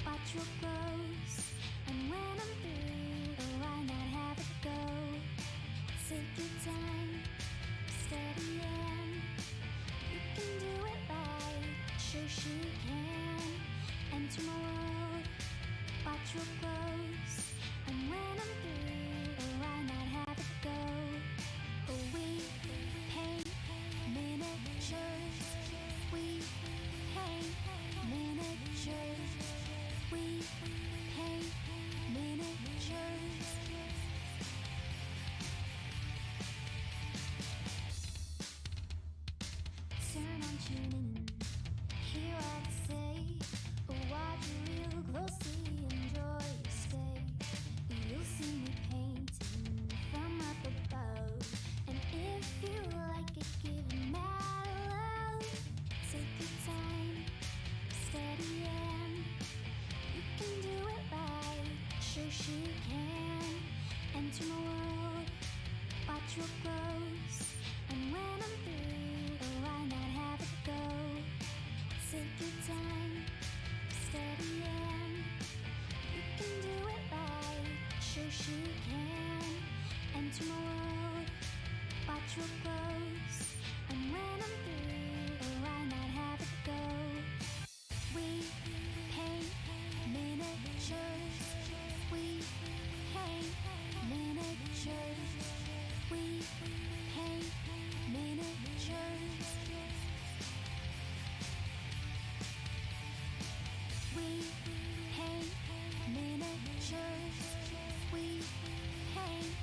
watch your clothes. And when I'm through, oh, why not have it go? Take your time, steady and you can do it right. Shoshie can enter my world, watch your clothes. And when I'm through, oh, why not have it go? Oh, we paint miniatures. We paint miniatures. We paint miniatures. Turn on, tune in, hear all I say. Watch real closely, enjoy your stay. You'll see me painting from up above. And if you like it, give it mad love. Take your time, steady and you can do it right. Shoshie can enter my world, watch your clothes. And when I'm through, oh, why not have it go? Take your time, steady and you can do it right. Shoshie can enter my world, watch your clothes. And when I'm through, oh, why not have it go? We paint miniatures. We paint miniatures. We paint miniatures. We paint miniatures. We paint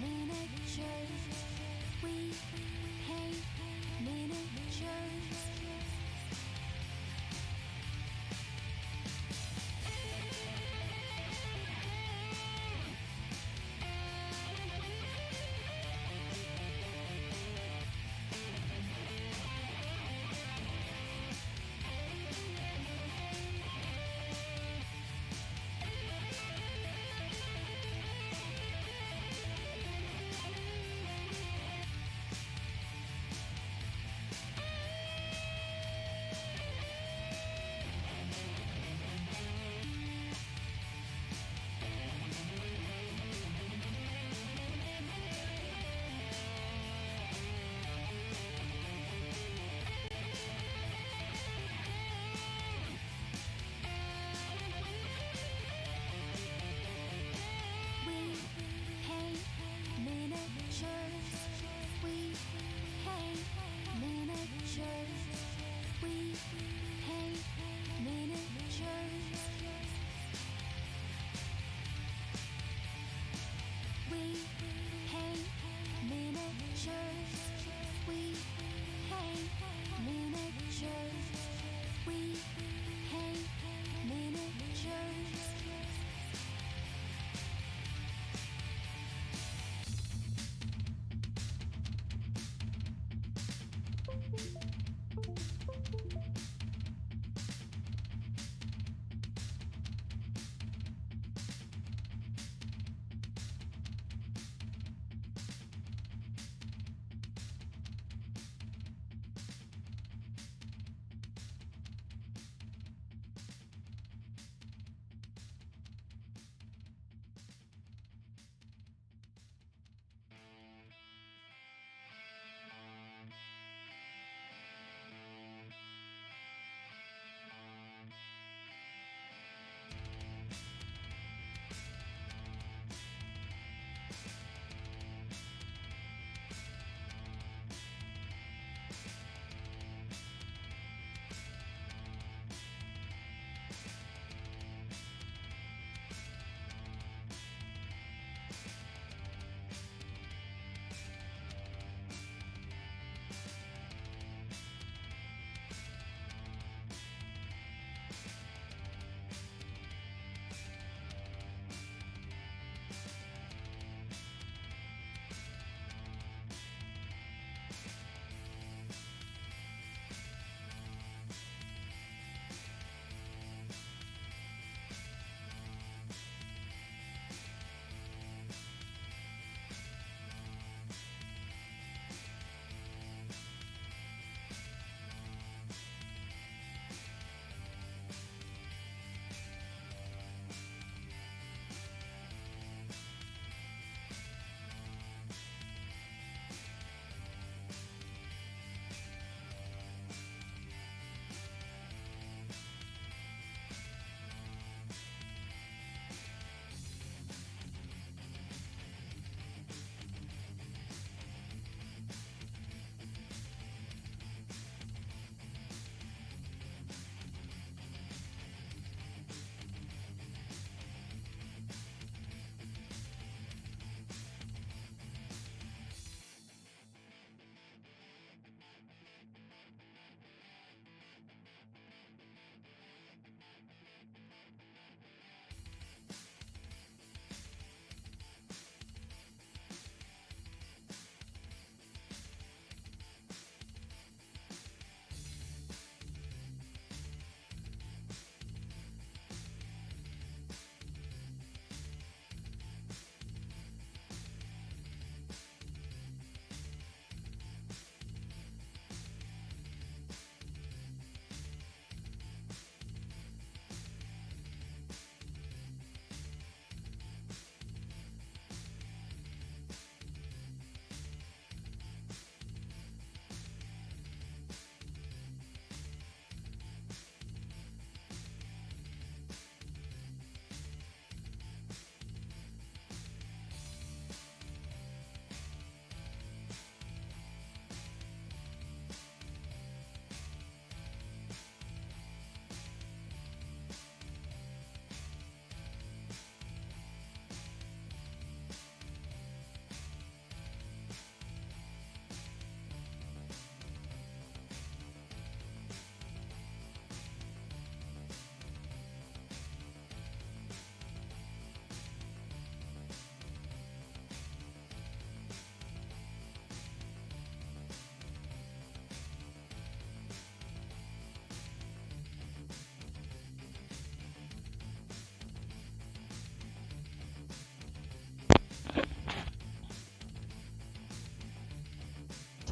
miniatures. We paint miniatures.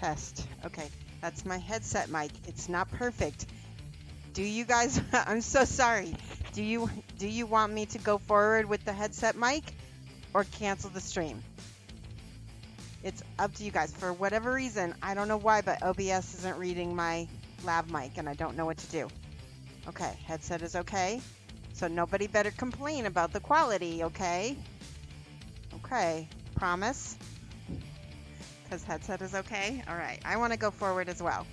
Test. Okay, that's my headset mic. It's not perfect. Do you guys, I'm so sorry. Do you want me to go forward with the headset mic or cancel the stream? It's up to you guys. For whatever reason, I don't know why, but OBS isn't reading my lav mic and I don't know what to do. Okay, headset is okay. So nobody better complain about the quality, okay? Okay, promise? Because headset is okay? Alright, I want to go forward as well.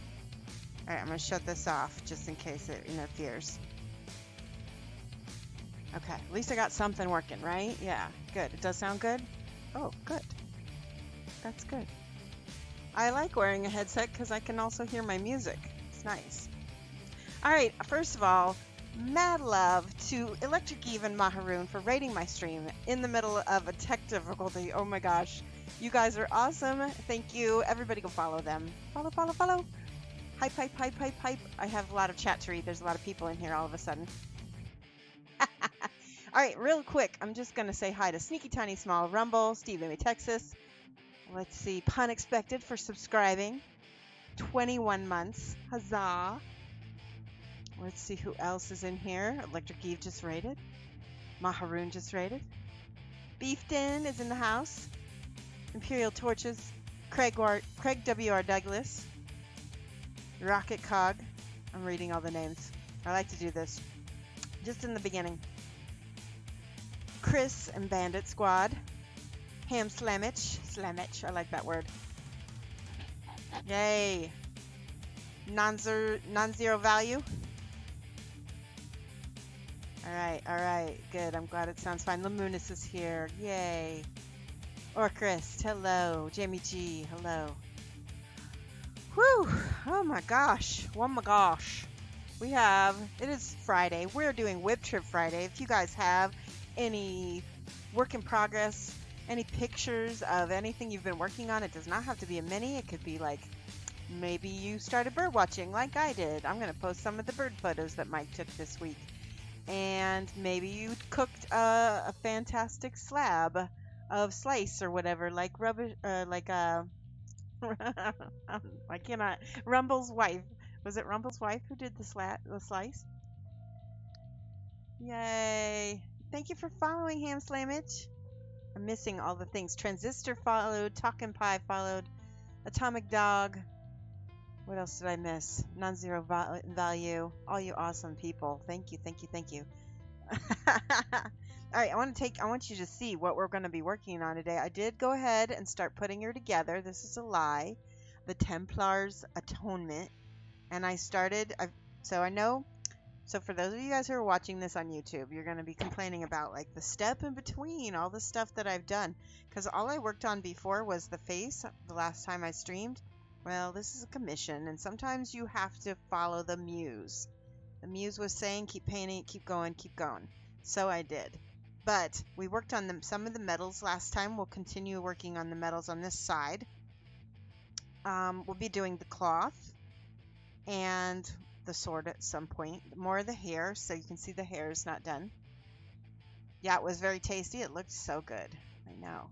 Alright, I'm going to shut this off just in case it interferes. Okay, at least I got something working, right? Yeah, good. It does sound good? Oh, good. That's good. I like wearing a headset because I can also hear my music. It's nice. Alright, first of all, mad love to Electric Eve and Maharoon for rating my stream in the middle of a tech difficulty. Oh my gosh. You guys are awesome. Thank you. Everybody go follow them. Follow, follow, follow. Hype, hype, hype, hype, hype. I have a lot of chat to read. There's a lot of people in here all of a sudden. Alright, real quick. I'm just going to say hi to Sneaky Tiny Small, Rumble, Steve Amy Texas. Let's see. Pun Expected for subscribing. 21 months. Huzzah. Let's see who else is in here. Electric Eve just rated. Maharoon just rated. Beefton is in the house. Imperial Torches. Craig W.R. Douglas. Rocket Cog. I'm reading all the names. I like to do this just in the beginning. Chris and Bandit Squad. Ham Slamich. Slamich. I like that word. Yay. Non-zero value. Alright, good. I'm glad it sounds fine. Lamunis is here. Yay. Orchrist, hello. Jamie G, hello. Whew. Oh my gosh. Oh my gosh. It is Friday. We're doing Whip Trip Friday. If you guys have any work in progress, any pictures of anything you've been working on, it does not have to be a mini. It could be like, maybe you started bird watching like I did. I'm going to post some of the bird photos that Mike took this week. And maybe you cooked a fantastic slab of slice or whatever, like rubbish, I cannot. Rumble's wife. Was it Rumble's wife who did the slice? Yay! Thank you for following, Ham Slamage. I'm missing all the things. Transistor followed. Talkin' Pie followed. Atomic Dog. What else did I miss? Non-zero value. All you awesome people. Thank you, thank you, thank you. All right, I want you to see what we're going to be working on today. I did go ahead and start putting her together. This is Alai, the Templar's Atonement. And so for those of you guys who are watching this on YouTube, you're going to be complaining about like the step in between, all the stuff that I've done. Because all I worked on before was the face the last time I streamed. Well, this is a commission, and sometimes you have to follow the muse. The muse was saying, keep painting, keep going, keep going. So I did. But we worked on some of the metals last time. We'll continue working on the metals on this side. We'll be doing the cloth and the sword at some point. More of the hair, so you can see the hair is not done. Yeah, it was very tasty. It looked so good. I know.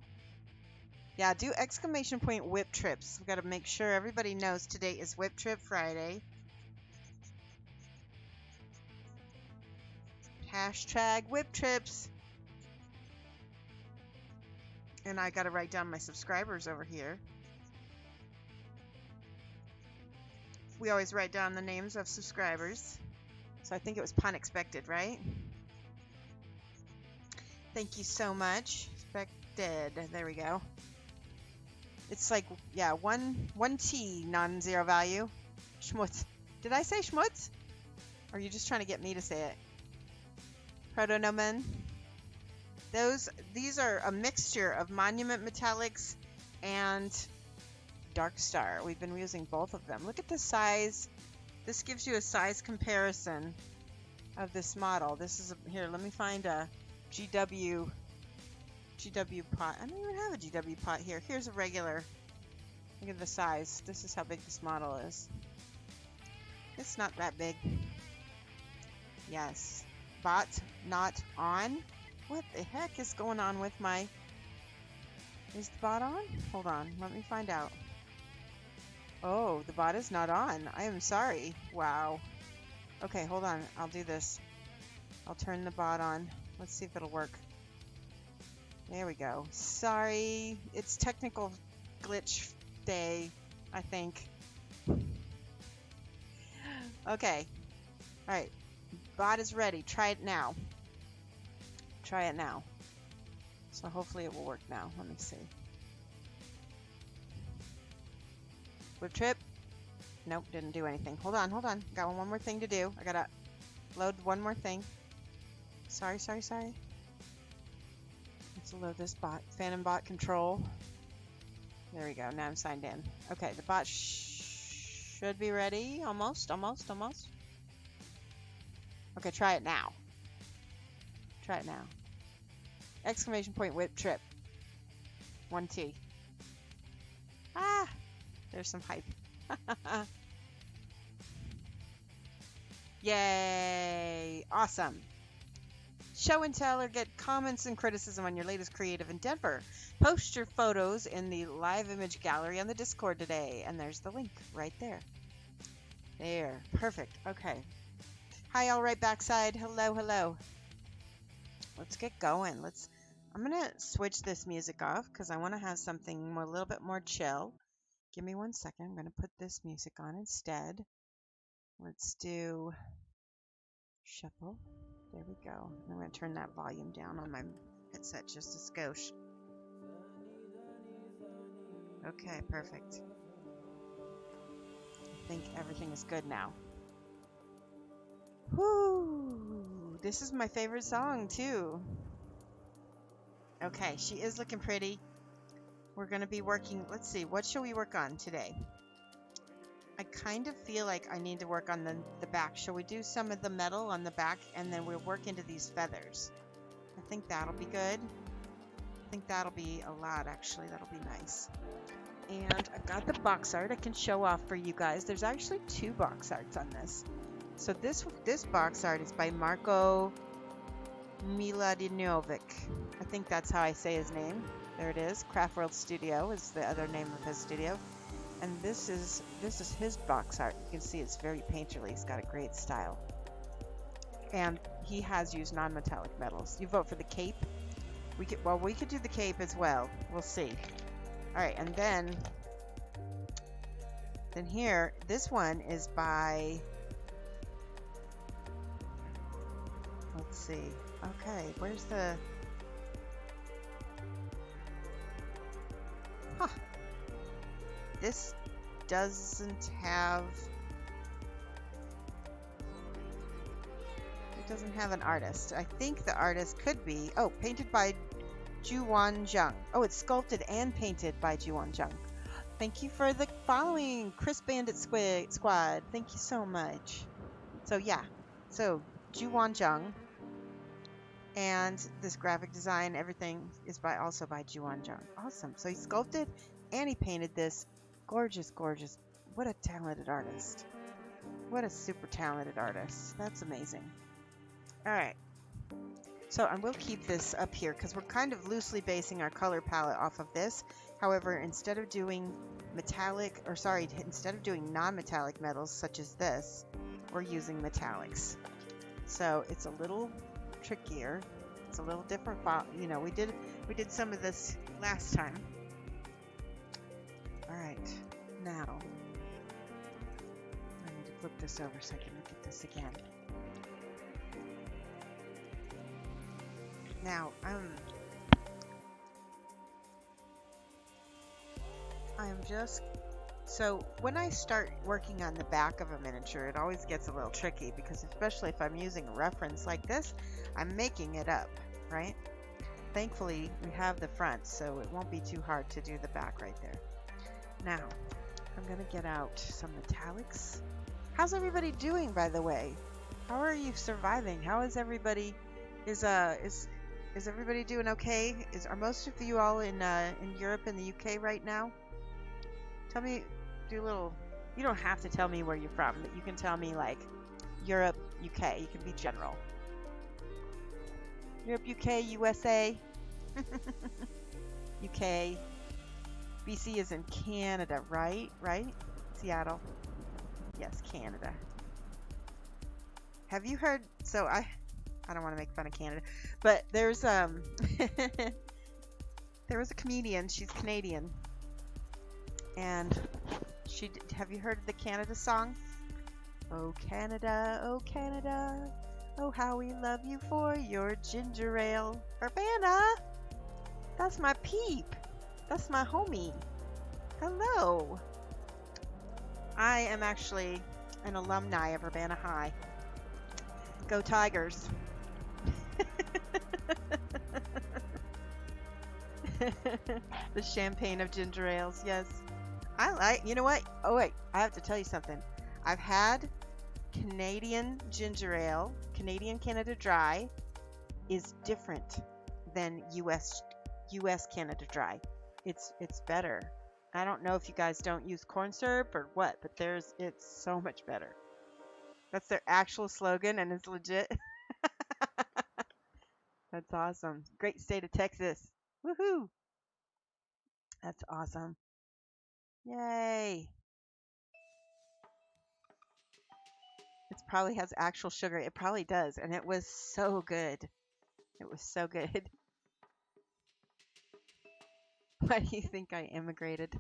Yeah, do exclamation point whip trips. We've got to make sure everybody knows today is Whip Trip Friday. Hashtag whip trips. And I got to write down my subscribers over here. We always write down the names of subscribers. So I think it was Pun Expected, right? Thank you so much. Expected. There we go. It's like, yeah, one T, non-zero value. Schmutz. Did I say schmutz? Or are you just trying to get me to say it? Protonomen. These are a mixture of Monument Metallics and Dark Star. We've been using both of them. Look at the size. This gives you a size comparison of this model. This is here. Let me find a GW pot. I don't even have a GW pot here. Here's a regular. Look at the size. This is how big this model is. It's not that big. Yes. Bot not on. What the heck is going on with my... Is the bot on? Hold on. Let me find out. Oh, the bot is not on. I am sorry. Wow. Okay, hold on. I'll do this. I'll turn the bot on. Let's see if it'll work. There we go. Sorry. It's technical glitch day, I think. Okay. Alright. Bot is ready. Try it now. Try it now. So hopefully it will work now. Let me see. Whip trip. Nope, didn't do anything. Hold on, hold on. Got one more thing to do. I gotta load one more thing. Sorry. Let's load this bot. Phantom bot control. There we go. Now I'm signed in. Okay, the bot should be ready. Almost. Okay, try it now. Try it now. Exclamation point whip trip. 1T. Ah! There's some hype. Yay! Awesome. Show and tell or get comments and criticism on your latest creative endeavor. Post your photos in the live image gallery on the Discord today. And there's the link right there. There. Perfect. Okay. Hi, all right backside. Hello. Let's get going. I'm going to switch this music off because I want to have something a little bit more chill. Give me 1 second. I'm going to put this music on instead. Let's do shuffle. There we go. I'm going to turn that volume down on my headset just a skosh. Okay, perfect. I think everything is good now. Whoo! This is my favorite song, too. Okay, she is looking pretty. We're going to be working... Let's see, what shall we work on today? I kind of feel like I need to work on the back. Shall we do some of the metal on the back, and then we'll work into these feathers? I think that'll be good. I think that'll be a lot, actually. That'll be nice. And I've got the box art I can show off for you guys. There's actually 2 box arts on this. So this box art is by Marko Miladinovic. I think that's how I say his name. There it is. Craft World Studio is the other name of his studio. And this is his box art. You can see it's very painterly. He's got a great style. And he has used non-metallic metals. You vote for the cape? We could do the cape as well. We'll see. Alright, and then here, this one is by... Let's see. Okay, where's the... Huh. This doesn't have... It doesn't have an artist. I think the artist could be... Oh, painted by Juwon Jung. Oh, it's sculpted and painted by Juwon Jung. Thank you for the following, Chris Bandit Squad. Thank you so much. So, yeah. So, Juwon Jung. And this graphic design, everything is also by Juwon Jung. Awesome. So he sculpted and he painted this. Gorgeous. What a talented artist. What a super talented artist. That's amazing. All right. So I will keep this up here because we're kind of loosely basing our color palette off of this. However, instead of doing non-metallic metals such as this, we're using metallics. So it's a little trickier. It's a little different. You know, we did some of this last time. All right, now I need to flip this over so I can look at this again. Now I'm just so when I start working on the back of a miniature, it always gets a little tricky because especially if I'm using a reference like this, I'm making it up, right? Thankfully, we have the front, so it won't be too hard to do the back right there. Now, I'm gonna get out some metallics. How's everybody doing, by the way? How are you surviving? How is everybody? Is everybody doing okay? Are most of you all in Europe and the UK right now? Tell me, you don't have to tell me where you're from, but you can tell me like Europe, UK. You can be general. Europe, UK, USA. UK. BC is in Canada, right? Right? Seattle. Yes, Canada. Have you heard? So I don't want to make fun of Canada, but there's there was a comedian. She's Canadian, and have you heard the Canada song? Oh Canada, oh how we love you for your ginger ale. Urbana, that's my peep. That's my homie. Hello. I am actually an alumni of Urbana High. Go Tigers. The champagne of ginger ales, yes. You know what? Oh wait, I have to tell you something. I've had Canadian ginger ale, Canadian Canada Dry is different than US Canada Dry. It's better. I don't know if you guys don't use corn syrup or what, but it's so much better. That's their actual slogan and it's legit. That's awesome. Great state of Texas. Woohoo! That's awesome. Yay. It probably has actual sugar. It probably does. And it was so good. It was so good. Why do you think I immigrated?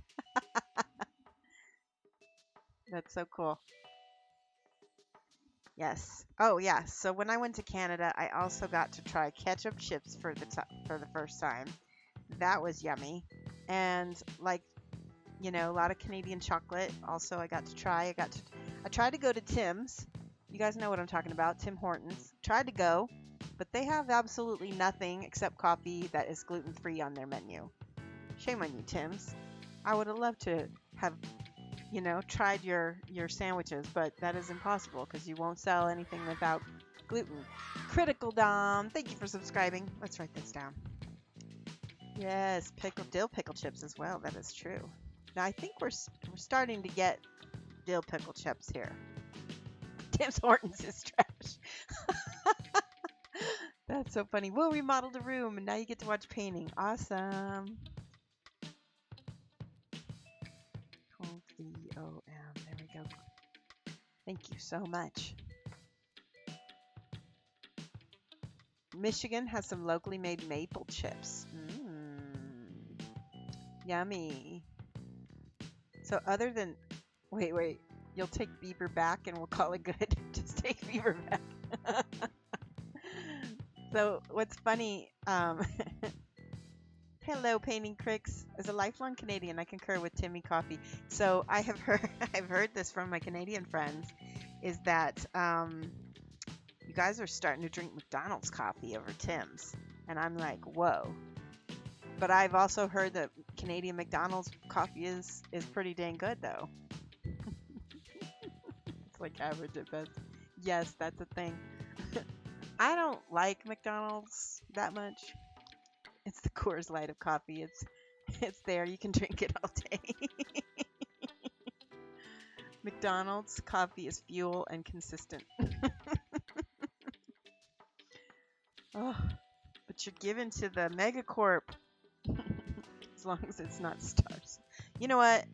That's so cool. Yes. Oh, yeah. So when I went to Canada, I also got to try ketchup chips for the first time. That was yummy. And like, you know, a lot of Canadian chocolate. Also, I got to try. I tried to go to Tim's. You guys know what I'm talking about. Tim Hortons. Tried to go, but they have absolutely nothing except coffee that is gluten-free on their menu. Shame on you, Tim's. I would have loved to have, you know, tried your sandwiches, but that is impossible because you won't sell anything without gluten. Critical Dom, thank you for subscribing. Let's write this down. Yes, dill pickle chips as well. That is true. Now I think we're starting to get dill pickle chips here. Tim's Hortons is trash. That's so funny. We'll remodel the room and now you get to watch painting. Awesome. VOM. There we go. Thank you so much. Michigan has some locally made maple chips. Yummy. So other than... Wait. You'll take Beaver back and we'll call it good. Just take Beaver back. So what's funny... Hello, Painting Cricks. As a lifelong Canadian, I concur with Timmy Coffee. So I've heard this from my Canadian friends, is that you guys are starting to drink McDonald's coffee over Tim's, and I'm like, whoa. But I've also heard that Canadian McDonald's coffee is pretty dang good, though. It's like average at best. Yes, that's a thing. I don't like McDonald's that much. It's the Coors Light of coffee. It's there. You can drink it all day. McDonald's coffee is fuel and consistent. Oh, but you're given to the megacorp. As long as it's not stars. You know what?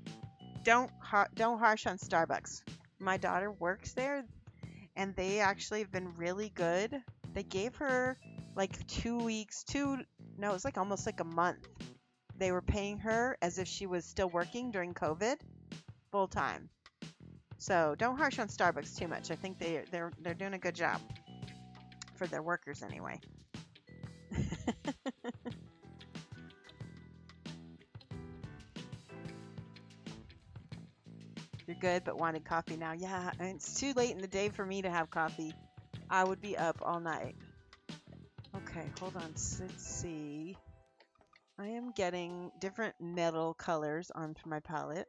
Don't harsh on Starbucks. My daughter works there, and they actually have been really good. They gave her like 2 weeks, no, it was like almost like a month. They were paying her as if she was still working during COVID, full time. So don't harsh on Starbucks too much. I think they're doing a good job for their workers anyway. You're good, but wanted coffee now. Yeah, and it's too late in the day for me to have coffee. I would be up all night. Okay, hold on. Let's see. I am getting different metal colors onto my palette.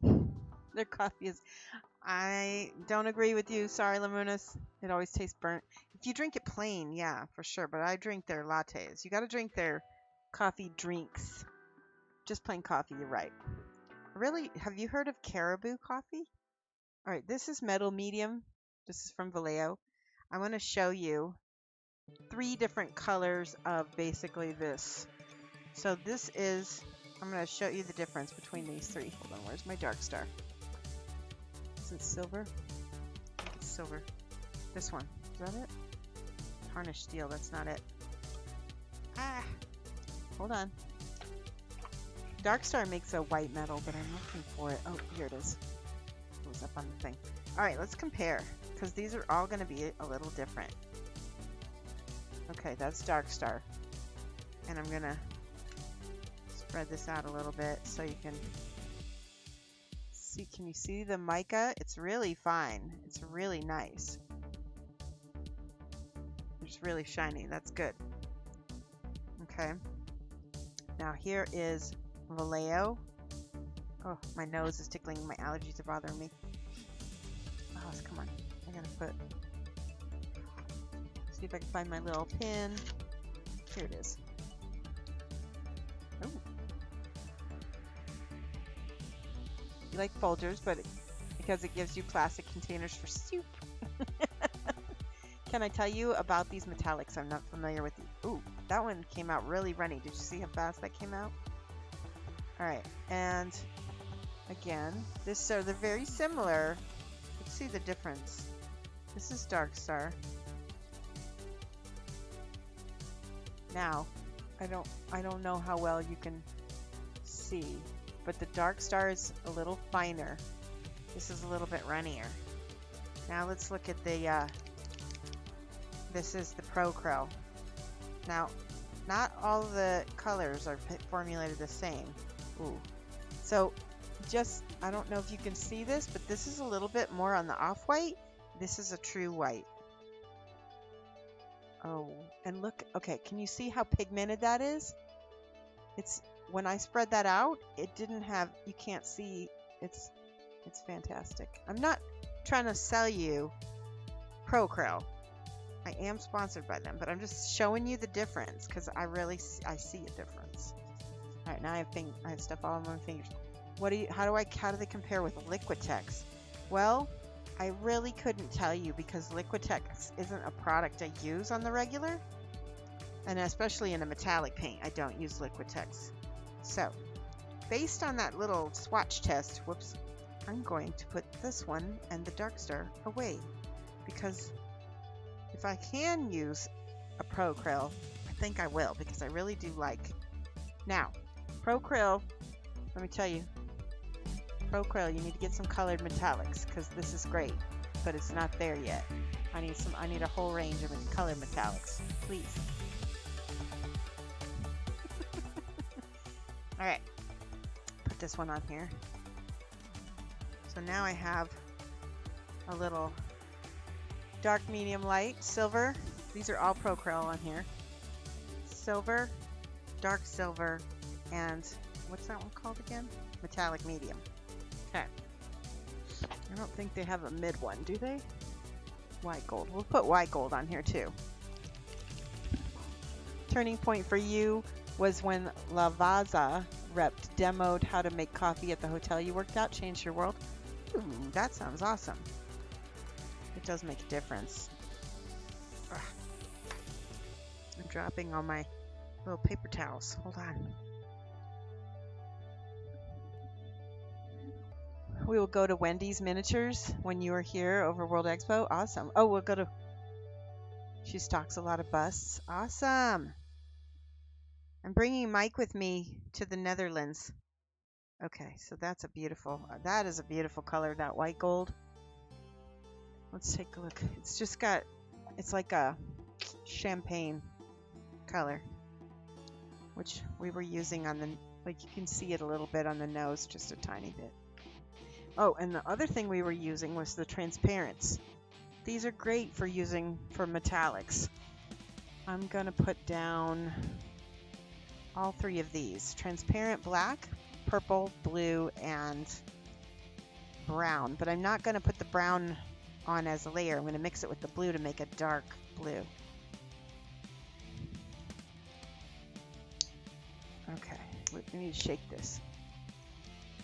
Their coffee is... I don't agree with you. Sorry, Lamunas. It always tastes burnt. If you drink it plain, yeah, for sure. But I drink their lattes. You got to drink their coffee drinks. Just plain coffee, you're right. Really? Have you heard of Caribou coffee? All right, this is metal medium. This is from Vallejo. I'm going to show you 3 different colors of basically this. So this is I'm going to show you the difference between these three. Hold on, where's my dark star? Is it silver? I think it's silver. This one. Is that it? Tarnished steel, that's not it. Ah! Hold on. Dark star makes a white metal, but I'm looking for it. Oh, here it is. It was up on the thing. Alright, let's compare, because these are all going to be a little different. Okay, that's dark star. And I'm going to spread this out a little bit so you can see. Can you see the mica? It's really fine. It's really nice. It's really shiny. That's good. Okay. Now here is Vallejo. Oh, my nose is tickling. My allergies are bothering me. Oh, come on. I gotta put... See if I can find my little pin. Here it is. Oh. You like Folgers, but because it gives you plastic containers for soup. Can I tell you about these metallics? I'm not familiar with these. Ooh, that one came out really runny. Did you see how fast that came out? Alright, and again, they're very similar. Let's see the difference. This is dark star. Now, I don't know how well you can see, but the dark star is a little finer. This is a little bit runnier. Now let's look at the this is the Pro Krill. Now, not all the colors are formulated the same. Ooh. So, just, I don't know if you can see this, but this is a little bit more on the off-white. This is a true white. Oh, and look, okay, can you see how pigmented that is? It's, when I spread that out, it didn't have, you can't see, it's fantastic. I'm not trying to sell you Pro Krill. I am sponsored by them, but I'm just showing you the difference because I see a difference. All right, now I have stuff all on my fingers. How do they compare with Liquitex? Well, I really couldn't tell you because Liquitex isn't a product I use on the regular, and especially in a metallic paint, I don't use Liquitex. So, based on that little swatch test, whoops, I'm going to put this one and the dark star away because if I can use a Pro Krill, I think I will because I really do like. Now, Pro Krill, let me tell you, Pro Krill, you need to get some colored metallics because this is great, but it's not there yet. I need a whole range of colored metallics, please. All right, put this one on here. So now I have a little dark, medium, light, silver. These are all Pro Krill on here. Silver, dark silver, and what's that one called again? Metallic medium. Okay. I don't think they have a mid one, do they? White gold. We'll put white gold on here too. Turning point for you was when Lavaza rep demoed how to make coffee at the hotel you worked at. Changed your world. Ooh, that sounds awesome. It does make a difference. Ugh. I'm dropping all my little paper towels. Hold on. We will go to Wendy's Miniatures when you are here over World Expo. Awesome. Oh, we'll go to... She stocks a lot of busts. Awesome. I'm bringing Mike with me to the Netherlands. Okay, so that's a beautiful... that is a beautiful color, that white gold. Let's take a look. It's just got... It's like a champagne color, which we were using on the... Like, you can see it a little bit on the nose, just a tiny bit. Oh, and the other thing we were using was the transparents. These are great for using for metallics. I'm going to put down all three of these. Transparent black, purple, blue, and brown. But I'm not going to put the brown on as a layer. I'm going to mix it with the blue to make a dark blue. Okay, we need to shake this.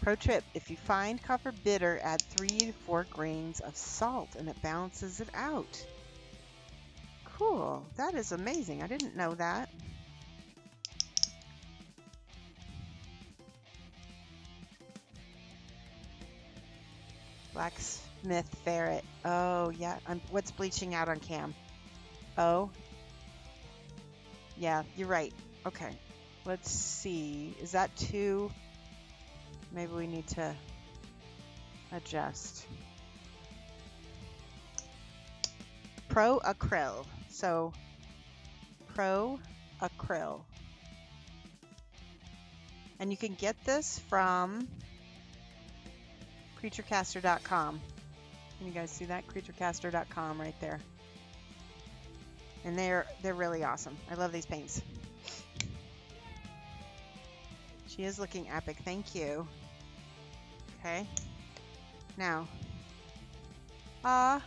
Pro tip, if you find copper bitter, add 3 to 4 grains of salt and it balances it out. Cool. That is amazing. I didn't know that. Blacksmith ferret. Oh, yeah. What's bleaching out on cam? Oh. Yeah, you're right. Okay. Let's see. Is that too... Maybe we need to adjust. Pro Acryl. So, Pro Acryl. And you can get this from creaturecaster.com. Can you guys see that? creaturecaster.com right there. And they're really awesome. I love these paints. She is looking epic. Thank you. Okay. Now, how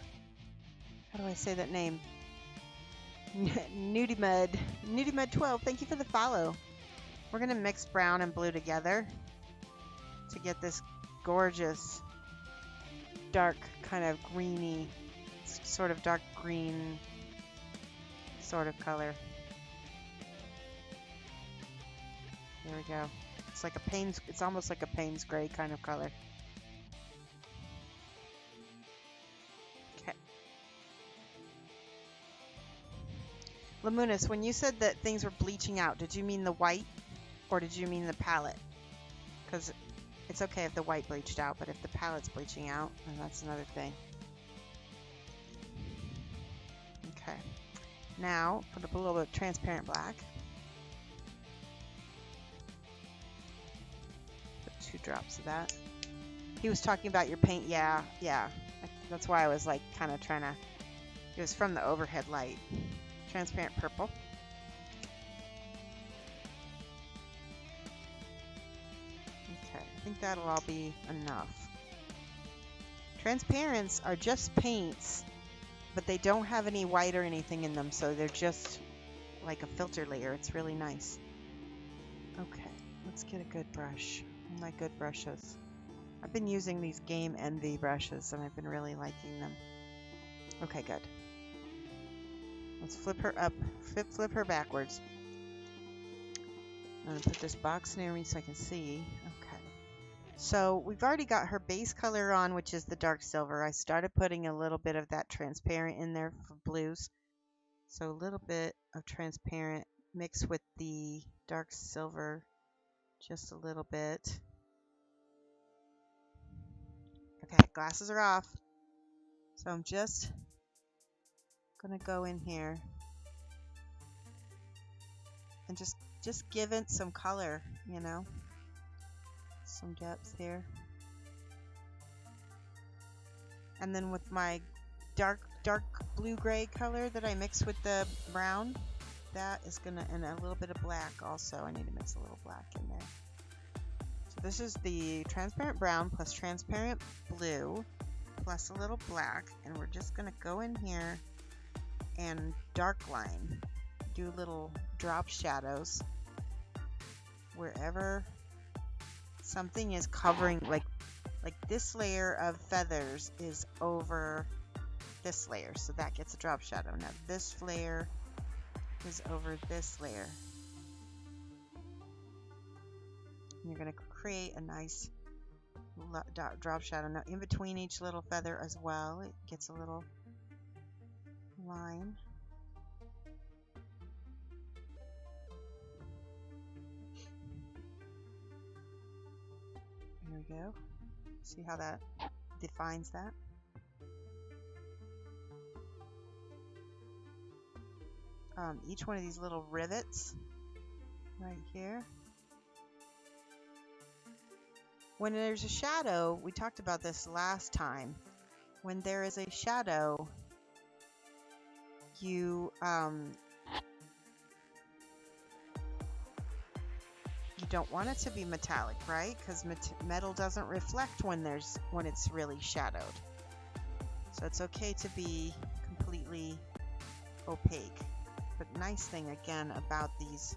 do I say that name? Nudimud 12. Thank you for the follow. We're gonna mix brown and blue together to get this gorgeous dark kind of greeny, sort of dark green sort of color. There we go. It's like a Payne's, it's almost like a Payne's gray kind of color. Okay. Lamunis, when you said that things were bleaching out, did you mean the white or did you mean the palette? Because it's okay if the white bleached out, but if the palette's bleaching out, then that's another thing. Okay. Now, put up a little bit of transparent black. Put 2 drops of that. He was talking about your paint. Yeah. That's why I was like kind of trying to... It was from the overhead light. Transparent purple. Okay, I think that'll all be enough. Transparents are just paints, but they don't have any white or anything in them, so they're just like a filter layer. It's really nice. Okay, let's get a good brush. My good brushes. I've been using these Game Envy brushes and I've been really liking them. Okay, good. Let's flip her up, flip her backwards. I'm gonna put this box near me so I can see. Okay. So we've already got her base color on, which is the dark silver. I started putting a little bit of that transparent in there for blues. So a little bit of transparent mixed with the dark silver, just a little bit. Okay, glasses are off. So I'm just gonna go in here and just give it some color, you know, some depth here. And then with my dark blue gray color that I mixed with the brown, that is gonna, and a little bit of black also. I need to mix a little black in there. So this is the transparent brown plus transparent blue plus a little black, and we're just gonna go in here and dark line, do little drop shadows wherever something is covering, like this layer of feathers is over this layer, so that gets a drop shadow. Now this layer is over this layer. And you're going to create a nice drop shadow. Now in between each little feather as well, it gets a little line. There we go. See how that defines that? Each one of these little rivets right here. When there's a shadow, we talked about this last time. When there is a shadow, you don't want it to be metallic, right? Because metal doesn't reflect when it's really shadowed. So it's okay to be completely opaque. But nice thing again about these,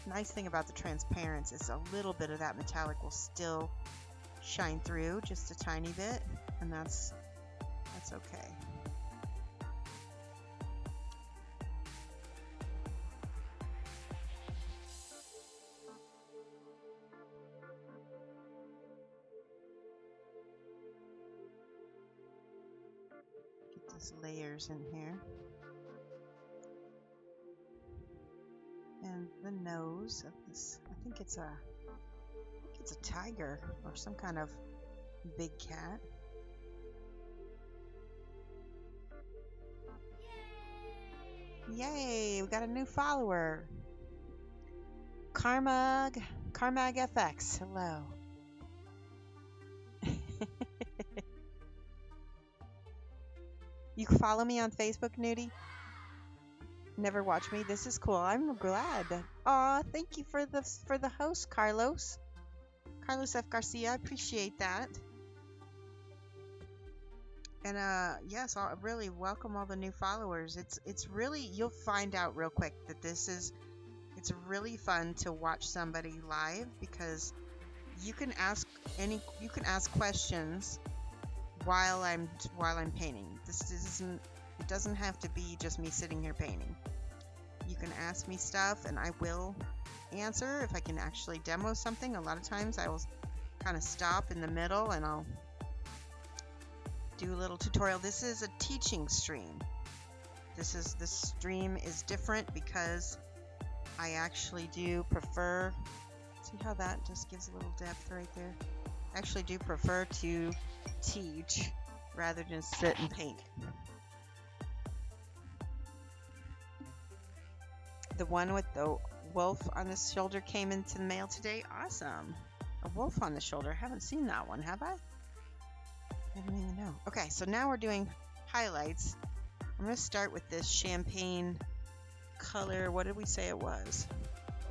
nice thing about the transparents is a little bit of that metallic will still shine through, just a tiny bit, and that's okay. those layers in here. And the nose of this, I think it's a tiger or some kind of big cat. Yay, we got a new follower. Carmag FX, hello. You can follow me on Facebook, Nudie. Never watch me. This is cool. I'm glad. Aw, thank you for the host, Carlos. Carlos F. Garcia. I appreciate that. And yes, I'll really welcome all the new followers. It's really, you'll find out real quick that it's really fun to watch somebody live, because you can ask questions while I'm painting. It doesn't have to be just me sitting here painting. You can ask me stuff and I will answer if I can actually demo something. A lot of times I will kind of stop in the middle and I'll do a little tutorial. This is a teaching stream. This stream is different because I actually do prefer, see how that just gives a little depth right there? I actually do prefer to teach rather than sit and paint. The one with the wolf on the shoulder came into the mail today. Awesome. A wolf on the shoulder. I haven't seen that one, have I? I don't even know. Okay, so now we're doing highlights. I'm going to start with this champagne color. What did we say it was?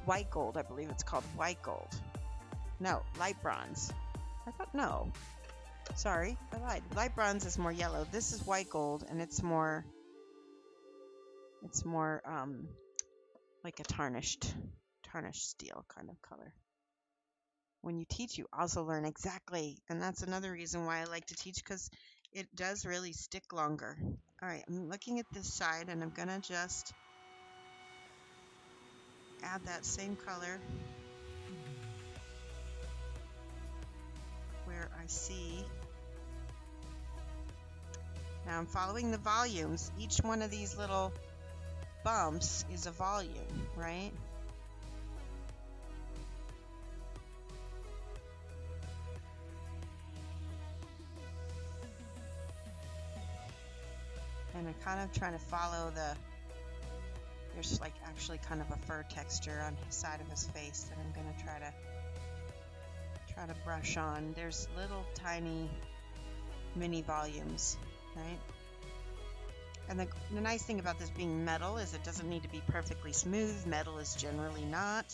White gold, I believe it's called white gold. No, light bronze. I thought, no. Sorry, I lied. Light bronze is more yellow. This is white gold, and it's more like a tarnished steel kind of color. When you teach, you also learn exactly, and that's another reason why I like to teach, because it does really stick longer. All right, I'm looking at this side, and I'm gonna just add that same color where I see. Now I'm following the volumes. Each one of these little bumps is a volume, right? And I'm kind of trying to follow there's like actually kind of a fur texture on the side of his face that I'm going to try to brush on. There's little tiny mini volumes, right? And the nice thing about this being metal is it doesn't need to be perfectly smooth. Metal is generally not.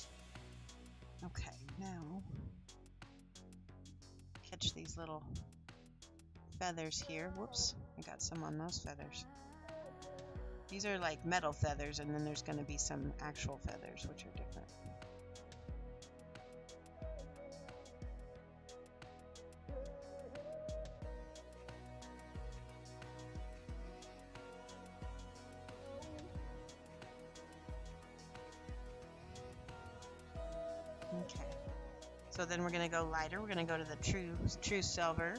Okay, now catch these little feathers here. Whoops, I got some on those feathers. These are like metal feathers, and then there's going to be some actual feathers, which are different. Okay, so then we're going to go lighter. We're going to go to the true silver,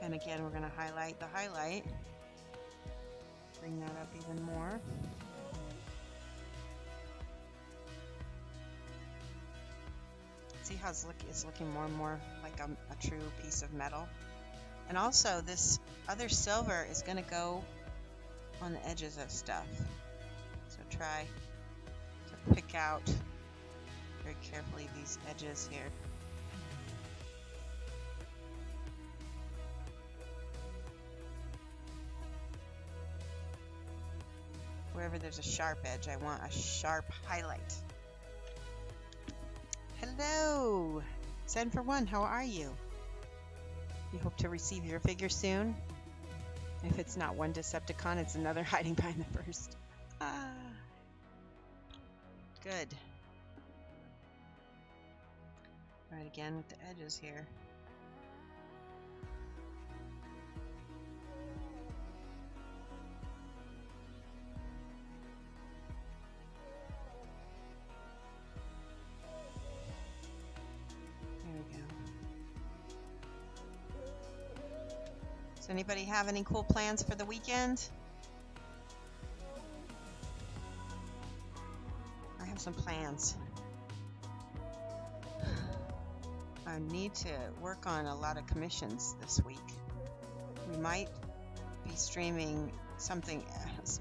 and again we're going to highlight the highlight. Bring that up even more. See how it's looking more and more like a true piece of metal. And also this other silver is going to go on the edges of stuff. So try to pick out very carefully these edges here. Wherever there's a sharp edge, I want a sharp highlight. Hello! Send for one, how are you? You hope to receive your figure soon? If it's not one Decepticon, it's another hiding behind the first. Ah. Good. Right, again with the edges here. Does anybody have any cool plans for the weekend? I have some plans. I need to work on a lot of commissions this week. We might be streaming something.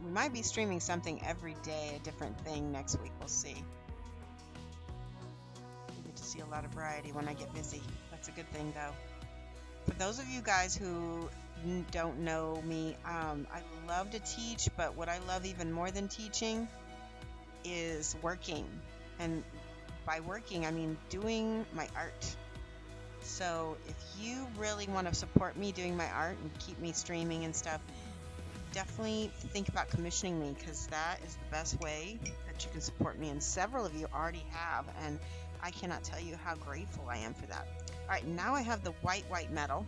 We might be streaming something every day, a different thing next week. We'll see. We get to see a lot of variety when I get busy. That's a good thing, though. For those of you guys who don't know me, I love to teach, but what I love even more than teaching is working. And by working, I mean doing my art. So if you really want to support me doing my art and keep me streaming and stuff, definitely think about commissioning me, because that is the best way that you can support me. And several of you already have, and I cannot tell you how grateful I am for that. All right, now I have the white metal.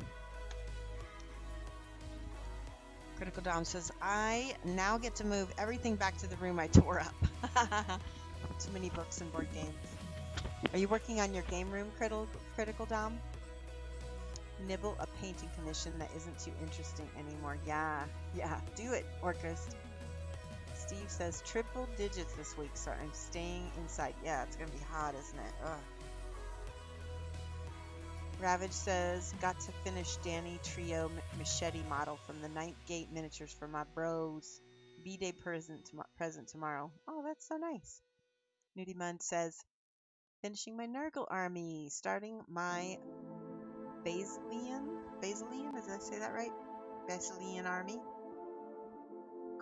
Critical Dom says, I now get to move everything back to the room I tore up. Too many books and board games. Are you working on your game room, Critical Dom? Nibble a painting commission that isn't too interesting anymore. Yeah, do it, Orcus. Steve says triple digits this week, so I'm staying inside. Yeah, it's gonna be hot, isn't it? Ugh. Ravage says, got to finish Danny Trio machete model from the Ninth Gate Miniatures for my bros. B-Day present tomorrow. Oh, that's so nice. Nudie Mund says, finishing my Nurgle army, starting my Basilian, did I say that right? Basilian army.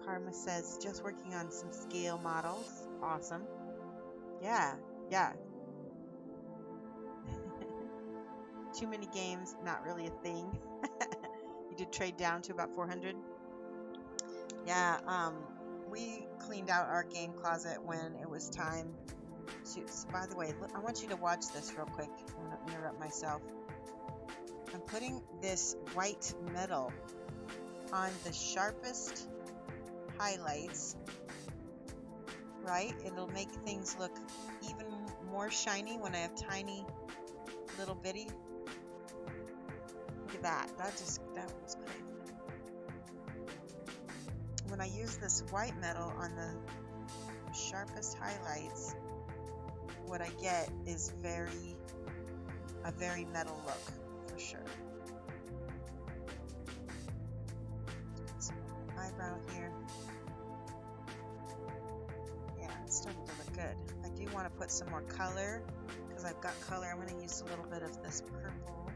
Karma says, just working on some scale models. Awesome. Yeah. Too many games, not really a thing. You did trade down to about 400. Yeah, we cleaned out our game closet when it was time to. By the way, look, I want you to watch this real quick. I'm going to interrupt myself. I'm putting this white metal on the sharpest highlights, right? It'll make things look even more shiny when I have tiny little bitty. Look at that. That was crazy. When I use this white metal on the sharpest highlights, what I get is a very metal look. For sure. Some eyebrow here. Yeah, it's starting to look good. I do want to put some more color, because I've got color. I'm going to use a little bit of this purple,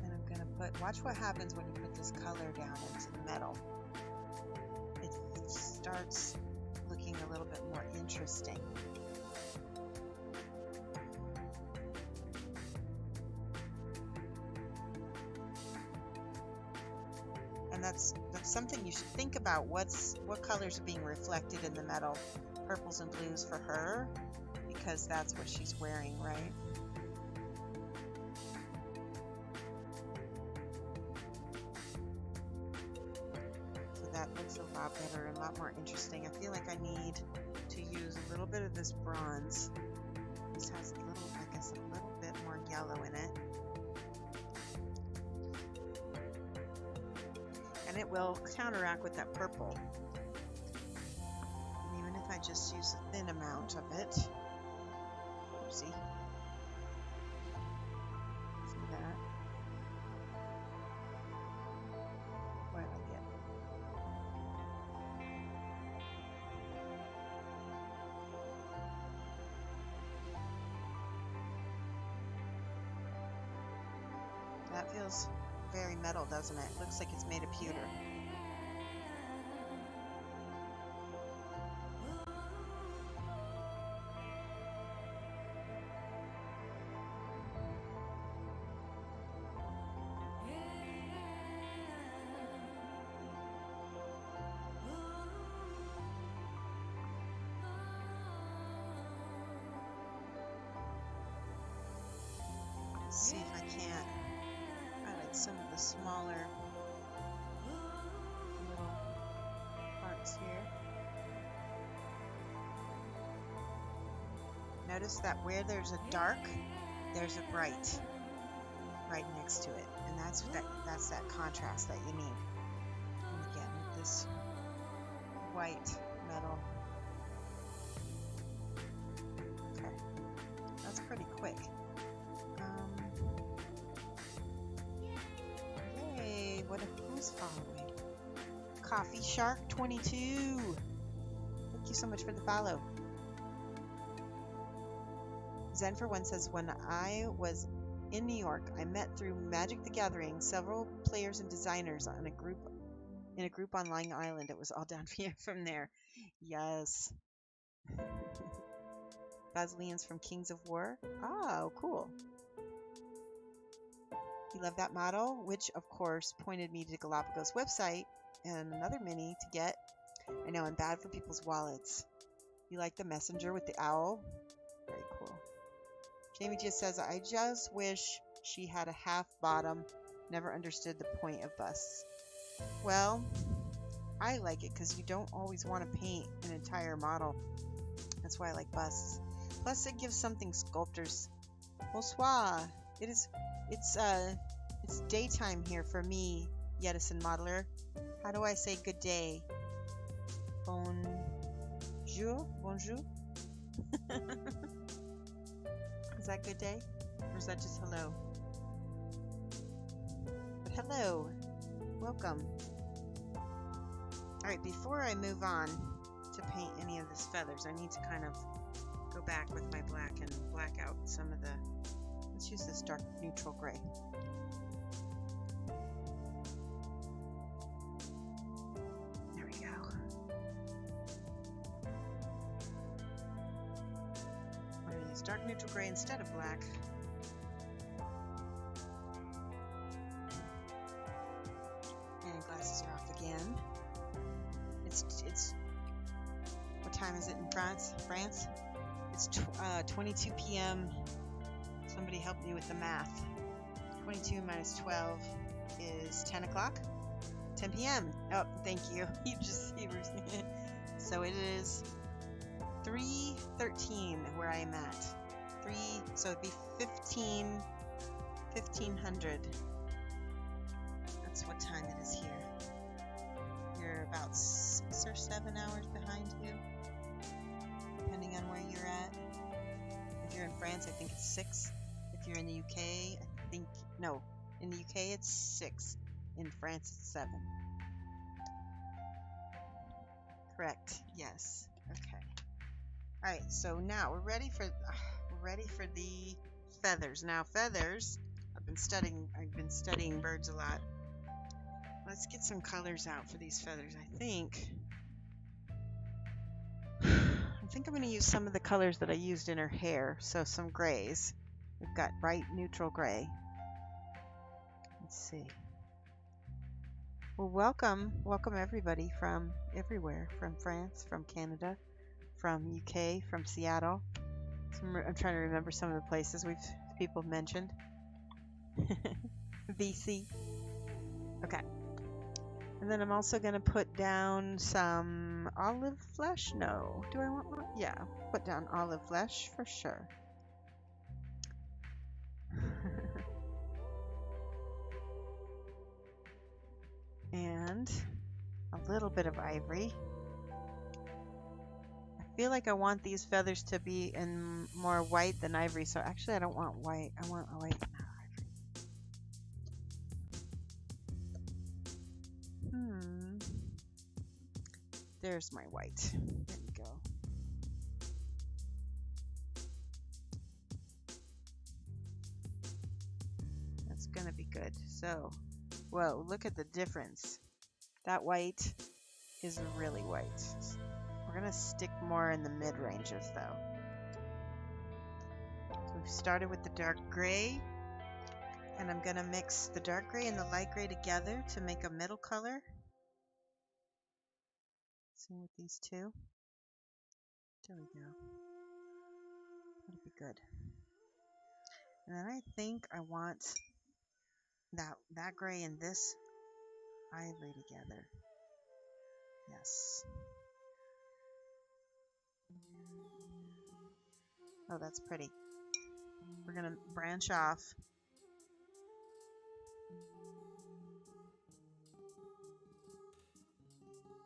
and I'm going to put. Watch what happens when you put this color down into the metal. It starts looking a little bit more interesting. And that's something you should think about. What colors are being reflected in the metal? Purples and blues for her, because that's what she's wearing, right? So that looks a lot better and a lot more interesting. I feel like I need to use a little bit of this bronze. This has a little bit more yellow in it. And it will counteract with that purple. And even if I just use a thin amount of it. Oopsie. See that? What did I get? That feels very metal, doesn't it? Looks like it's made of pewter. Let's see if I can't highlight some of the smaller little parts here. Notice that where there's a dark, there's a bright. right next to it, and that's that contrast that you need. And again, with this white metal. Okay, that's pretty quick. Yay! Who's following? Coffee Shark 22. Thank you so much for the follow. Zen for One says, when I was in New York, I met through Magic the Gathering several players and designers in a group on Long Island. It was all down here from there. Yes. Basileans from Kings of War. Oh, cool. You love that model, which of course pointed me to Galapagos website and another mini to get. I know I'm bad for people's wallets. You like the messenger with the owl? Very cool. Jamie just says, I just wish she had a half bottom. Never understood the point of busts. Well, I like it because you don't always want to paint an entire model. That's why I like busts. Plus, it gives something sculptors. Bonsoir. It's daytime here for me, Yedison Modeler. How do I say good day? Bonjour? Bonjour? Is that good day? Or is that just hello? But hello. Welcome. Alright, before I move on to paint any of these feathers, I need to kind of go back with my black and black out some of the... Let's use this dark neutral gray. There we go. I'm going to use dark neutral gray instead of black. And glasses are off again. It's what time is it in France? It's 22 p.m. Somebody help me with the math. 22 minus 12 is 10 o'clock? 10 p.m. Oh, thank you. So it is 3:13 where I am at. So it'd be 1500. That's what time it is here. You're about 6 or 7 hours behind you, depending on where you're at. If you're in France, I think it's 6. If you're in the UK, in the UK it's 6. In France it's 7. Correct. Yes. Okay. All right. So now we're ready for the feathers. Now feathers. I've been studying birds a lot. Let's get some colors out for these feathers. I think I'm going to use some of the colors that I used in her hair. So some grays. We've got bright neutral gray. Let's see. Well, welcome everybody from everywhere, from France, from Canada, from UK, from Seattle. I'm trying to remember some of the places people mentioned. BC. Okay. And then I'm also going to put down some olive flesh. No. Do I want more? Yeah. Put down olive flesh for sure. And a little bit of ivory. I feel like I want these feathers to be in more white than ivory, so actually I don't want white. I want white and ivory. There's my white. There we go. That's gonna be good. So, whoa, look at the difference. That white is really white. We're gonna stick more in the mid-ranges though. So we've started with the dark gray, and I'm gonna mix the dark gray and the light gray together to make a middle color. Same with these two. There we go. That'll be good. And then I think I want that gray and this ivory together. Yes. Oh, that's pretty. We're gonna branch off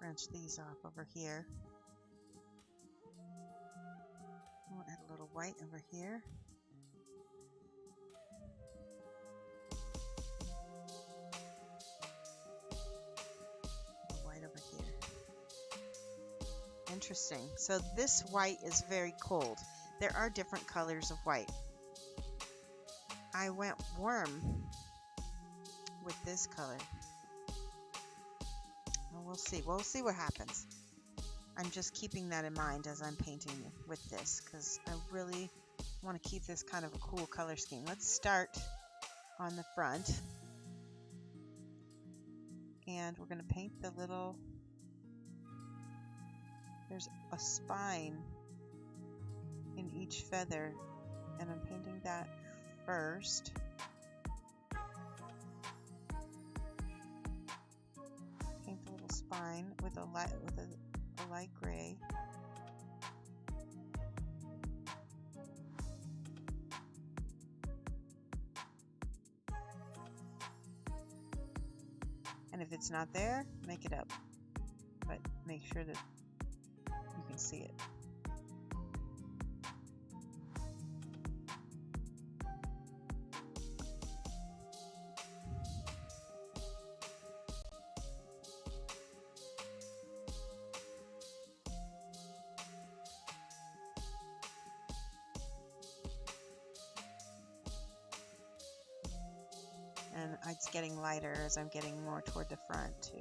Wrench these off over here. We'll add a little white over here. A little white over here. Interesting. So this white is very cold. There are different colors of white. I went warm with this color. Well, we'll see. We'll see what happens. I'm just keeping that in mind as I'm painting with this because I really want to keep this kind of a cool color scheme. Let's start on the front. And we're going to paint the little... There's a spine in each feather. And I'm painting that first. Paint the little spine with a light gray. And if it's not there, make it up. But make sure that you can see it. And it's getting lighter as I'm getting more toward the front too.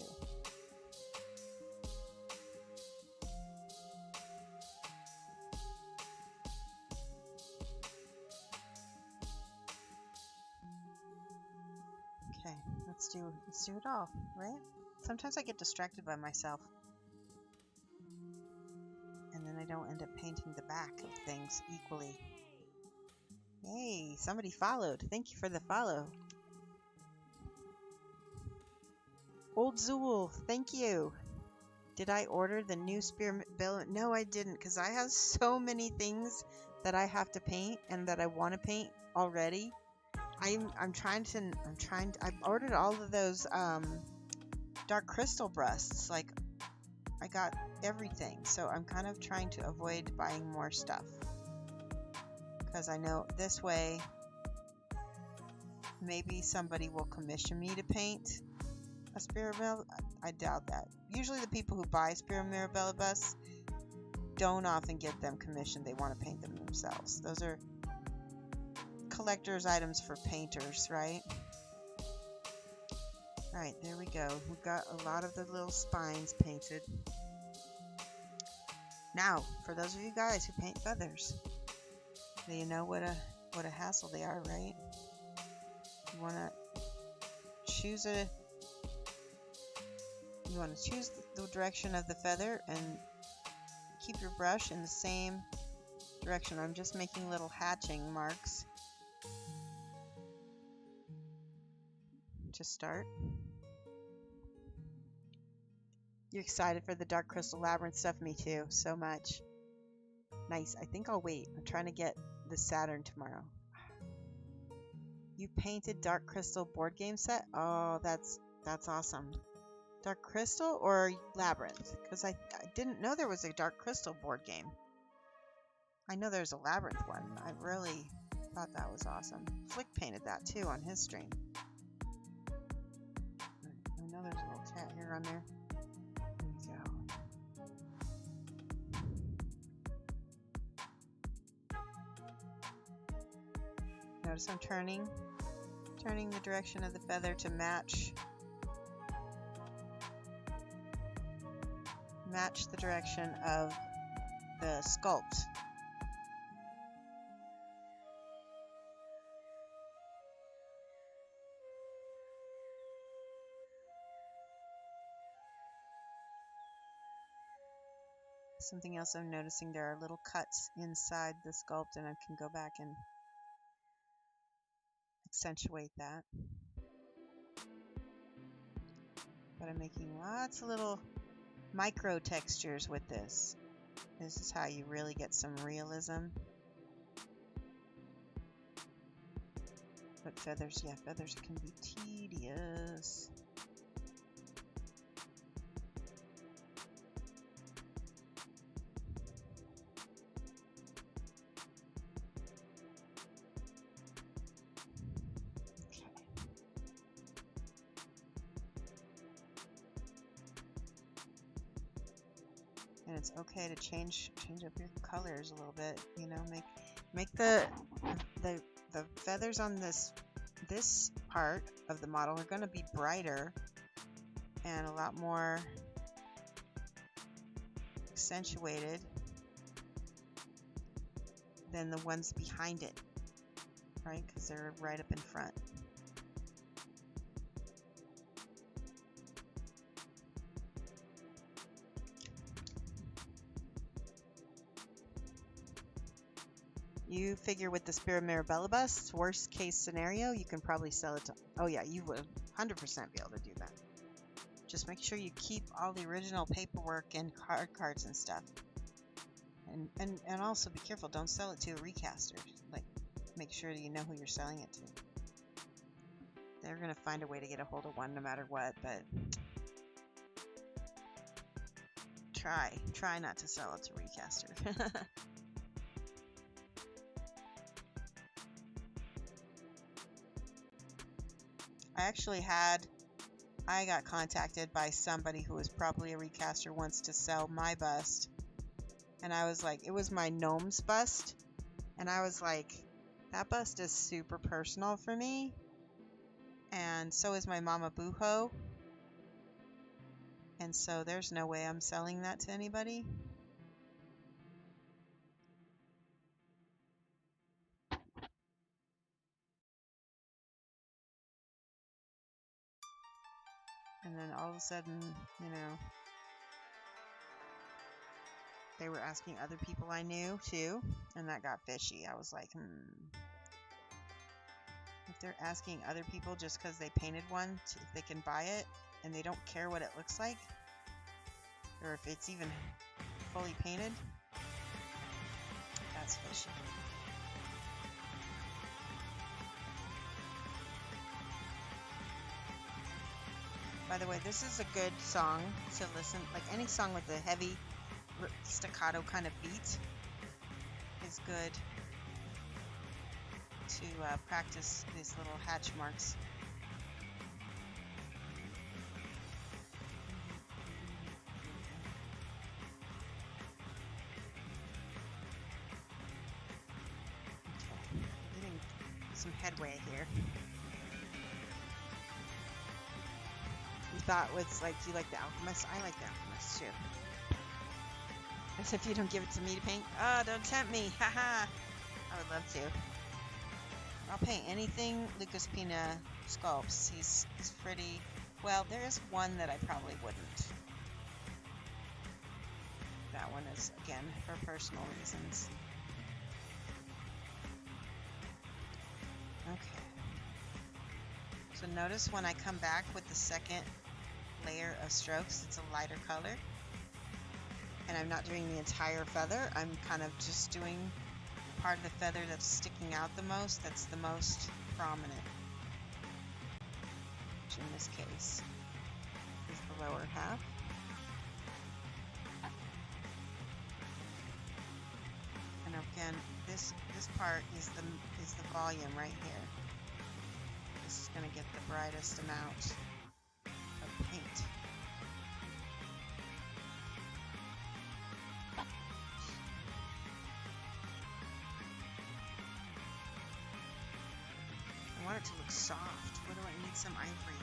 Okay, let's do it all, right? Sometimes I get distracted by myself. And then I don't end up painting the back of things equally. Yay, somebody followed. Thank you for the follow. Old Zool, thank you. Did I order the new spearmint bill? No, I didn't, because I have so many things that I have to paint and that I want to paint already. I've ordered all of those dark crystal breasts. Like, I got everything, so I'm kind of trying to avoid buying more stuff, because I know this way maybe somebody will commission me to paint a Spear Mirabella. I doubt that. Usually the people who buy Spear Mirabella busts don't often get them commissioned. They want to paint them themselves. Those are collector's items for painters, right? Alright, there we go. We've got a lot of the little spines painted. Now, for those of you guys who paint feathers, you know what a hassle they are, right? You want to choose the direction of the feather and keep your brush in the same direction. I'm just making little hatching marks to start. You excited for the Dark Crystal Labyrinth stuff? Me too, so much. Nice. I think I'll wait. I'm trying to get the Saturn tomorrow. You painted Dark Crystal board game set? Oh, that's awesome. Dark Crystal or Labyrinth? Because I didn't know there was a Dark Crystal board game. I know there's a Labyrinth one. I really thought that was awesome. Flick painted that too on his stream. I know there's a little chat here on there. There we go. Notice I'm turning the direction of the feather to match the direction of the sculpt. Something else I'm noticing, there are little cuts inside the sculpt, and I can go back and accentuate that. But I'm making lots of little micro textures with this. This is how you really get some realism. But feathers, yeah, feathers can be tedious. And it's okay to change up your colors a little bit, you know, make the feathers on this part of the model are going to be brighter and a lot more accentuated than the ones behind it, right? Because they're right up in front. You figure with the Spirit Mirabella bust, worst case scenario, you can probably sell it to, oh yeah, you would 100% be able to do that. Just make sure you keep all the original paperwork and cards and stuff. And also be careful, don't sell it to a recaster. Like, make sure that you know who you're selling it to. They're going to find a way to get a hold of one no matter what, but try not to sell it to recaster. I got contacted by somebody who was probably a recaster once to sell my bust. And I was like, it was my gnome's bust. And I was like, that bust is super personal for me. And so is my Mama Booho. And so there's no way I'm selling that to anybody. And then all of a sudden, you know, they were asking other people I knew too, and that got fishy. I was like, if they're asking other people just because they painted one, if they can buy it, and they don't care what it looks like, or if it's even fully painted, that's fishy. By the way, this is a good song to listen, like any song with a heavy staccato kind of beat is good to practice these little hatch marks. Okay, getting some headway here. You thought was like, do you like the Alchemist? I like the Alchemist too. As if you don't give it to me to paint. Oh, don't tempt me. Haha. I would love to. I'll paint anything Lucas Pina sculpts. He's pretty... Well, there is one that I probably wouldn't. That one is, again, for personal reasons. Okay. So notice when I come back with the second layer of strokes, it's a lighter color. And I'm not doing the entire feather, I'm kind of just doing part of the feather that's sticking out the most, that's the most prominent, which in this case is the lower half. And again, this part is the volume right here. This is going to get the brightest amount of paint. I want it to look soft. What do I need? Some ivory.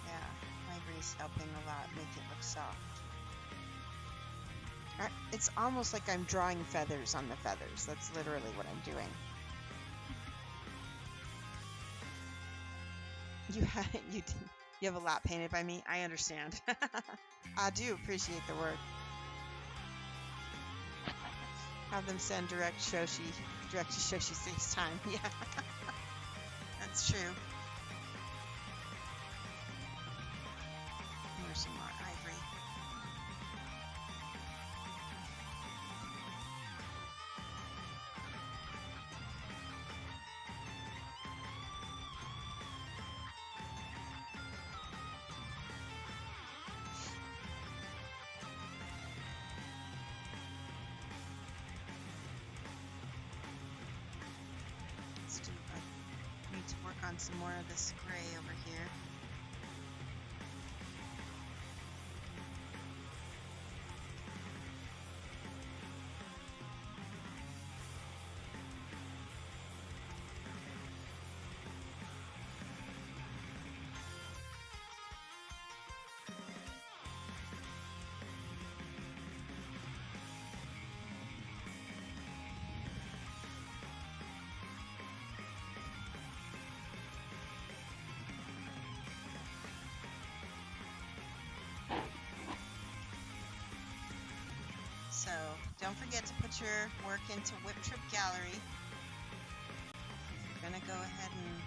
Yeah, ivory is helping a lot make it look soft. It's almost like I'm drawing feathers on the feathers. That's literally what I'm doing. You have a lot painted by me. I understand. I do appreciate the work. Have them send direct to Shoshie saves time. Yeah, that's true. Here's some more ivory. to work on some more of this gray over here. So don't forget to put your work into Whip Trip Gallery. If you're going to go ahead and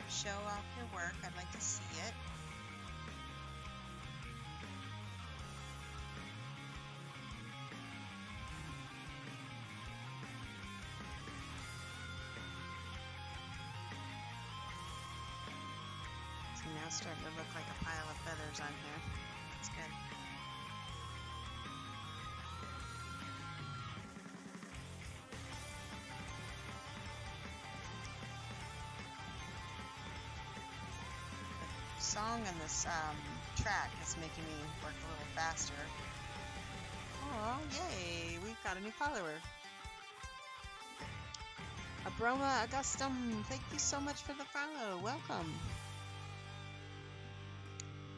show off your work, I'd like to see it. So now it's starting to look like a pile of feathers on here. That's good. Song on this track is making me work a little faster. Oh, yay! We've got a new follower. Abroma Augustum, thank you so much for the follow. Welcome.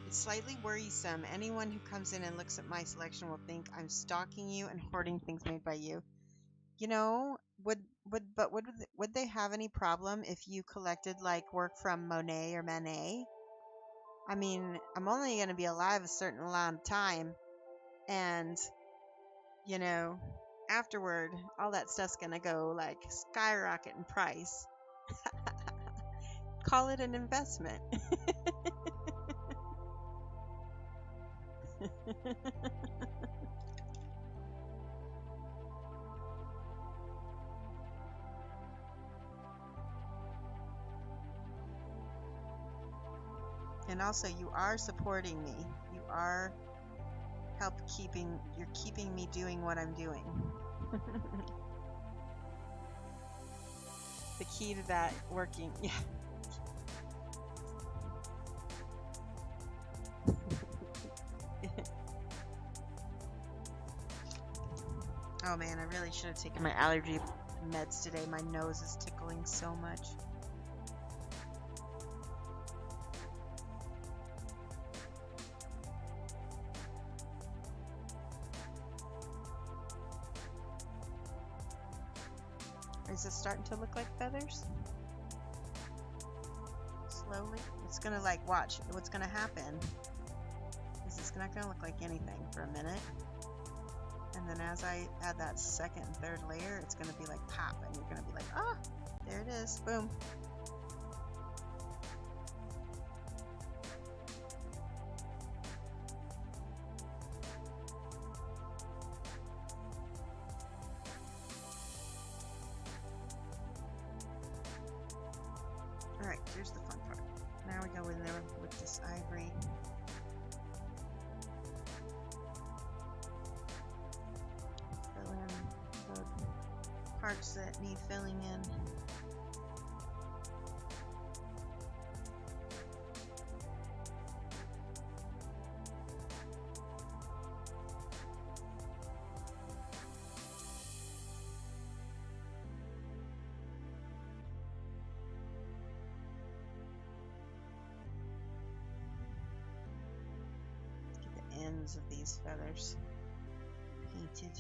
It's slightly worrisome. Anyone who comes in and looks at my selection will think I'm stalking you and hoarding things made by you. You know, would they have any problem if you collected like work from Monet or Manet? I mean, I'm only going to be alive a certain amount of time, and, you know, afterward, all that stuff's going to go, like, skyrocket in price. Call it an investment. And also, you are supporting me. You are you're keeping me doing what I'm doing. The key to that working, yeah. Oh man, I really should have taken my allergy meds today. My nose is tickling so much. Is it starting to look like feathers? Slowly? It's gonna like, watch, what's gonna happen is it's not gonna look like anything for a minute. And then as I add that second and third layer, it's gonna be like pop, and you're gonna be like, ah, there it is, boom. Alright, here's the fun part. Now we go in there with this ivory. Fill in the parts that need filling in. Ends of these feathers painted.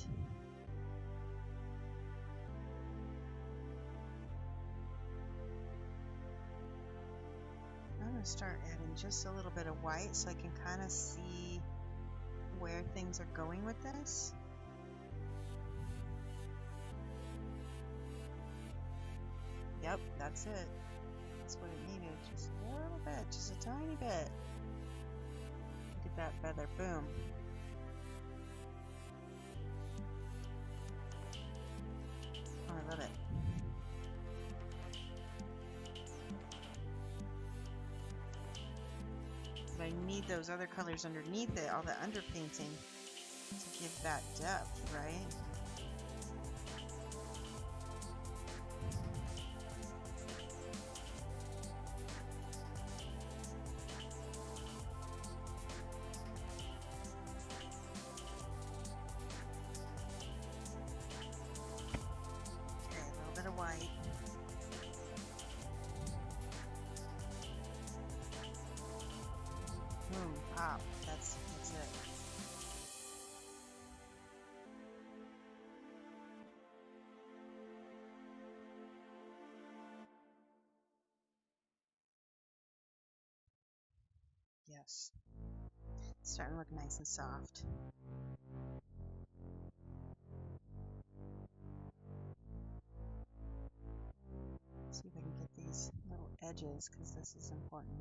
I'm going to start adding just a little bit of white so I can kind of see where things are going with this. Yep, that's it. That's what it needed. Just a little bit, just a tiny bit. That feather, boom. Oh, I love it. But I need those other colors underneath it, all the underpainting, to give that depth, right? yes. It's starting to look nice and soft. See if I can get these little edges, because this is important.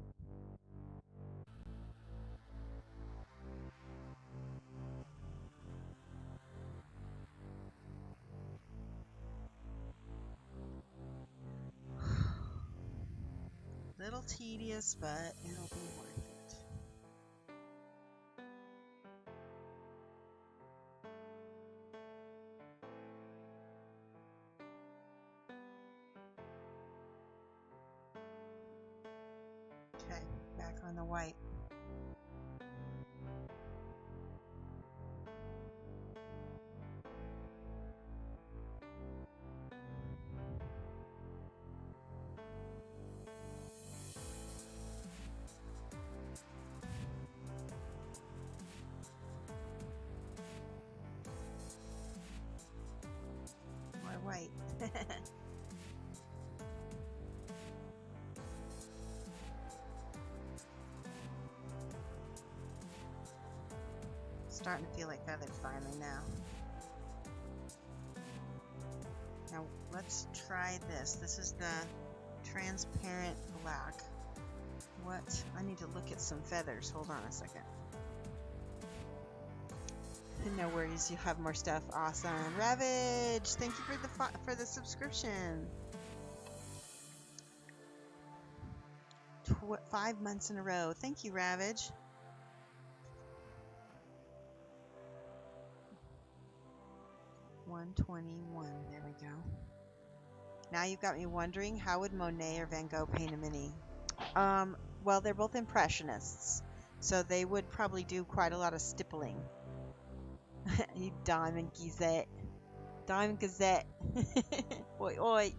Little tedious, but it'll be worth it. Okay, back on the white. More white. Starting to feel like feathers finally now. Now let's try this. This is the transparent black. What? I need to look at some feathers. Hold on a second. No worries, you have more stuff. Awesome. Ravage, thank you for the subscription. 5 months in a row. Thank you, Ravage. $121. There we go. Now you've got me wondering, how would Monet or Van Gogh paint a mini? Well, they're both impressionists, so they would probably do quite a lot of stippling. You Diamond Gazette. Diamond Gazette. Oi, oi.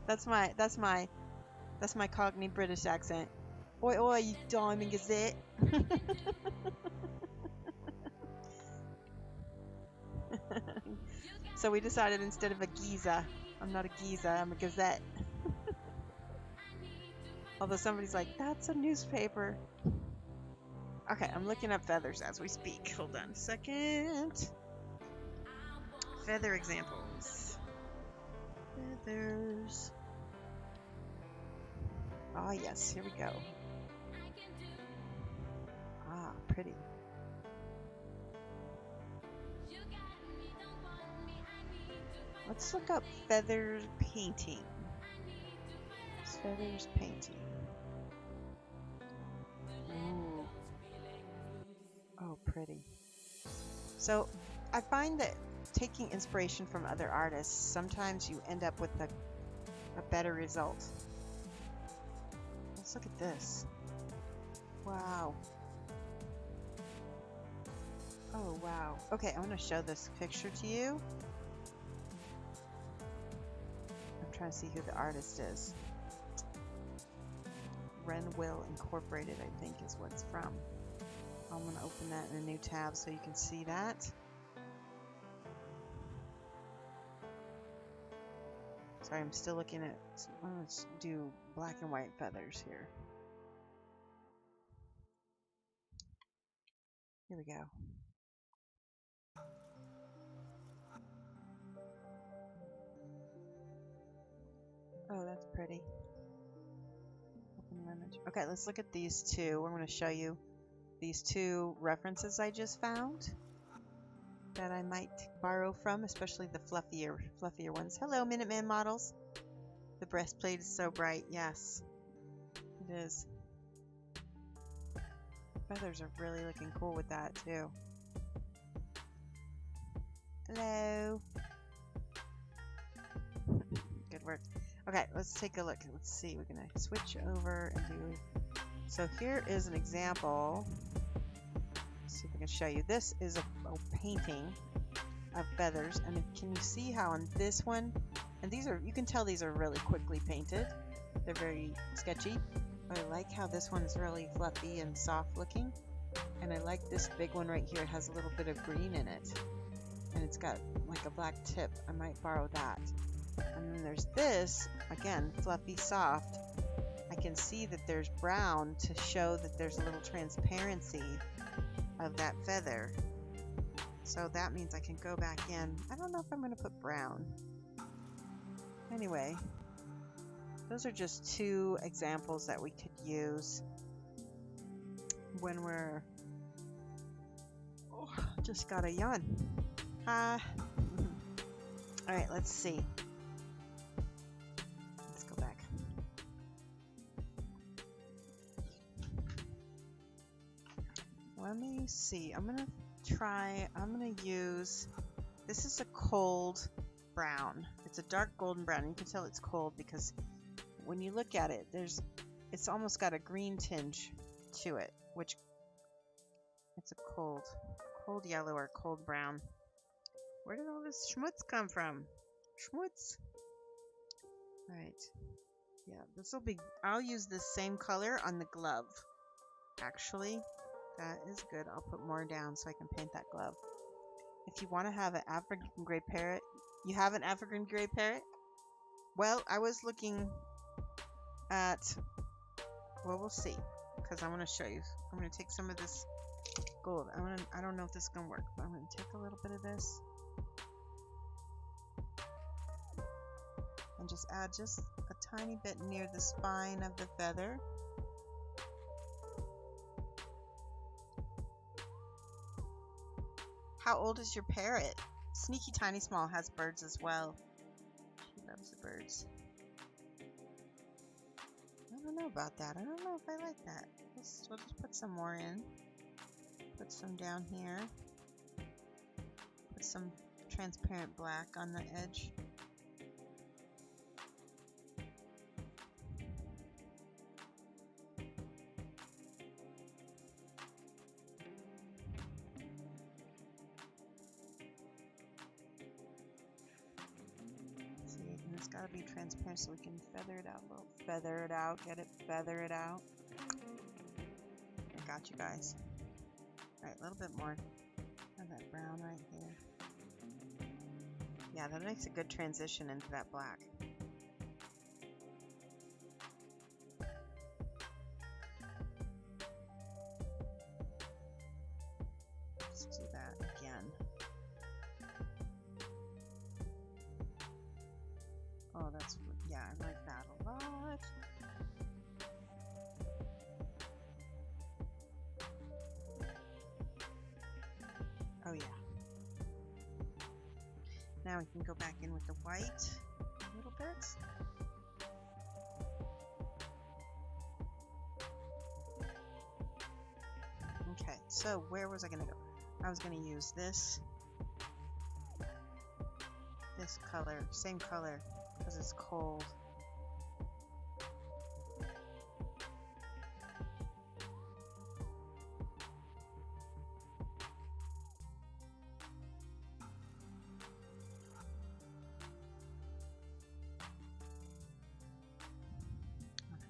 That's my Cockney British accent. Oi, oi, you Diamond Gazette. So we decided instead of a geezer, I'm not a geezer, I'm a gazette. Although somebody's like, that's a newspaper. Okay, I'm looking up feathers as we speak. Hold on a second. Feather examples. Feathers. Ah, yes, here we go. Ah, pretty. Let's look up feather painting. Feathers painting. Ooh. Oh, pretty. So I find that taking inspiration from other artists, sometimes you end up with a better result. Let's look at this. Wow. Oh, wow. Okay, I'm going to show this picture to you. I'm trying to see who the artist is. Renwill Incorporated, I think, is what it's from. I'm going to open that in a new tab so you can see that. Sorry, I'm still looking at... Let's do black and white feathers here. Here we go. Oh, that's pretty. Open an image. Okay, let's look at these two. I'm going to show you these two references I just found that I might borrow from, especially the fluffier ones. Hello, Minuteman models. The breastplate is so bright. Yes, it is. The feathers are really looking cool with that too. Hello. Good work. Okay, let's take a look. Let's see. We're gonna switch over and do. So here is an example. Let's see if I can show you. This is a painting of feathers, and can you see how on this one, and these are, you can tell these are really quickly painted. They're very sketchy, but I like how this one's really fluffy and soft looking, and I like this big one right here. It has a little bit of green in it, and it's got like a black tip. I might borrow that. And then there's this, again, fluffy, soft. I can see that there's brown to show that there's a little transparency of that feather. So that means I can go back in. I don't know if I'm going to put brown. Anyway, those are just two examples that we could use when we're... Oh, just got a yawn. Alright, let's see. Let's go back. Let me see. I'm going to use... This is a cold brown. It's a dark golden brown. You can tell it's cold because when you look at it, it's almost got a green tinge to it, which it's a cold yellow or cold brown. Where did all this schmutz come from? Schmutz. Alright. Yeah, this will be... I'll use this same color on the glove. Actually, that is good. I'll put more down so I can paint that glove. If you want to have an African gray parrot... You have an African gray parrot? Well, I was looking at... Well, we'll see. Because I want to show you. I'm going to take some of this gold. I don't know if this is going to work, but I'm going to take a little bit of this. And just add just a tiny bit near the spine of the feather. How old is your parrot? Sneaky Tiny Small has birds as well. She loves the birds. I don't know about that. I don't know if I like that. We'll just put some more in. Put some down here. Put some transparent black on the edge. Gotta be transparent so we can feather it out a little. Feather it out. Get it? Feather it out. I got you guys. Alright, a little bit more of that brown right here. Yeah, that makes a good transition into that black. Let's do that again. Oh, that's, yeah, I like that a lot. Oh, yeah. Now we can go back in with the white a little bit. Okay, so where was I going to go? I was going to use this color, same color, because it's cold.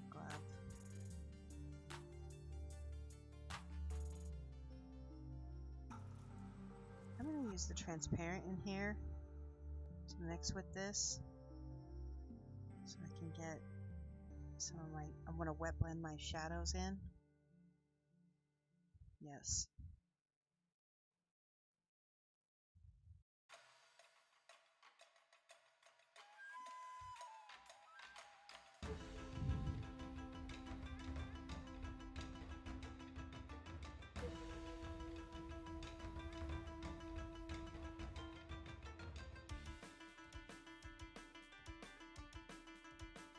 Glove. I'm going to use the transparent in here to mix with this. So I can get some of my, I want to wet blend my shadows in. Yes.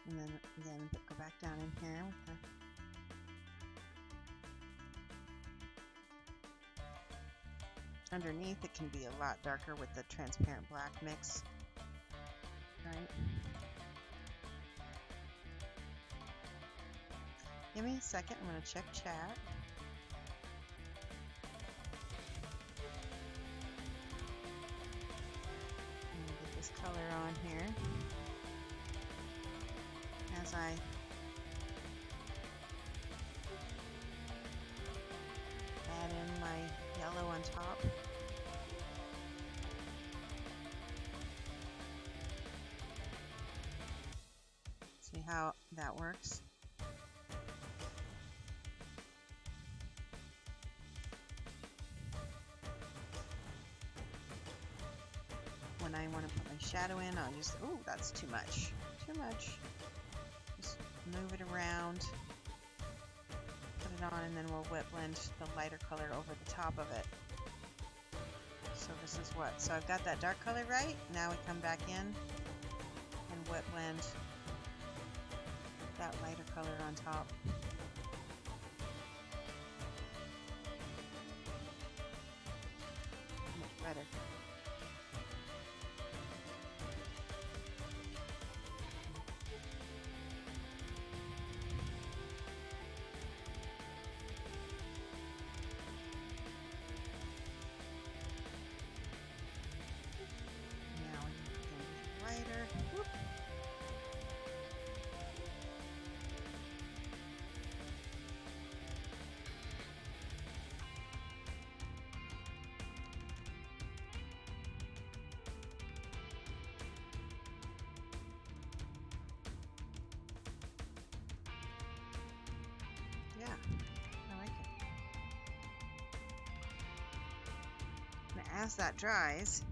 And then again, go back down in here with the... Underneath, it can be a lot darker with the transparent black mix. Right? Give me a second. I'm going to check chat. I'm going to get this color on here. As I add in my yellow on top. See how that works? when I want to put my shadow in, I'll just, ooh, that's too much. Too much. Just move it around, put it on, and then we'll wet blend the lighter color over the top of it. So this is what? So I've got that dark color right. Now we come back in and wet blend that lighter color on top. Much better. Yeah, I like it. Now, as that dries,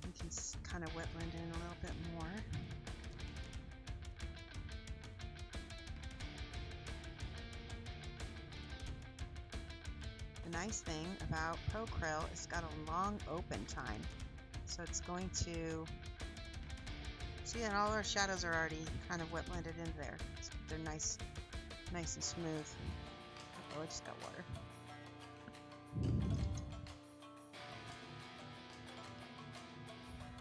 we can kind of wet blend in a little bit more. The nice thing about Pro Krill is it's got a long open time, so it's going to see that all our shadows are already kind of wet blended into there. They're nice and smooth. Oh, I just got water.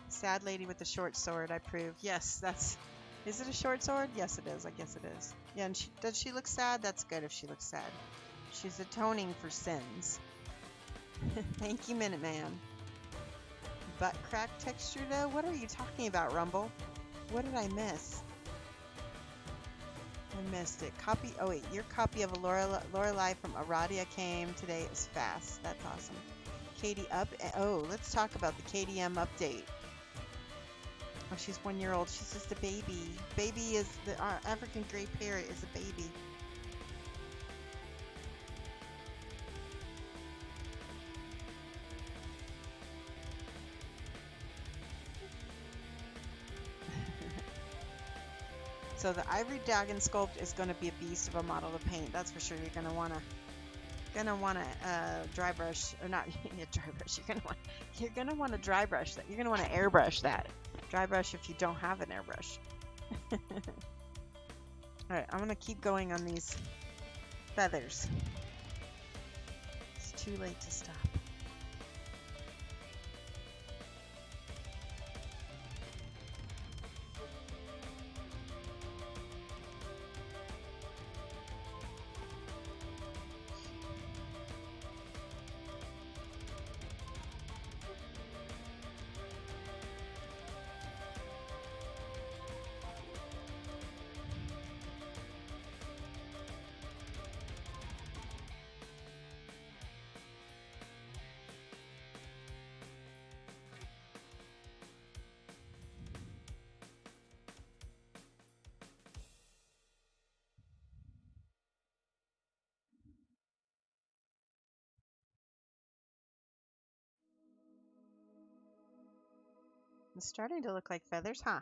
Sad lady with the short sword, I approve. Yes, that's... Is it a short sword? Yes, it is. I guess it is. Yeah, and does she look sad? That's good if she looks sad. She's atoning for sins. Thank you, Minuteman. Butt crack texture, though? What are you talking about, Rumble? What did I miss? I missed it. Copy. Oh wait, your copy of Lorelei from Aradia came today. It was fast. That's awesome. Katie up. Oh, let's talk about the KDM update. Oh, she's 1 year old. She's just a baby. Baby is the African gray parrot is a baby. So the ivory dragon sculpt is going to be a beast of a model to paint. That's for sure. You're going to want to dry brush, or not dry brush. You're gonna want to dry brush that. You're gonna want to airbrush that. Dry brush if you don't have an airbrush. All right, I'm gonna keep going on these feathers. It's too late to stop. It's starting to look like feathers, huh?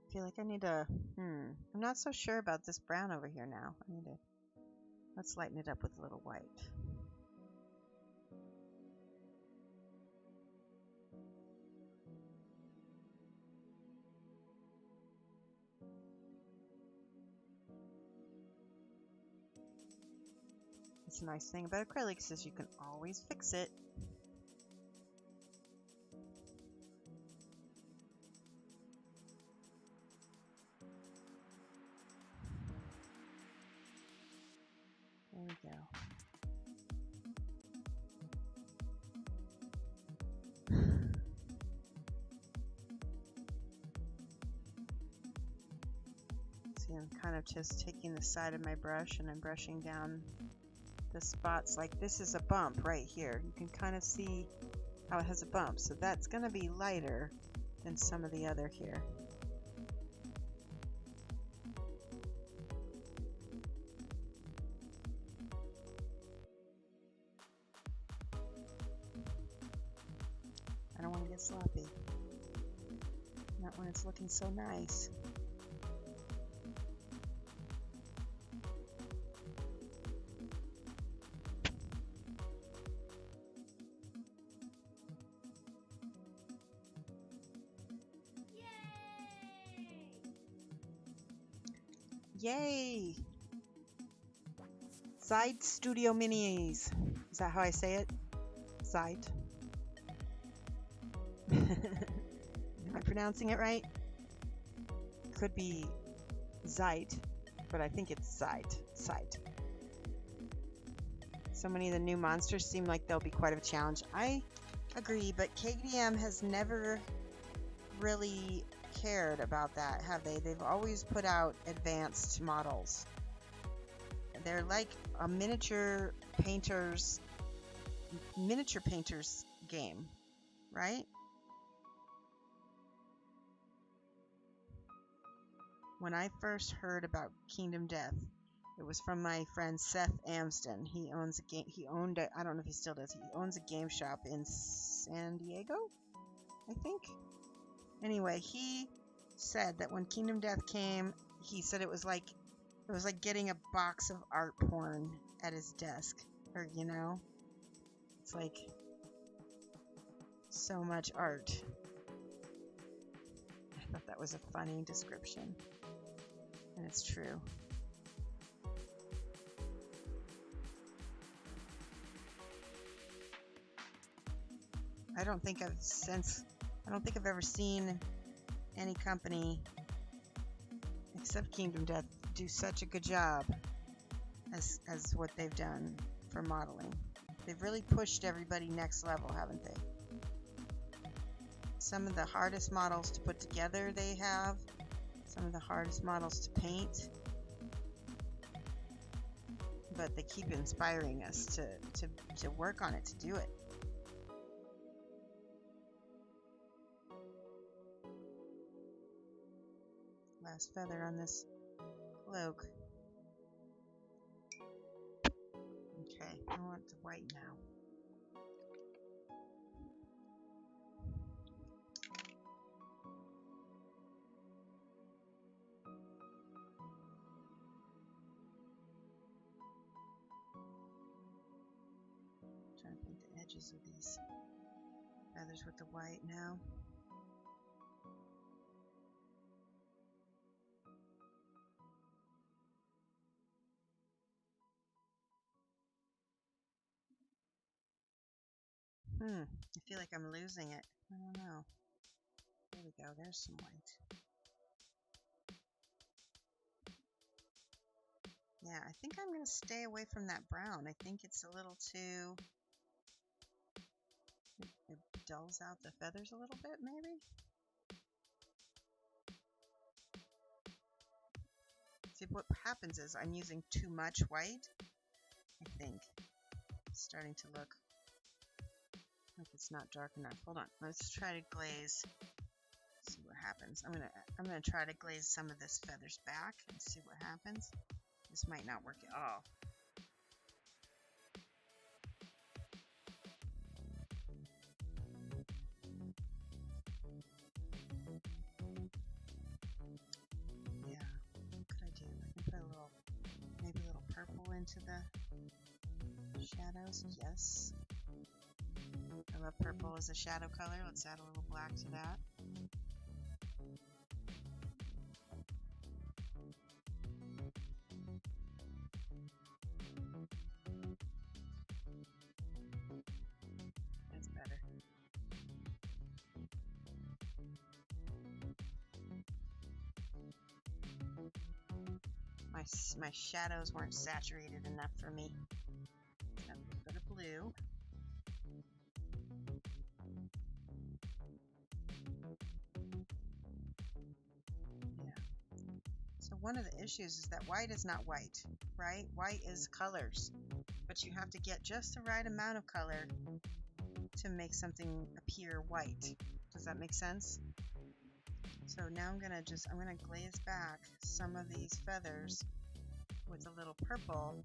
I feel like I need to, I'm not so sure about this brown over here now. Let's lighten it up with a little white. It's a nice thing about acrylics is you can always fix it. There we go. See, I'm kind of just taking the side of my brush and I'm brushing down the spots. Like this is a bump right here. You can kind of see how it has a bump. So that's going to be lighter than some of the other here. get sloppy. Not when it's looking so nice. Yay! Side Studio Minis. Is that how I say it? Side. Am I pronouncing it right? Could be Zeit, but I think it's Zeit. Zeit. So many of the new monsters seem like they'll be quite a challenge. I agree, but KDM has never really cared about that, have they? They've always put out advanced models. They're like a miniature painter's game, right? When I first heard about Kingdom Death, it was from my friend Seth Amsden. He owns a game. I don't know if he still does. He owns a game shop in San Diego, I think. Anyway, he said that when Kingdom Death came, he said it was like getting a box of art porn at his desk, or it's like so much art. I thought that was a funny description, and it's true. I don't think I've ever seen any company except Kingdom Death do such a good job as what they've done for modeling. They've really pushed everybody next level, haven't they? Some of the hardest models to put together they have, some of the hardest models to paint, but they keep inspiring us to work on it, to do it. Last feather on this cloak. Okay, I want the white now. Trying to paint the edges of these feathers with the white now. I feel like I'm losing it. I don't know. There we go. There's some white. Yeah, I think I'm going to stay away from that brown. I think it's a little too... It dulls out the feathers a little bit, maybe? See, what happens is I'm using too much white, I think. It's starting to look like it's not dark enough. Hold on. Let's try to glaze. See what happens. I'm gonna try to glaze some of this feathers back and see what happens. This might not work at all. Yeah. What could I do? I can put maybe a little purple into the shadows. Yes. I love purple as a shadow color. Let's add a little black to that. That's better. My shadows weren't saturated enough for me. A little bit of blue. One of the issues is that white is not white, right? White is colors, but you have to get just the right amount of color to make something appear white. Does that make sense? So now I'm gonna glaze back some of these feathers with a little purple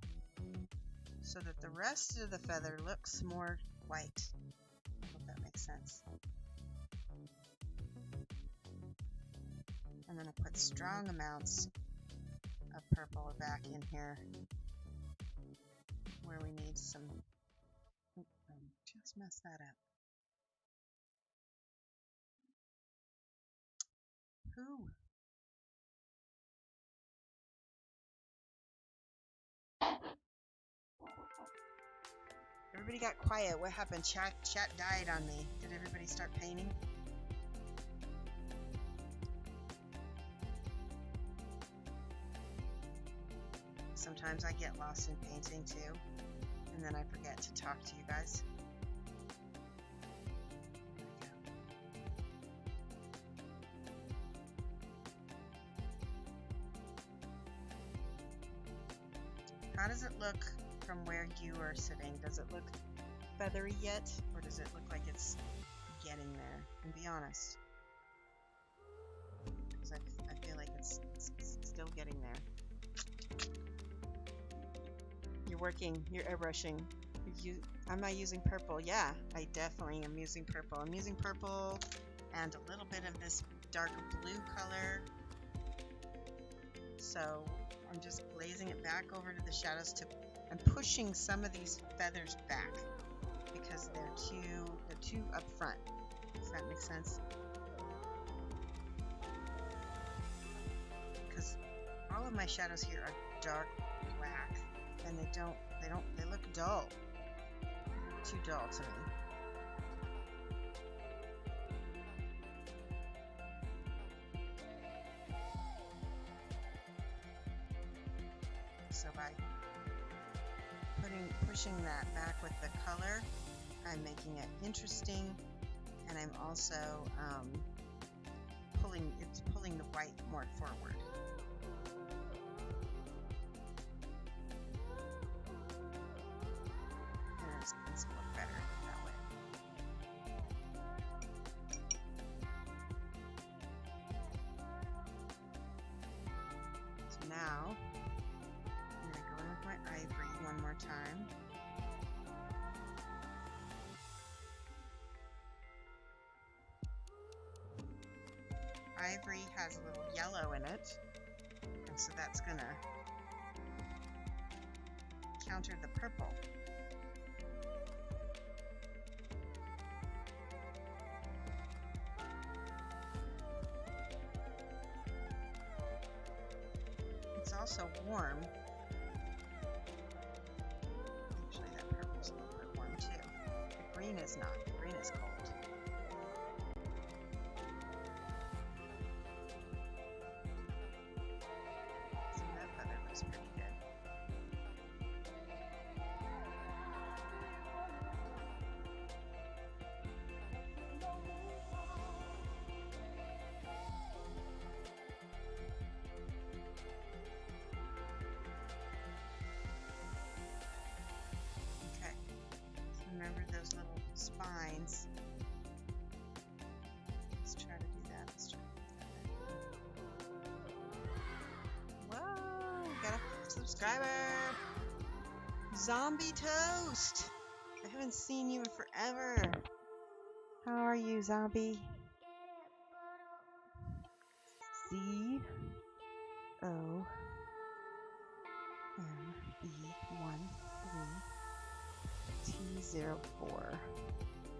so that the rest of the feather looks more white. I hope that makes sense. And then I put strong amounts of purple back in here where we need some. Oop, I just messed that up. Ooh. Everybody got quiet. What happened? Chat died on me. Did everybody start painting? Sometimes I get lost in painting too, and then I forget to talk to you guys. There we go. How does it look from where you are sitting? Does it look feathery yet, or does it look like it's getting there? And be honest, because I feel like it's still getting there. You're airbrushing. Am I using purple? Yeah, I definitely am using purple. I'm using purple and a little bit of this dark blue color. So I'm just glazing it back over to the shadows. I'm pushing some of these feathers back because they're too up front. Does that make sense? Because all of my shadows here are dark black. And they look dull. Too dull to me. So by pushing that back with the color, I'm making it interesting, and I'm also pulling the white more forward. It's going to look better that way. So now I'm going to go in with my ivory one more time. Ivory has a little yellow in it, and so that's going to counter the purple. It's also warm. Actually, that purple's a little bit warm too. The green is not. The green is cold. So that feather looks pretty good. Remember those little spines. Let's try to do that. Whoa, got a subscriber. Zombie Toast. I haven't seen you in forever. How are you, Zombie? ZOMB13T04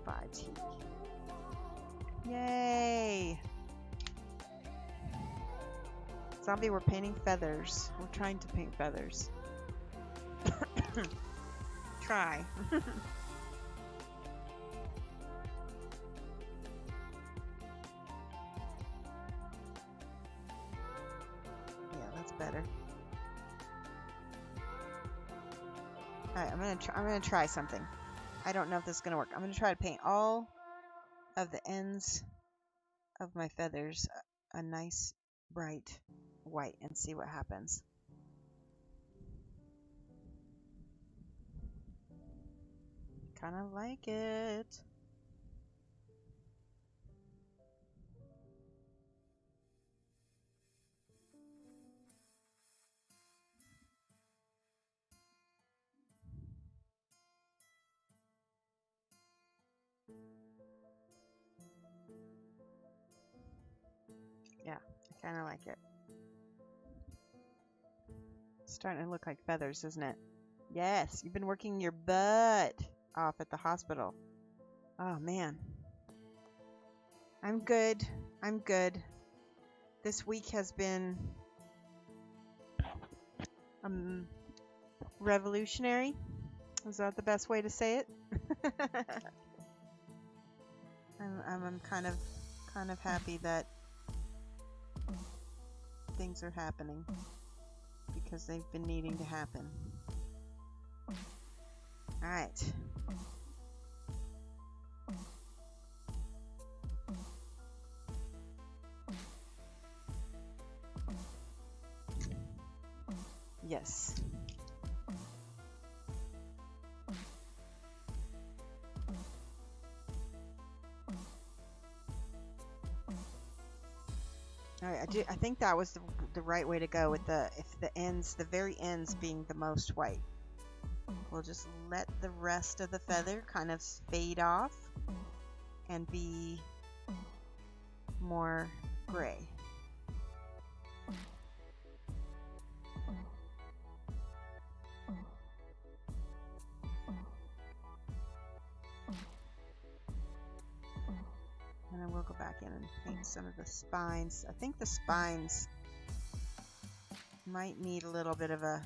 5T. Yay! Zombie, we're painting feathers. We're trying to paint feathers. Try. Yeah, that's better. Alright, I'm gonna try something. I don't know if this is gonna work. I'm gonna try to paint all of the ends of my feathers a nice bright white and see what happens. Kind of like it. Yeah, I Kind of like it. It's starting to look like feathers, isn't it? Yes, you've been working your butt off at the hospital. Oh, man. I'm good. I'm good. This week has been revolutionary. Is that the best way to say it? I'm kind of happy that things are happening because they've been needing to happen. All right. Yes. All right, I think that was the right way to go with the very ends being the most white. We'll just let the rest of the feather kind of fade off and be more gray. And then we'll go back in and paint some of the spines. I think the spines might need a little bit of a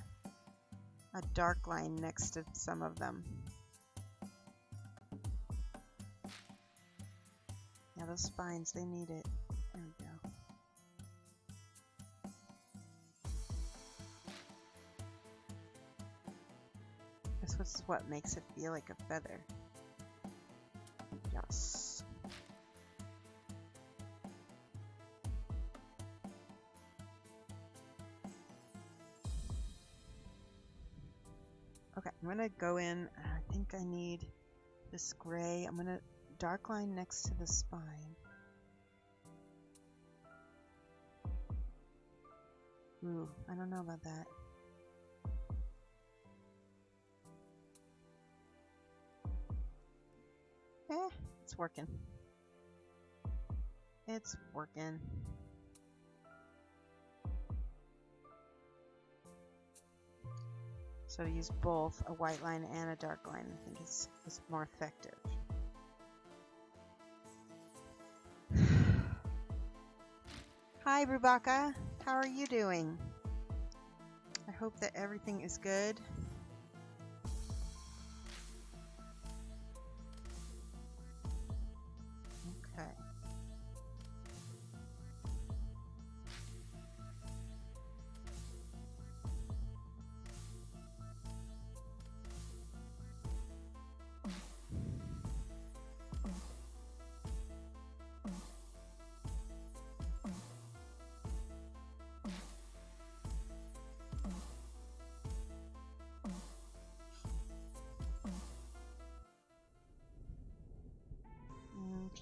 dark line next to some of them. Yeah, those spines, they need it. There we go. This is what makes it feel like a feather. Yes. Okay, I'm gonna go in. I think I need this gray. I'm gonna dark line next to the spine. Ooh, I don't know about that. It's working. It's working. So to use both a white line and a dark line, I think is more effective. Hi, Rubaka. How are you doing? I hope that everything is good. Okay.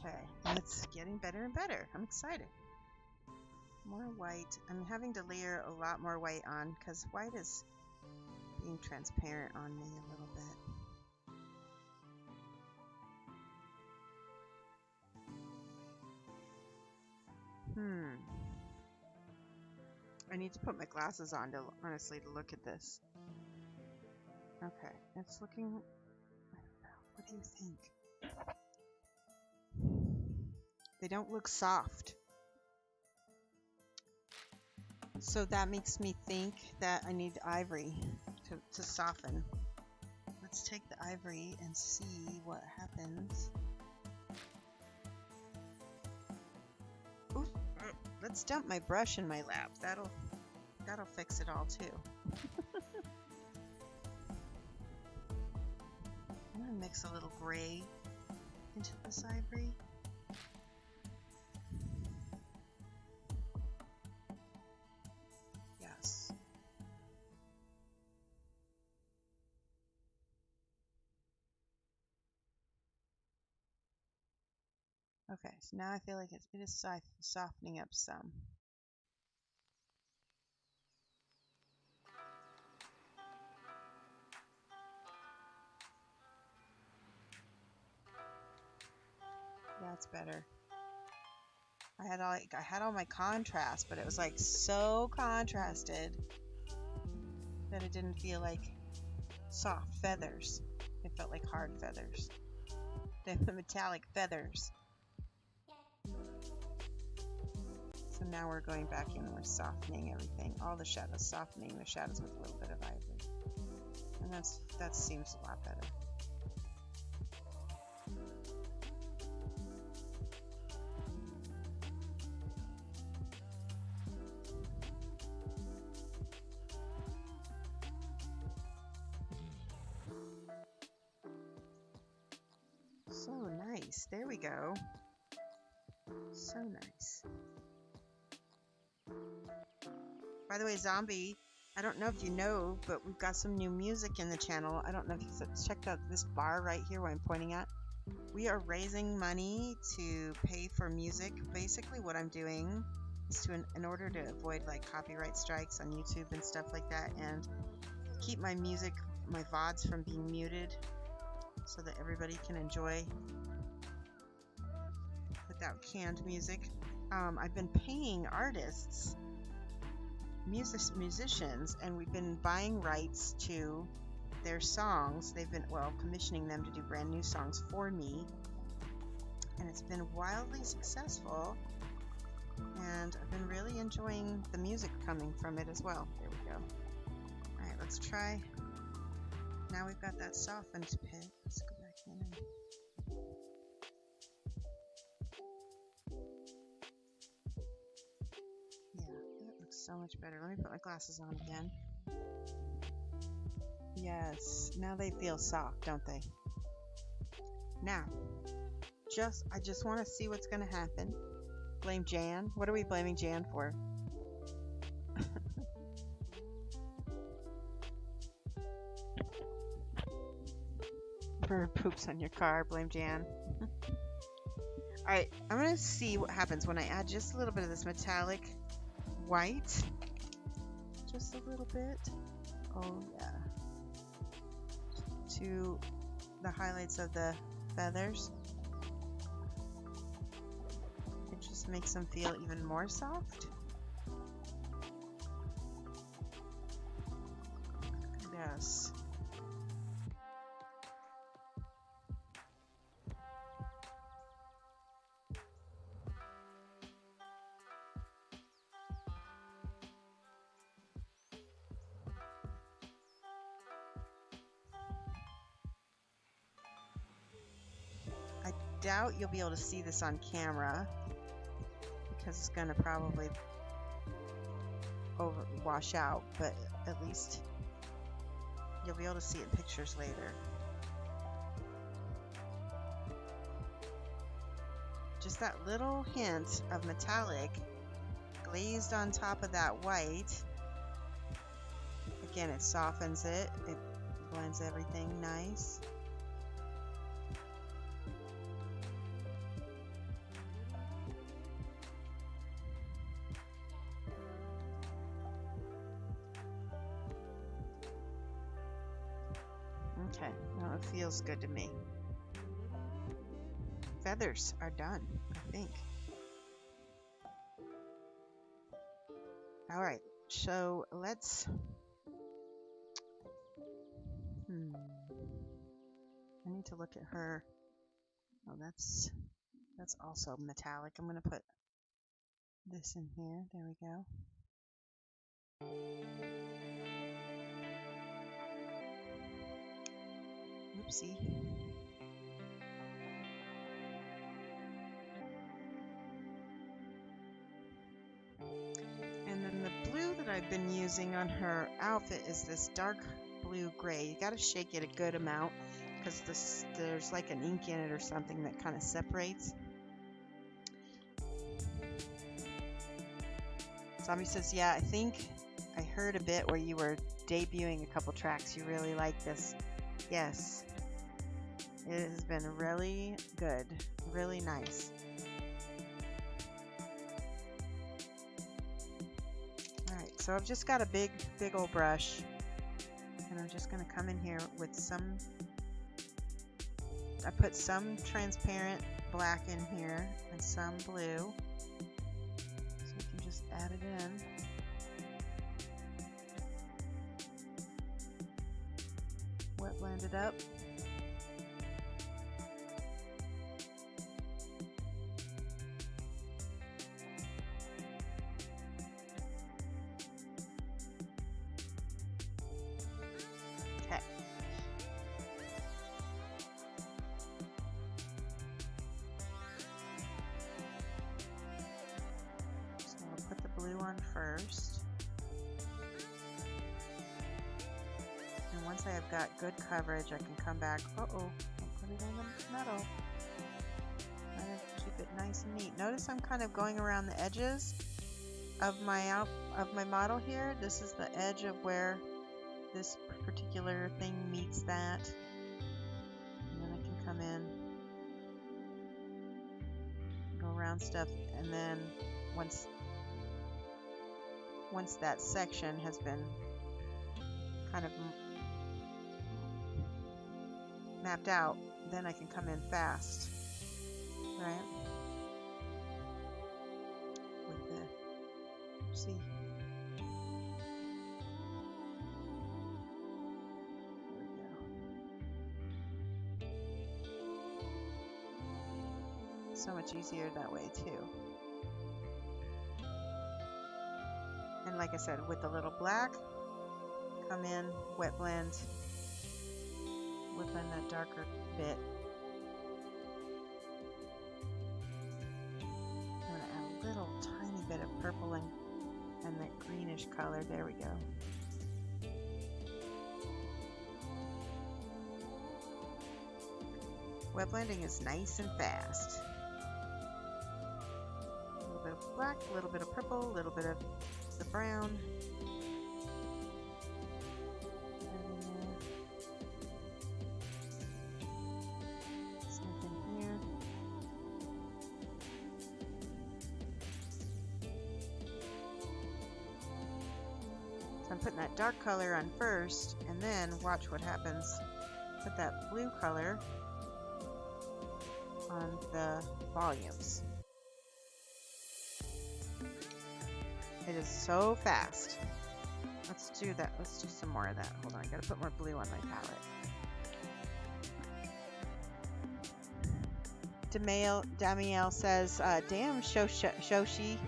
Okay, and it's getting better and better. I'm excited. More white. I'm having to layer a lot more white on because white is being transparent on me a little bit. I need to put my glasses on to honestly to look at this. Okay, it's looking. I don't know. What do you think? They don't look soft. So that makes me think that I need ivory to soften. Let's take the ivory and see what happens. Ooh, let's dump my brush in my lap. That'll fix it all too. I'm gonna mix a little gray into this ivory. Yes. Okay, so now I feel like it is softening up some. That's better. I had all my contrast, but it was like so contrasted that it didn't feel like soft feathers. It felt like hard feathers. The metallic feathers. So now we're going back in and we're softening everything. All the shadows, softening the shadows with a little bit of ivory. And that seems a lot better. So nice. There we go. So nice. By the way, Zombie, I don't know if you know, but we've got some new music in the channel. I don't know if you've checked out this bar right here where I'm pointing at. We are raising money to pay for music. Basically what I'm doing is in order to avoid like copyright strikes on YouTube and stuff like that, and keep my music, my VODs from being muted so that everybody can enjoy without canned music. I've been paying artists, musicians, and we've been buying rights to their songs. They've been, well, commissioning them to do brand new songs for me, and it's been wildly successful, and I've been really enjoying the music coming from it as well. There we go. Alright, let's try. Now we've got that softened pit. Let's go back in and so much better. Let me put my glasses on again. Yes, now they feel soft, don't they? Now, I just want to see what's going to happen. Blame Jan. What are we blaming Jan for? Bird poops on your car. Blame Jan. Alright, I'm going to see what happens when I add just a little bit of this metallic white. Just a little bit. Oh yeah. To the highlights of the feathers. It just makes them feel even more soft. Yes. Doubt you'll be able to see this on camera because it's going to probably wash out, but at least you'll be able to see it in pictures later. Just that little hint of metallic glazed on top of that white. Again, it softens it. It blends everything nice. Okay, now it feels good to me. Feathers are done, I think. Alright, so let's... I need to look at her. Oh, that's also metallic. I'm going to put this in here. There we go. Oopsie. And then the blue that I've been using on her outfit is this dark blue gray. You gotta shake it a good amount because there's like an ink in it or something that kind of separates. Zombie says, yeah, I think I heard a bit where you were debuting a couple tracks. You really like this. Yes. It has been really good. Really nice. Alright, so I've just got a big old brush. And I'm just going to come in here with some... I put some transparent black in here and some blue. add it in. Wet blend it up. Okay. So we'll put the blue on first. And once I have got good coverage, I can come back. Uh-oh, don't put it on the metal. I have to keep it nice and neat. Notice I'm kind of going around the edges of my model here. This is the edge of where this particular thing meets that. And then I can come in, go around stuff, and then once that section has been kind of mapped out, then I can come in fast, right? With the, see, there we go. So much easier that way too. And like I said, with the little black, come in, wet blend, whip in that darker bit. I'm going to add a little tiny bit of purple and that greenish color. There we go. Wet blending is nice and fast. A little bit of black, a little bit of purple, a little bit of the brown. I'm putting that dark color on first, and then watch what happens. Put that blue color on the volumes. It is so fast. Let's do that. Let's do some more of that. Hold on, I gotta put more blue on my palette. Damiel says, damn, Shoshie.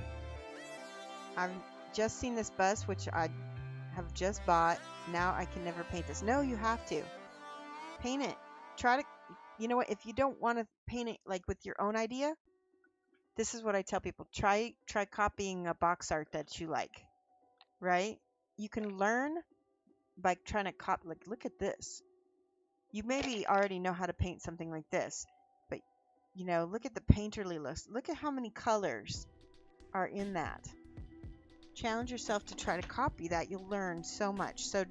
I've just seen this bus, which I have just bought. Now I can never paint this. No, you have to. Paint it. Try to, you know what, if you don't want to paint it like with your own idea, this is what I tell people. Try copying a box art that you like, right? You can learn by trying to copy, like, look at this. You maybe already know how to paint something like this, but, you know, look at the painterly list. Look at how many colors are in that. Challenge yourself to try to copy that. You'll learn so much. So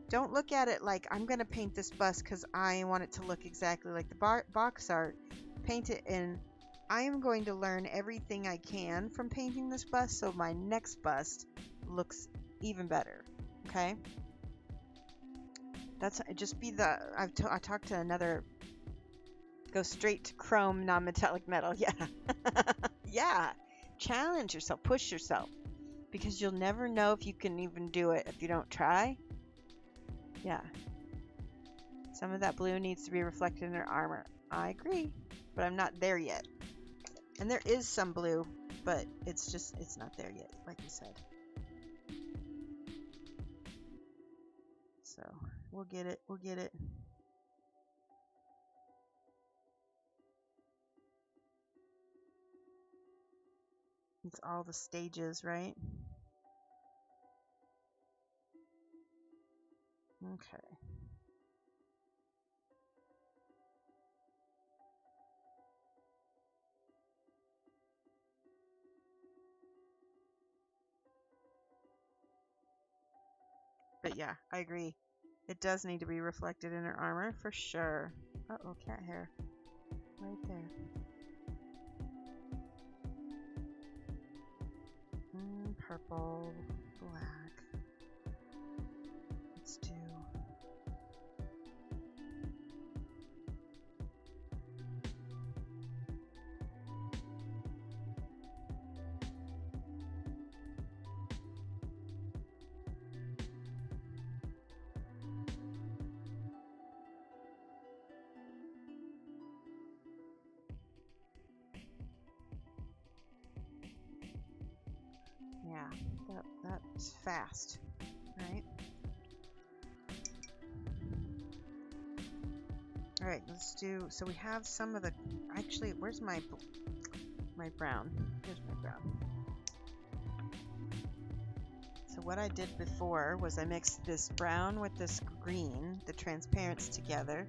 don't look at it like, I'm going to paint this bust because I want it to look exactly like the box art. Paint it in, I am going to learn everything I can from painting this bust so my next bust looks even better. Okay? That's just be the, I talked to another, go straight to chrome, non-metallic metal. Yeah. Yeah. Challenge yourself. Push yourself. Because you'll never know if you can even do it if you don't try. Yeah. Some of that blue needs to be reflected in her armor. I agree. But I'm not there yet. And there is some blue, but it's not there yet, like you said. So, we'll get it. We'll get it. It's all the stages, right? Okay. But yeah, I agree. It does need to be reflected in her armor for sure. Uh-oh, cat hair. Right there. Purple, black. Let's do. that's fast, right? All right, let's do, so we have some of the, actually, where's my brown? Here's my brown. So what I did before was I mixed this brown with this green, the transparents together,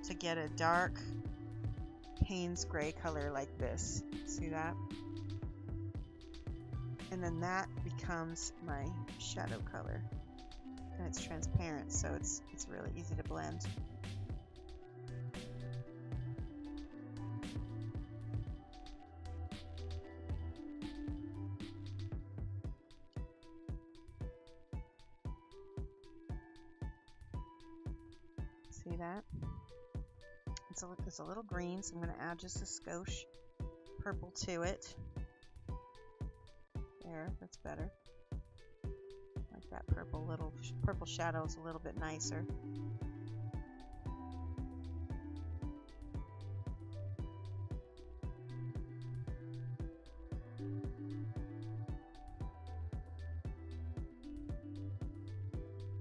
to get a dark Payne's gray color like this. See that? And then that becomes my shadow color. And it's transparent, so it's really easy to blend. See that? It's a little green, so I'm going to add just a skosh purple to it. There, that's better. Like that purple shadow is a little bit nicer.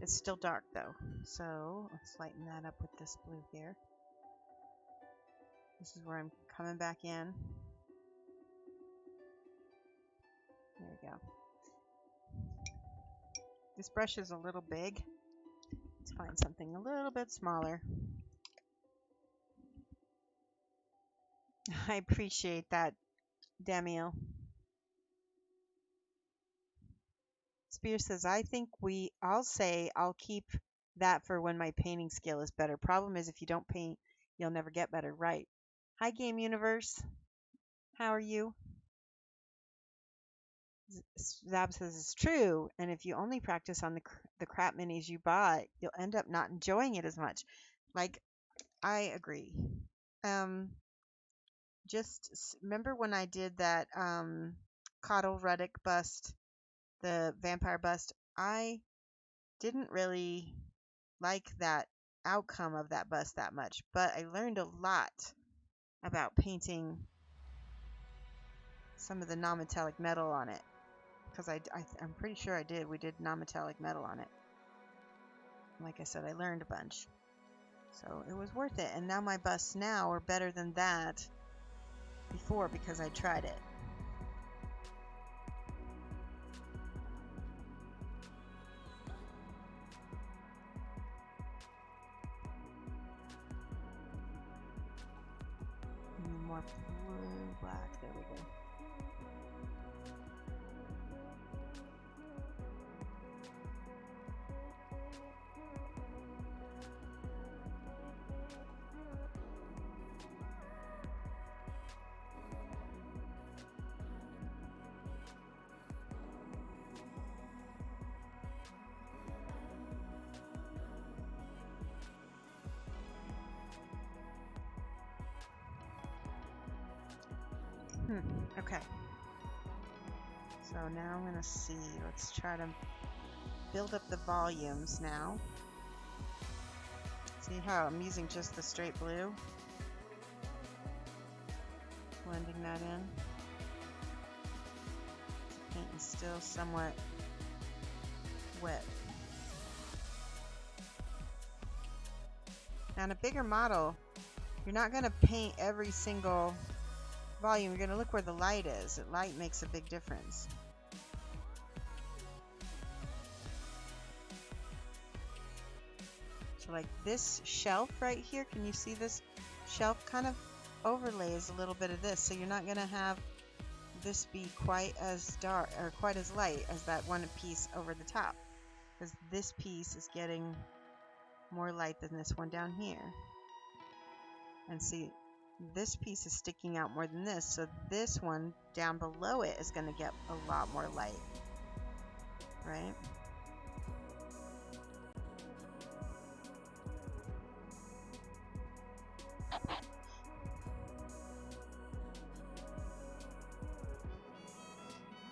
It's still dark though, so let's lighten that up with this blue here. This is where I'm coming back in. There we go. This brush is a little big. Let's find something a little bit smaller. I appreciate that, Damiel. Spear says, I think I'll say I'll keep that for when my painting skill is better. Problem is, if you don't paint, you'll never get better. Right. Hi, Game Universe. How are you? Zab says it's true, and if you only practice on the crap minis you bought, you'll end up not enjoying it as much. Like, I agree. Just remember when I did that Coddle Ruddick bust, the vampire bust, I didn't really like that outcome of that bust that much, but I learned a lot about painting some of the non-metallic metal on it, because I'm pretty sure we did non-metallic metal on it. Like I said, I learned a bunch, so it was worth it. And now my busts now are better than that before, because I tried it. More blue, black, there we go. Okay. So now I'm going to see. Let's try to build up the volumes now. See how I'm using just the straight blue? Blending that in. The paint is still somewhat wet. Now in a bigger model, you're not going to paint every single volume. You're going to look where the light is. The light makes a big difference. So like this shelf right here, can you see this shelf kind of overlays a little bit of this, so you're not going to have this be quite as dark or quite as light as that one piece over the top, because this piece is getting more light than this one down here. And see, this piece is sticking out more than this, so this one down below it is going to get a lot more light, right?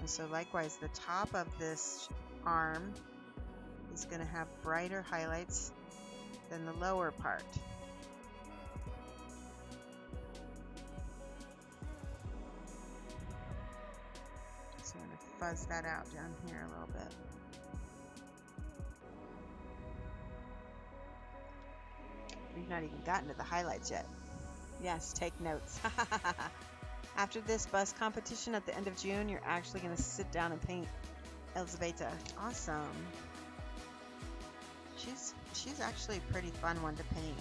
And so likewise, the top of this arm is going to have brighter highlights than the lower part. So I'm going to fuzz that out down here a little bit. We've not even gotten to the highlights yet. Yes, take notes. After this bus competition at the end of June, you're actually going to sit down and paint Elizabeta. Awesome. She's actually a pretty fun one to paint.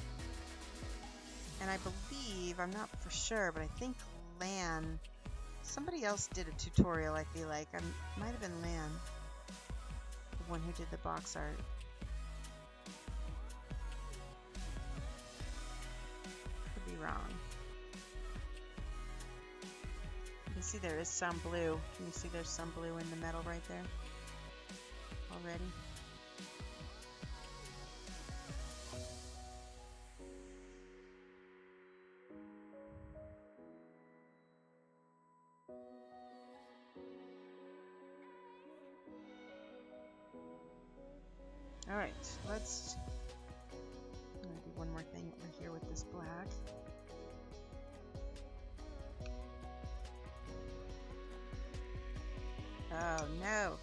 And I believe, I'm not for sure, but I think Lan, somebody else did a tutorial, I feel like. Might have been Lan, the one who did the box art. Could be wrong. You can see there is some blue. Can you see there's some blue in the metal right there already? Alright, let's I'm gonna do one more thing over here with this black. Oh no!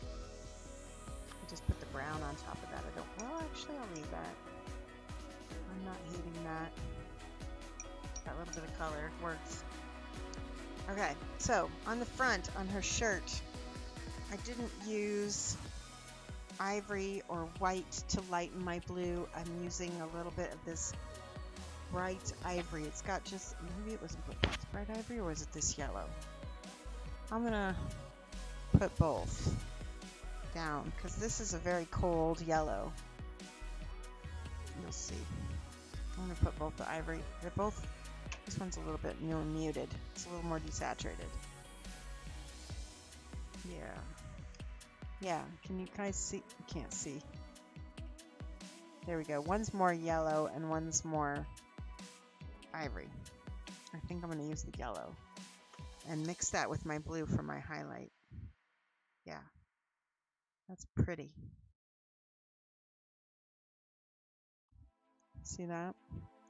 I just put the brown on top of that. Well, actually I'll leave that. I'm not hating that. That little bit of color works. Okay, so on the front, on her shirt, I didn't use ivory or white to lighten my blue. I'm using a little bit of this bright ivory. It's got just, maybe it was bright ivory, or was it this yellow? I'm gonna put both down because this is a very cold yellow. You'll see. I'm gonna put both the ivory. They're both, this one's a little bit more muted. It's a little more desaturated. Yeah. Yeah, can you guys see? You can't see. There we go. One's more yellow and one's more ivory. I think I'm going to use the yellow and mix that with my blue for my highlight. Yeah, that's pretty. See that?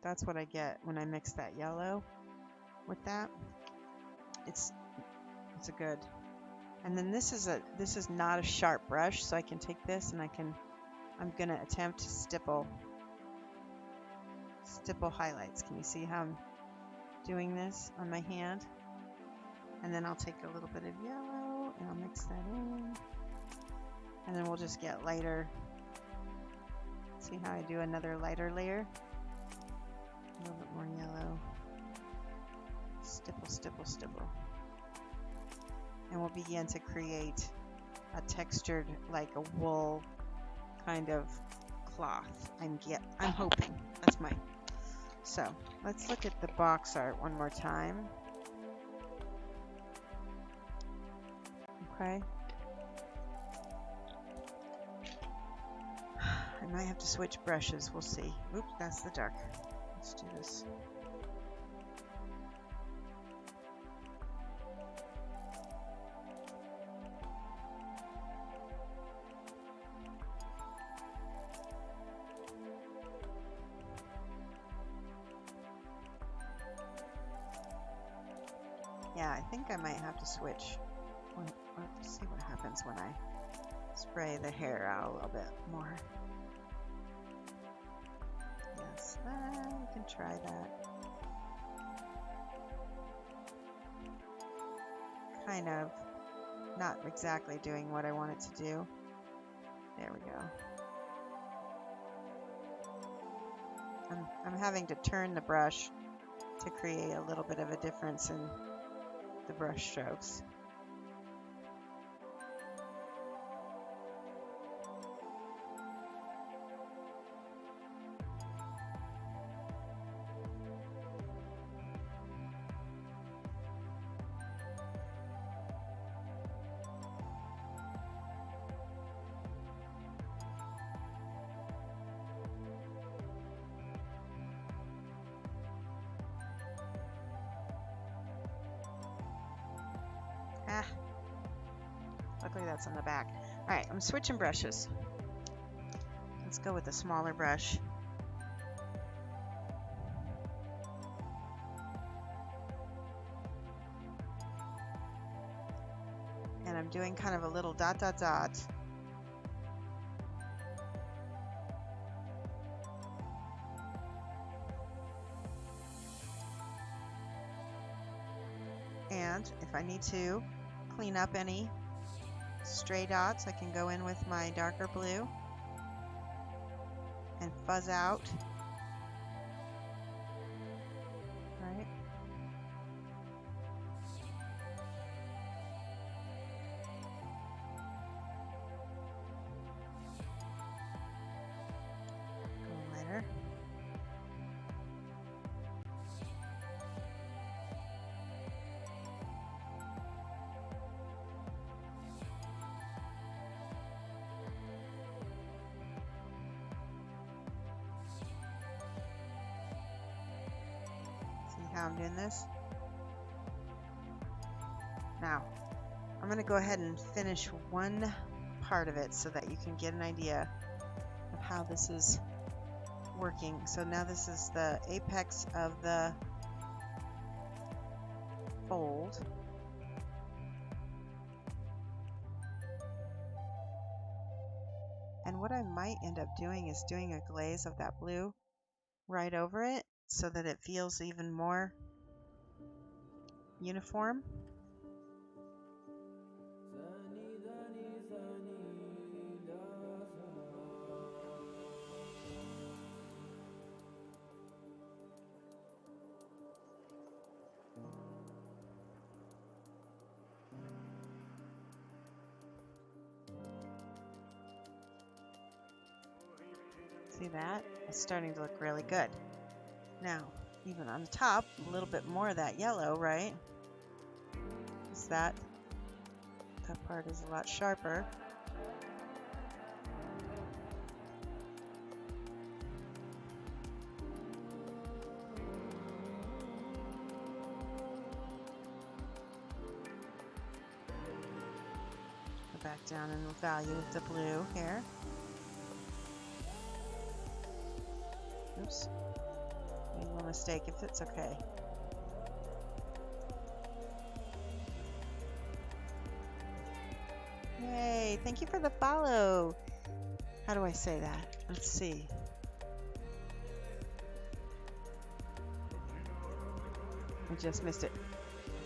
That's what I get when I mix that yellow with that. It's a good. And then this is not a sharp brush, so I can take this and I'm gonna attempt to stipple highlights. Can you see how I'm doing this on my hand? And then I'll take a little bit of yellow and I'll mix that in. And then we'll just get lighter. See how I do another lighter layer? A little bit more yellow. Stipple, stipple, stipple. And we'll begin to create a textured, like a wool kind of cloth. I'm hoping. That's my. So let's look at the box art one more time. Okay. I might have to switch brushes. We'll see. Oops, that's the dark. Let's do this. Yeah, I think I might have to switch. Let's see what happens when I spray the hair out a little bit more. Yes, we can try that. Kind of not exactly doing what I want it to do. There we go. I'm having to turn the brush to create a little bit of a difference in the brush strokes. Luckily that's on the back. Alright, I'm switching brushes. Let's go with a smaller brush. And I'm doing kind of a little dot dot dot. And if I need to clean up any stray dots, I can go in with my darker blue and fuzz out. Right? Go lighter. How I'm doing this. Now, I'm going to go ahead and finish one part of it so that you can get an idea of how this is working. So now this is the apex of the fold. And what I might end up doing is doing a glaze of that blue right over it, so that it feels even more uniform. See that? It's starting to look really good. Now, even on the top, a little bit more of that yellow, right? Is that part is a lot sharper. Go back down in the value of the blue here. Oops. Made a little mistake, if it's okay. Yay, thank you for the follow. How do I say that? Let's see. I just missed it.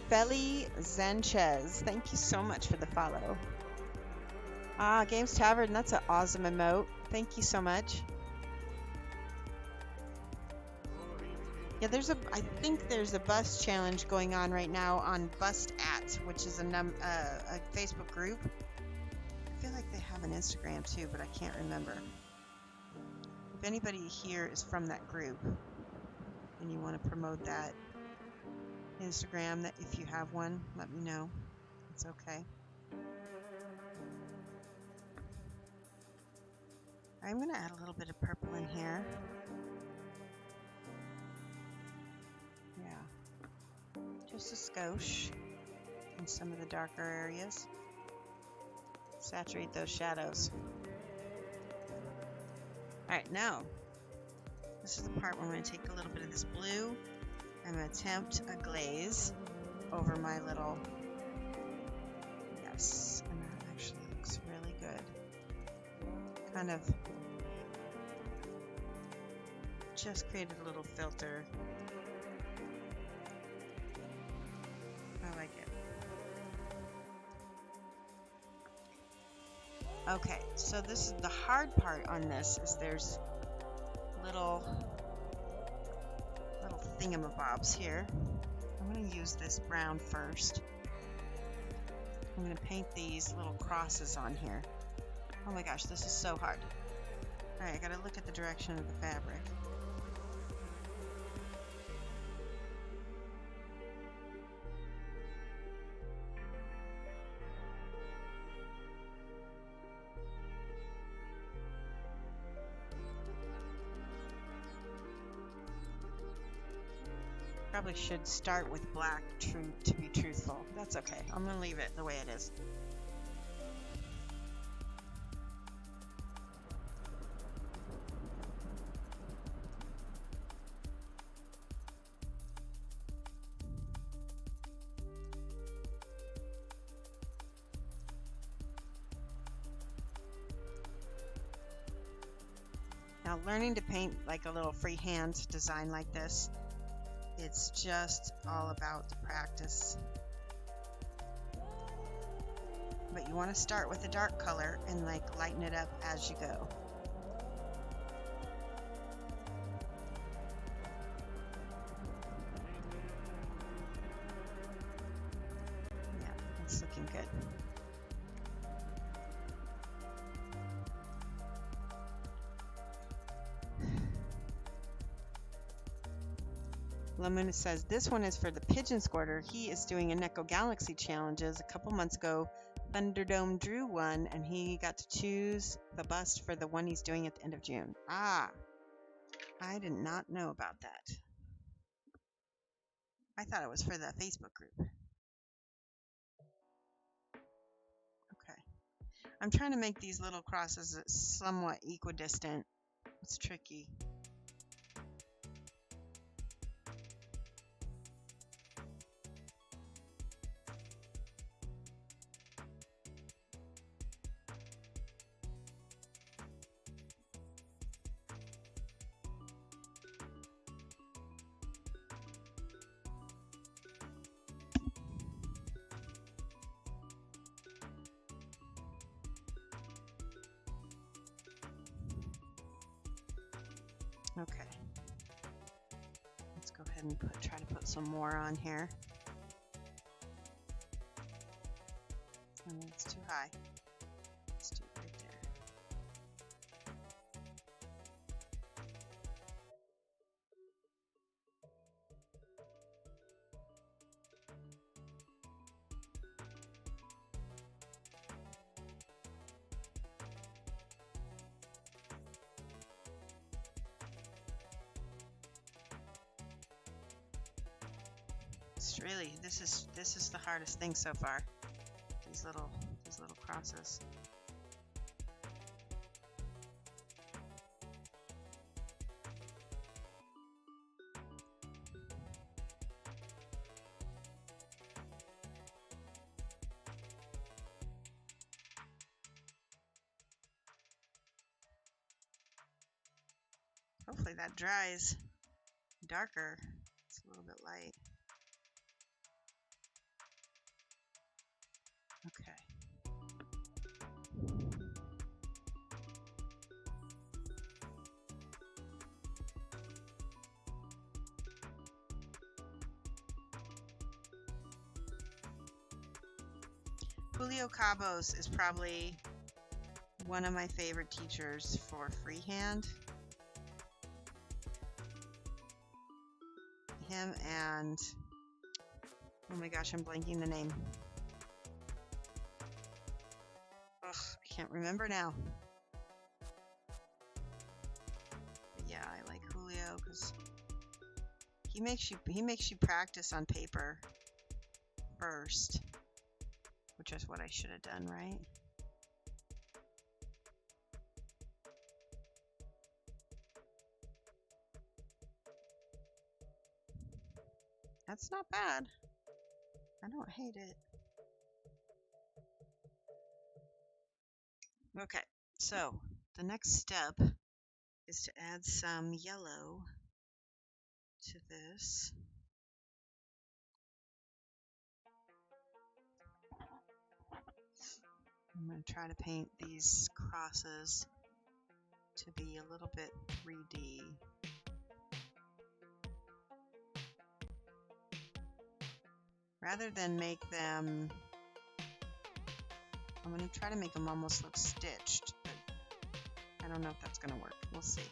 Feli Sanchez, thank you so much for the follow. Ah, Games Tavern, that's an awesome emote. Thank you so much. Yeah, I think there's a bust challenge going on right now on Bust At, which is a Facebook group. I feel like they have an Instagram too, but I can't remember. If anybody here is from that group and you want to promote that Instagram, that if you have one, let me know. It's okay. I'm going to add a little bit of purple in here. Yeah, just a skosh in some of the darker areas. Saturate those shadows. Alright, now, this is the part where I'm going to take a little bit of this blue. I'm going to attempt a glaze over my little... Yes, and that actually looks really good. Kind of just created a little filter. I like it. Okay, so this is the hard part on this, is there's little thingamabobs here. I'm going to use this brown first. I'm going to paint these little crosses on here. Oh my gosh, this is so hard. Alright, I gotta look at the direction of the fabric. Probably should start with black to be truthful. That's okay. I'm gonna leave it the way it is. Now, learning to paint like a little freehand design like this, it's just all about the practice. But you want to start with a dark color and like lighten it up as you go. Yeah, it's looking good. Lamuna says this one is for the pigeon squirter. He is doing a Neko Galaxy challenges. A couple months ago, Thunderdome drew one, and he got to choose the bust for the one he's doing at the end of June. Ah, I did not know about that. I thought it was for the Facebook group. Okay. I'm trying to make these little crosses somewhat equidistant. It's tricky. Okay. Let's go ahead and try to put some more on here. And it's too high. Let's do it right there. It's really, this is the hardest thing so far. These little crosses. Hopefully that dries darker. It's a little bit light. Okay. Julio Cabos is probably one of my favorite teachers for freehand. Him and, oh my gosh, I'm blanking the name. Ugh, I can't remember now. But yeah, I like Julio because he makes you practice on paper first, which is what I should have done, right? That's not bad. I don't hate it. Okay, so the next step is to add some yellow to this. I'm going to try to paint these crosses to be a little bit 3D. Rather than make them, I'm going to try to make them almost look stitched, but I don't know if that's going to work. We'll see.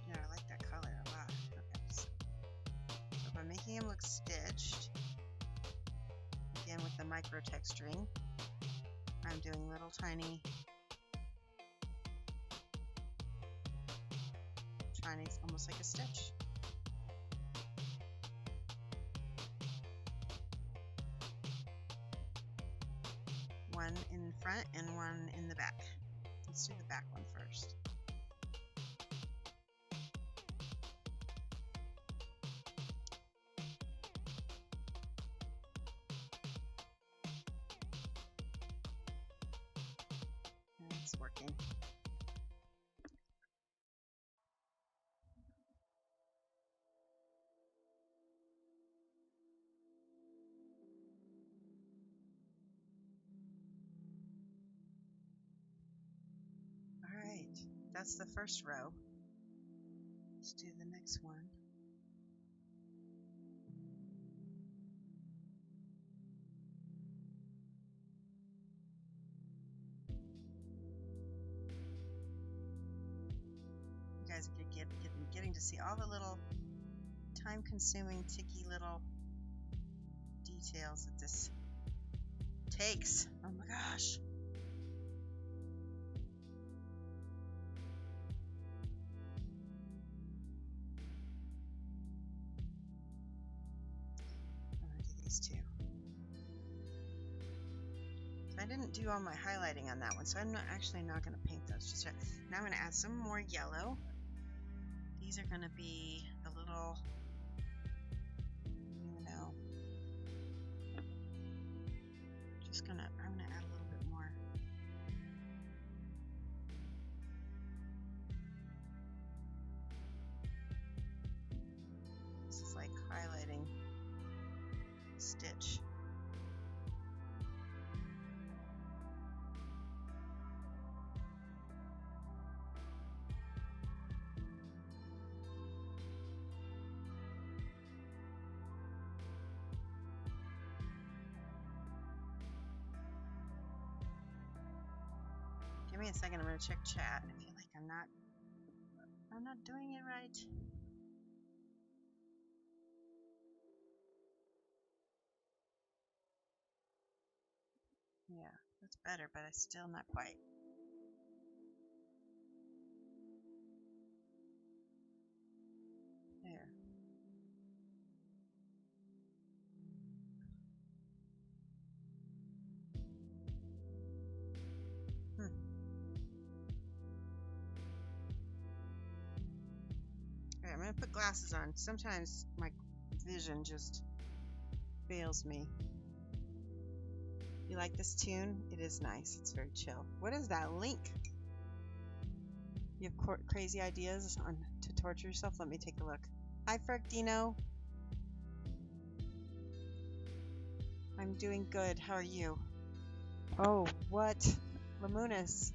Yeah, I like that color a lot. Okay, so if I'm making them look stitched, again with the micro texturing, I'm doing little tiny almost like a stitch. One in front and one in the back. Let's do the back one first. It's working. All right, that's the first row. Let's do the next one. You guys are getting to see all the little time-consuming, ticky little details that this takes. Oh my gosh. I'm going to do these two. So I didn't do all my highlighting on that one, so I'm not going to paint those just yet. Now I'm going to add some more yellow. These are going to be the little, I'm going to add a little bit more. This is like highlighting stitch. Give me a second, I'm going to check chat. I feel like I'm not doing it right. Yeah, that's better, but it's still not quite. There. Okay, I'm going to put glasses on. Sometimes my vision just fails me. You like this tune? It is nice. It's very chill. What is that link? You have crazy ideas on to torture yourself? Let me take a look. Hi, Fergdino. I'm doing good. How are you? Oh, what? Lamunis.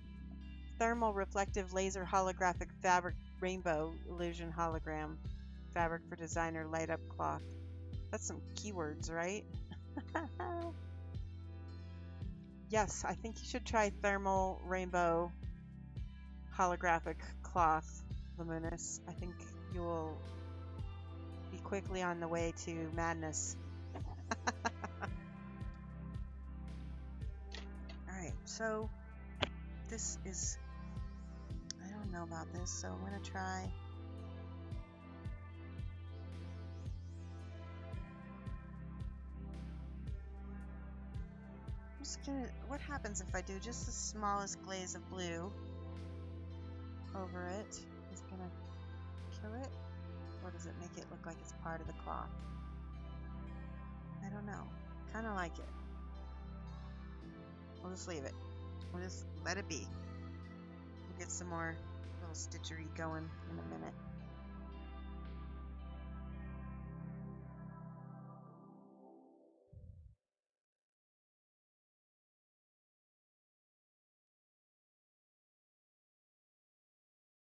Thermal reflective laser holographic fabric rainbow illusion hologram. Fabric for designer light up cloth. That's some keywords, right? Yes, I think you should try thermal rainbow holographic cloth, Lamunis. I think you will be quickly on the way to madness. Alright, so this is, I don't know about this, so I'm going to try. What happens if I do just the smallest glaze of blue over it? Is it gonna kill it? Or does it make it look like it's part of the cloth? I don't know. Kind of like it. We'll just leave it. We'll just let it be. We'll get some more little stitchery going in a minute.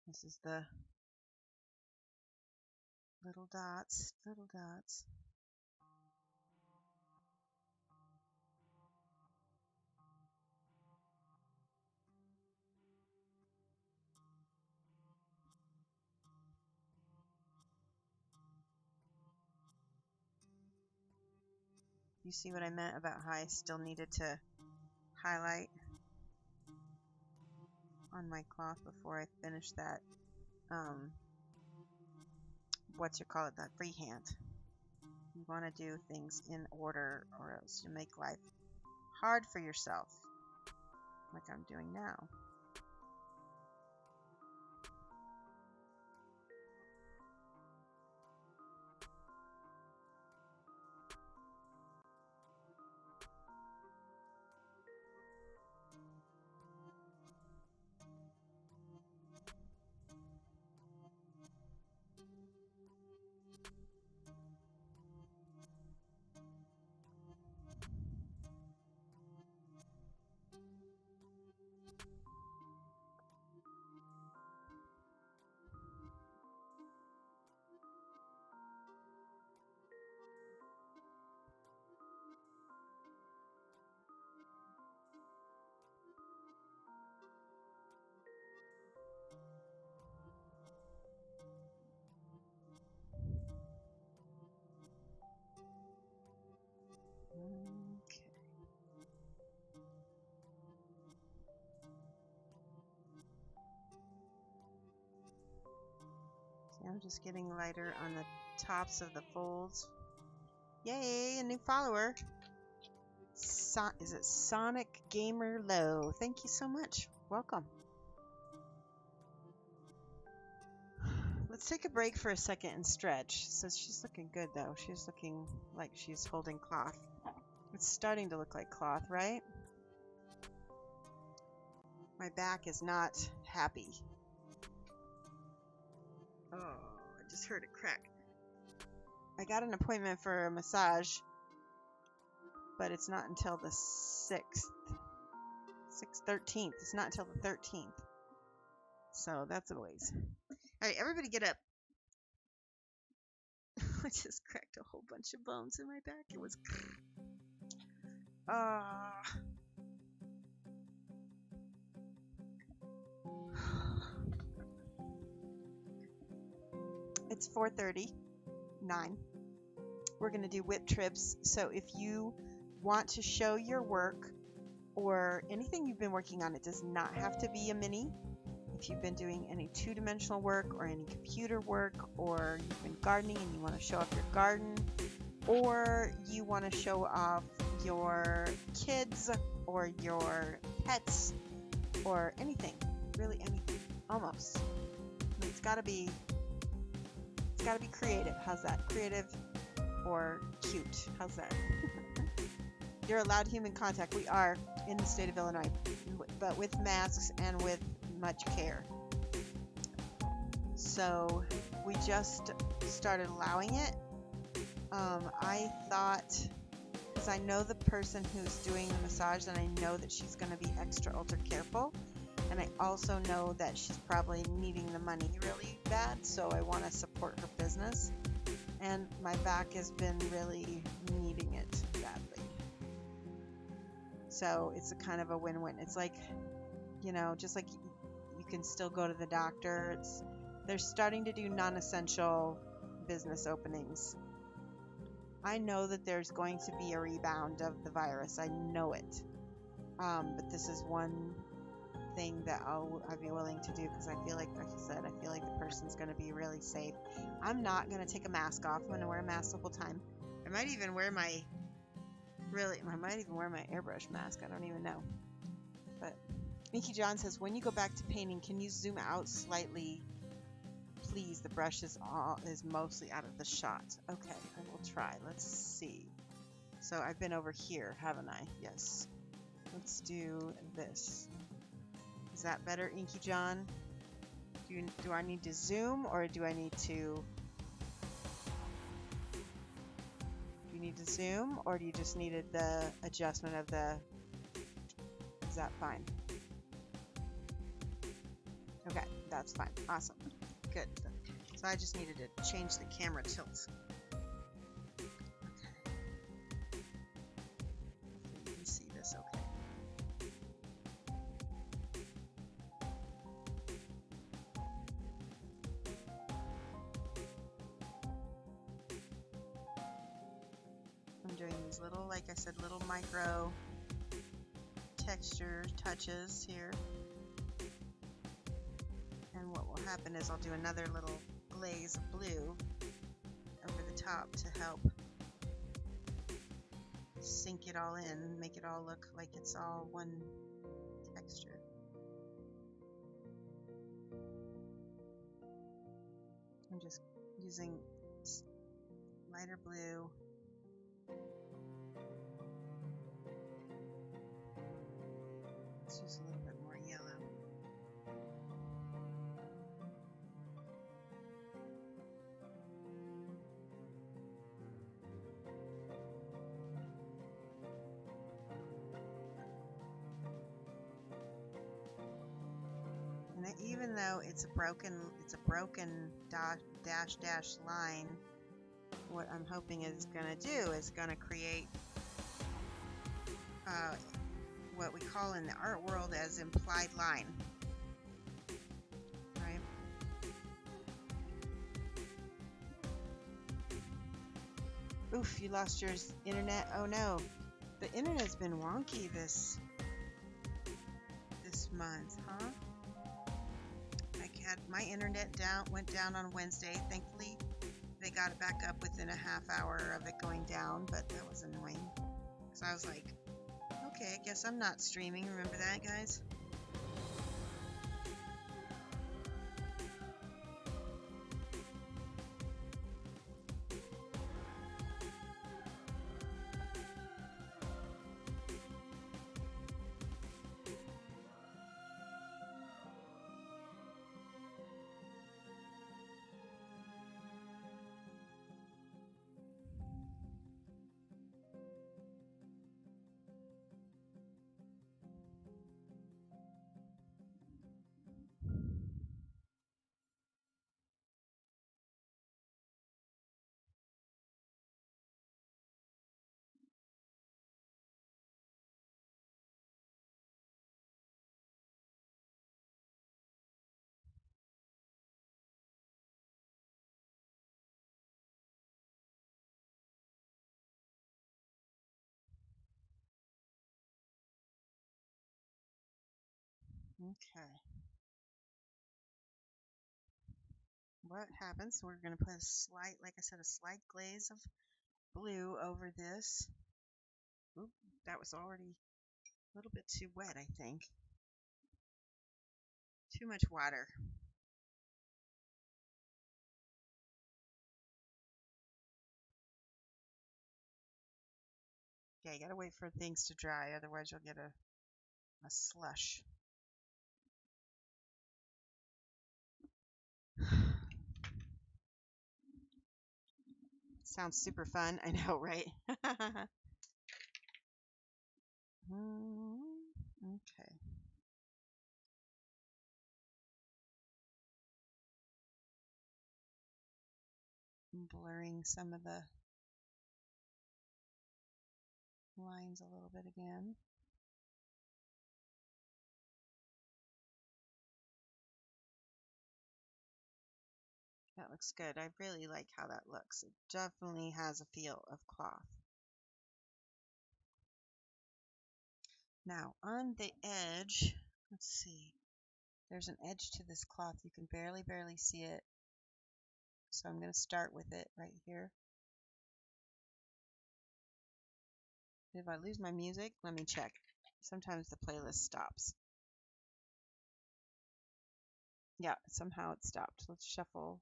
This is the little dots, little dots. You see what I meant about how I still needed to highlight on my cloth before I finish that, that freehand. You want to do things in order or else you make life hard for yourself, like I'm doing now. I'm just getting lighter on the tops of the folds. Yay, a new follower. Is it Sonic Gamer Low? Thank you so much. Welcome. Let's take a break for a second and stretch. So she's looking good though. She's looking like she's holding cloth. It's starting to look like cloth, right? My back is not happy. Oh, I just heard it crack. I got an appointment for a massage, but it's not until the 13th. It's not until the 13th. So that's a ways. All right, everybody get up. I just cracked a whole bunch of bones in my back. It was... It's 4:39. We're going to do whip trips. So if you want to show your work or anything you've been working on, it does not have to be a mini. If you've been doing any two-dimensional work or any computer work, or you've been gardening and you want to show off your garden, or you want to show off your kids or your pets or anything, really anything, almost. I mean, it's got to be creative. How's that? Creative or cute. How's that? You're allowed human contact. We are in the state of Illinois, but with masks and with much care. So we just started allowing it. I thought, because I know the person who's doing the massage, and I know that she's going to be extra ultra careful, and I also know that she's probably needing the money really bad, so I want to support her business. And my back has been really needing it badly. So it's a kind of a win-win. It's like, you know, just like you can still go to the doctor. They're starting to do non-essential business openings. I know that there's going to be a rebound of the virus. I know it. But this is one thing that I'd be willing to do, because I feel like I said, I feel like the person's going to be really safe. I'm not going to take a mask off. I'm going to wear a mask the whole time. I might even wear my airbrush mask. I don't even know. But Mickey John says, when you go back to painting, can you zoom out slightly, please? The brush is mostly out of the shot. Okay, I will try. Let's see. So I've been over here, haven't I? Yes. Let's do this. Is that better, Inky John? Do I need to zoom, or do I need to... Do you need to zoom, or do you just needed the adjustment of the... Is that fine? Okay, that's fine. Awesome. Good. So I just needed to change the camera tilt. Okay. Hopefully you can see this okay. I'm doing these little, like I said, little micro texture touches here. And what will happen is I'll do another little glaze of blue over the top to help sink it all in, make it all look like it's all one texture. I'm just using lighter blue. Let's use a little bit more yellow. And even though it's a broken dash line, what I'm hoping is going to do is going to create what we call in the art world as implied line. Right? Oof, you lost your internet. Oh no. The internet's been wonky this month, huh? my internet went down on Wednesday. Thankfully, they got it back up within a half hour of it going down, but that was annoying. So I was like, okay, I guess I'm not streaming. Remember that, guys? Okay. What happens? We're going to put a slight, like I said, a slight glaze of blue over this. Oop, that was already a little bit too wet, I think. Too much water. Yeah, you gotta wait for things to dry, otherwise you'll get a slush. Sounds super fun. I know, right? Okay. I'm blurring some of the lines a little bit again. That looks good. I really like how that looks. It definitely has a feel of cloth. Now, on the edge, let's see. There's an edge to this cloth. You can barely see it. So I'm going to start with it right here. Did I lose my music? Let me check. Sometimes the playlist stops. Yeah, somehow it stopped. Let's shuffle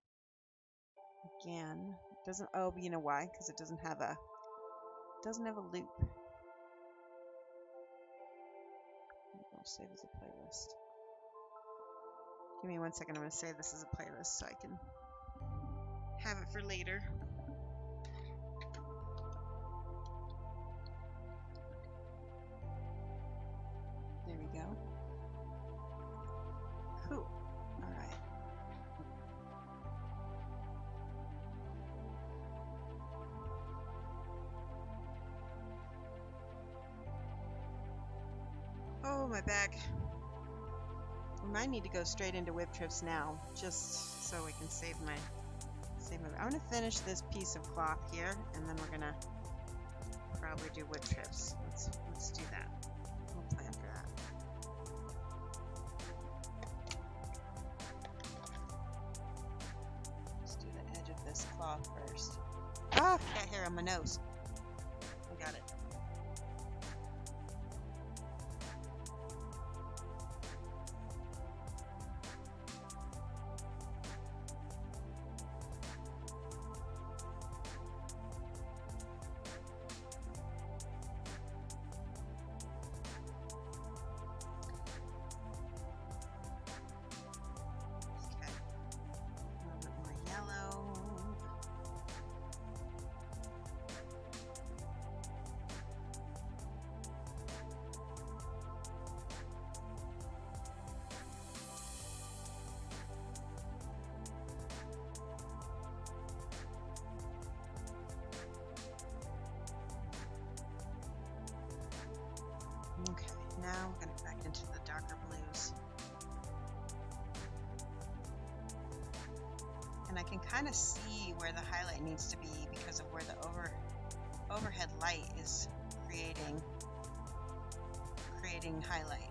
again. It doesn't. Oh, but you know why? Because it doesn't have a loop. I'll save as a playlist. Give me 1 second. I'm going to save this as a playlist so I can have it for later. There we go. Cool. All right. Oh, my back. We might need to go straight into whip trips now, just so we can save my. I'm gonna finish this piece of cloth here, and then we're gonna probably do whip trips. Let's do that. We'll plan for that. Let's do the edge of this cloth first. Ah, cat hair on my nose. I got it. Okay, now we're going to back into the darker blues. And I can kind of see where the highlight needs to be because of where the overhead light is creating highlight.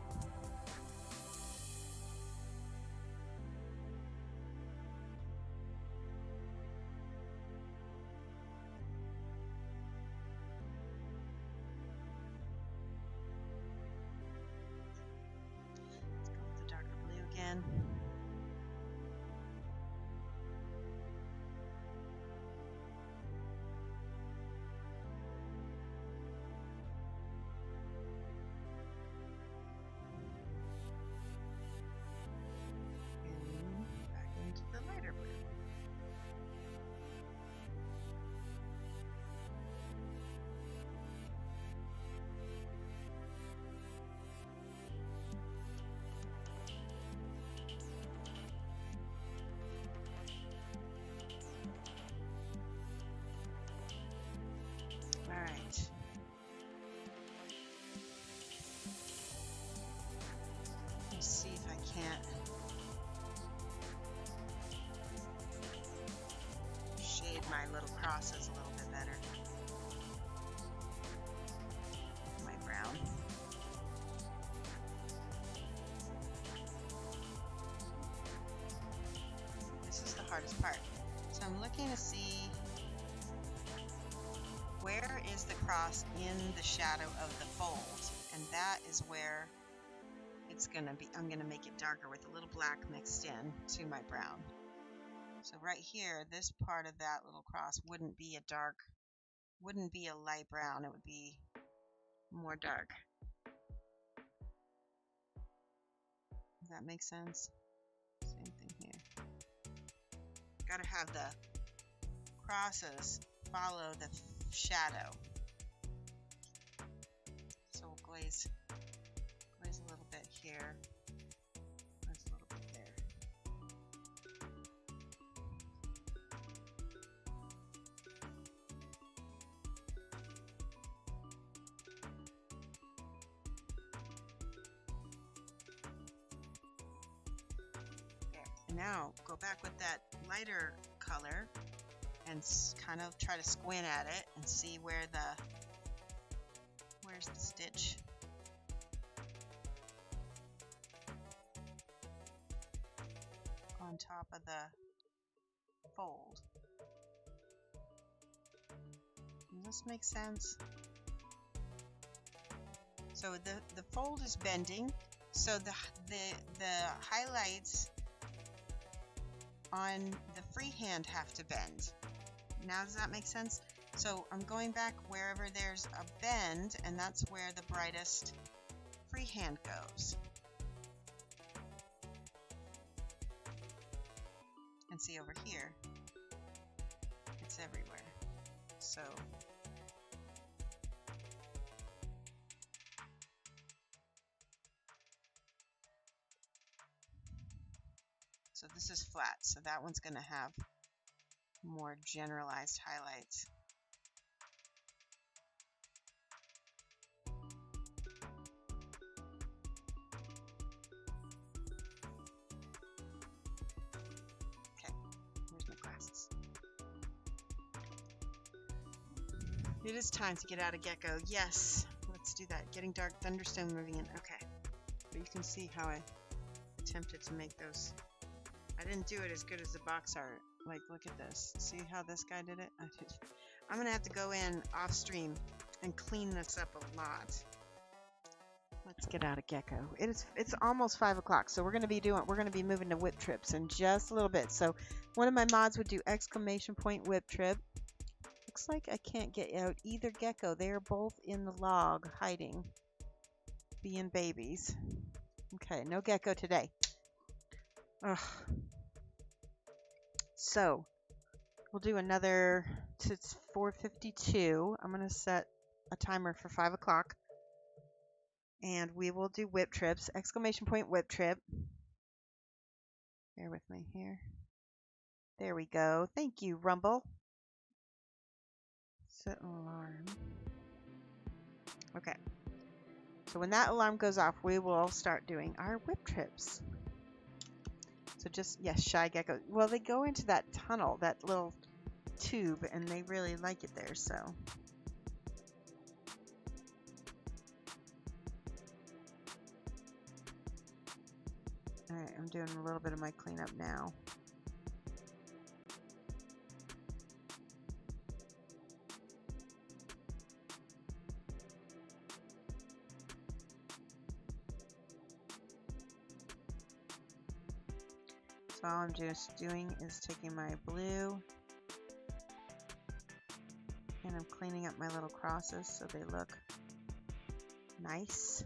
this part. So I'm looking to see where is the cross in the shadow of the fold, and that is where it's gonna be. I'm gonna make it darker with a little black mixed in to my brown. So right here, this part of that little cross wouldn't be a light brown, it would be more dark. Does that make sense? Same thing here. Gotta have the crosses follow the shadow. So we'll glaze a little bit here, glaze a little bit there. And now go back with that lighter color and kind of try to squint at it and see where's the stitch. On top of the fold. Does this make sense? So the fold is bending, so the highlights on the freehand have to bend. Now does that make sense? So I'm going back wherever there's a bend, and that's where the brightest freehand goes. And see over here, it's everywhere. So this is flat, so that one's going to have more generalized highlights. Okay, where's my glasses? It is time to get out of Gecko. Yes, let's do that. Getting dark, thunderstone moving in. Okay, but you can see how I attempted to make those. I didn't do it as good as the box art. Like, look at this. See how this guy did it? I'm gonna have to go in off stream and clean this up a lot. Let's get out of Gecko. It's almost 5 o'clock, so we're gonna be moving to whip trips in just a little bit. So one of my mods would do exclamation point whip trip. Looks like I can't get out either Gecko. They are both in the log hiding, being babies. Okay, no Gecko today. Ugh. So we'll do another. It's 4:52. I'm gonna set a timer for 5 o'clock, and we will do whip trips. Exclamation point whip trip. Bear with me here. There we go. Thank you, Rumble. Set alarm. Okay. So when that alarm goes off, we will start doing our whip trips. So just, yes, shy gecko. Well, they go into that tunnel, that little tube, and they really like it there, so. All right, I'm doing a little bit of my cleanup now. So all I'm just doing is taking my blue and I'm cleaning up my little crosses so they look nice.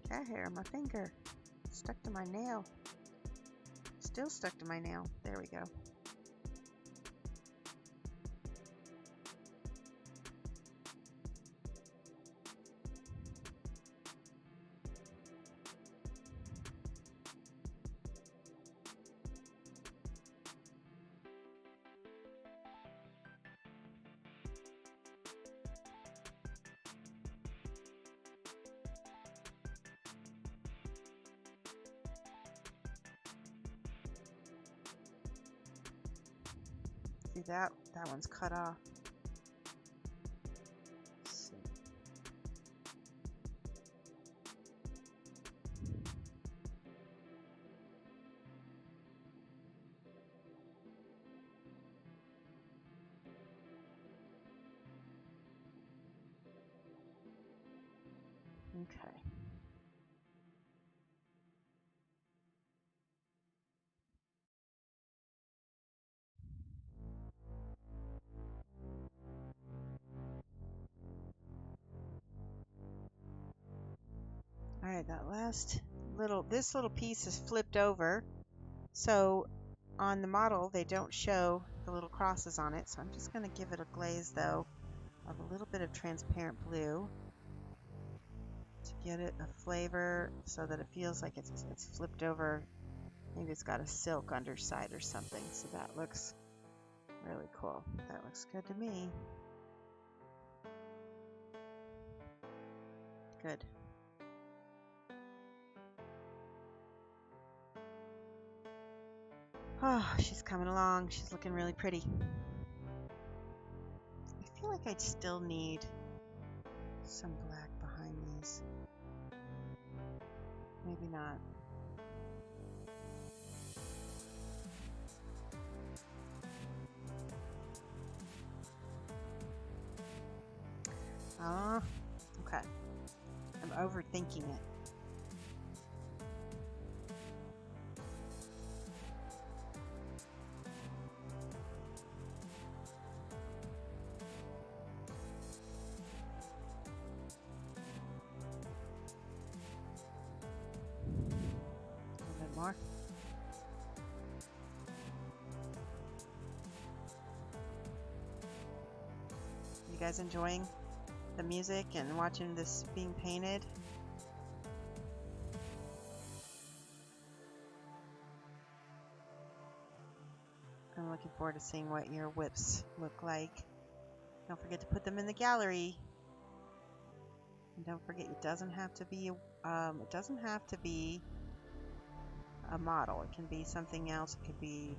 Cat hair on my finger. Stuck to my nail. Still stuck to my nail. There we go. See that one's cut off. Let's see. Okay. All right, that last this little piece is flipped over. So on the model, they don't show the little crosses on it. So I'm just going to give it a glaze though of a little bit of transparent blue to get it a flavor so that it feels like it's flipped over. Maybe it's got a silk underside or something. So that looks really cool. That looks good to me. Good. Oh, she's coming along. She's looking really pretty. I feel like I'd still need some black behind these. Maybe not. Oh, okay. I'm overthinking it. A little bit more. You guys enjoying the music and watching this being painted? I'm looking forward to seeing what your whips look like. Don't forget to put them in the gallery. And don't forget, it doesn't have to be a model. It can be something else. It could be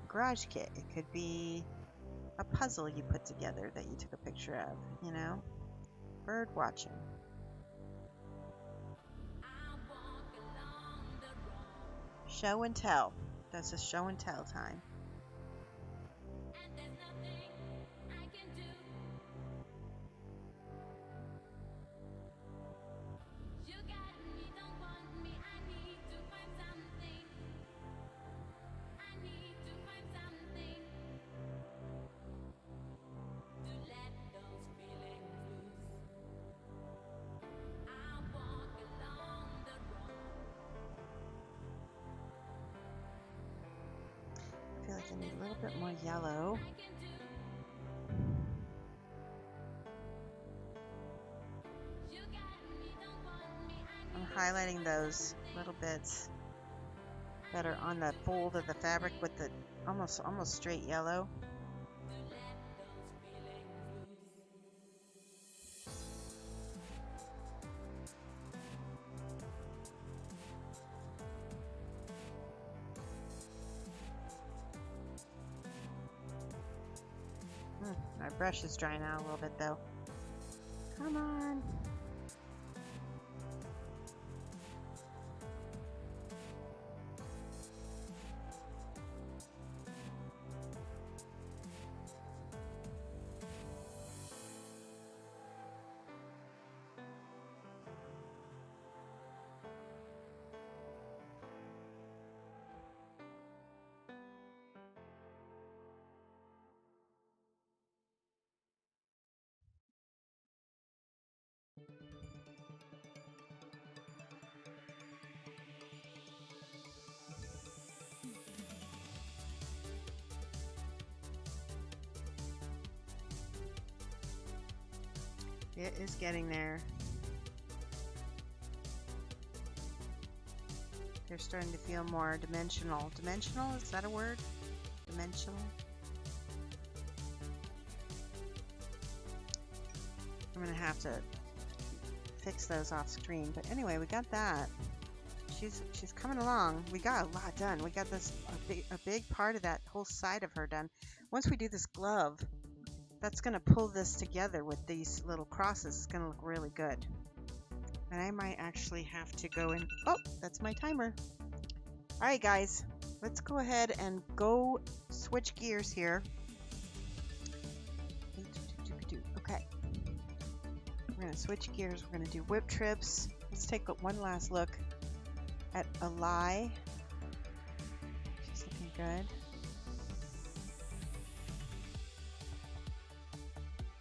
a garage kit. It could be a puzzle you put together that you took a picture of, you know? Bird watching. Show and tell. That's a show and tell time. I feel like I need a little bit more yellow. I'm highlighting those little bits that are on the fold of the fabric with the almost straight yellow. My brush is drying out a little bit though. Come on. It is getting there. They're starting to feel more dimensional. Dimensional? Is that a word? Dimensional? I'm going to have to fix those off screen. But anyway, we got that. she's coming along. We got a lot done. We got this a big part of that whole side of her done. Once we do this glove, that's gonna pull this together with these little crosses. It's gonna look really good. And I might actually have to go in. Oh, that's my timer. All right, guys, let's go ahead and go switch gears here. Okay, we're gonna switch gears. We're gonna do whip trips. Let's take one last look at Alai. She's looking good.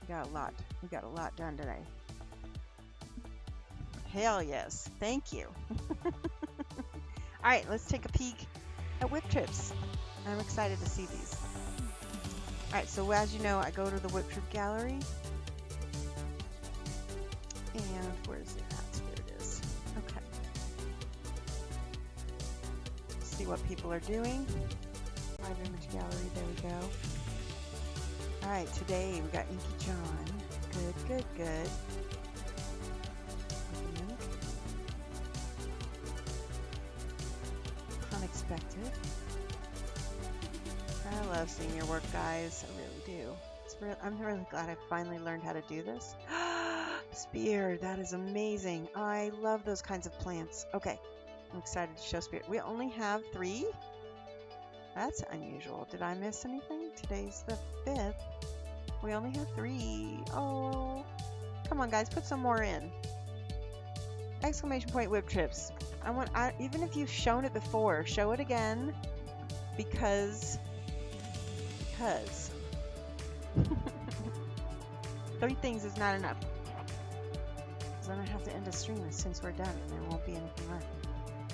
We got a lot done today. Hell yes. Thank you. All right, let's take a peek at whip trips. I'm excited to see these. All right, so as you know, I go to the whip trip gallery. And where is it at? There it is. Okay. See what people are doing. Live image gallery, there we go. All right, today we got Inky John. Good. Unexpected. I love seeing your work, guys. I really do. I'm really glad I finally learned how to do this. Spear, that is amazing. I love those kinds of plants. Okay, I'm excited to show Spear. We only have 3? That's unusual. Did I miss anything? Today's the 5th. We only have 3. Oh, come on, guys, put some more in. Exclamation point whip trips. Even if you've shown it before, show it again, because 3 things is not enough. Because then I have to end the stream since we're done, and there won't be anything left.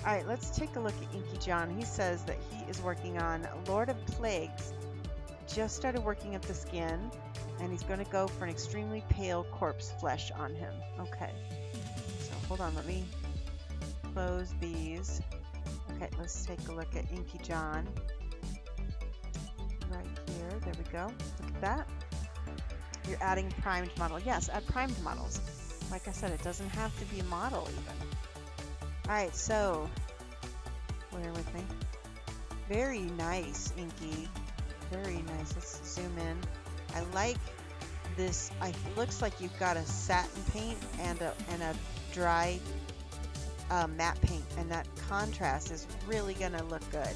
All right, let's take a look at Inky John. He says that he is working on Lord of Plagues. Just started working up the skin, and he's going to go for an extremely pale corpse flesh on him. Okay, so hold on, let me close these. Okay, let's take a look at Inky John. Right here, there we go. Look at that. You're adding primed model. Yes, add primed models. Like I said, it doesn't have to be a model even. Alright, so bear with me. Very nice, Inky. Very nice. Let's zoom in. I like this. It looks like you've got a satin paint and a dry matte paint, and that contrast is really gonna look good.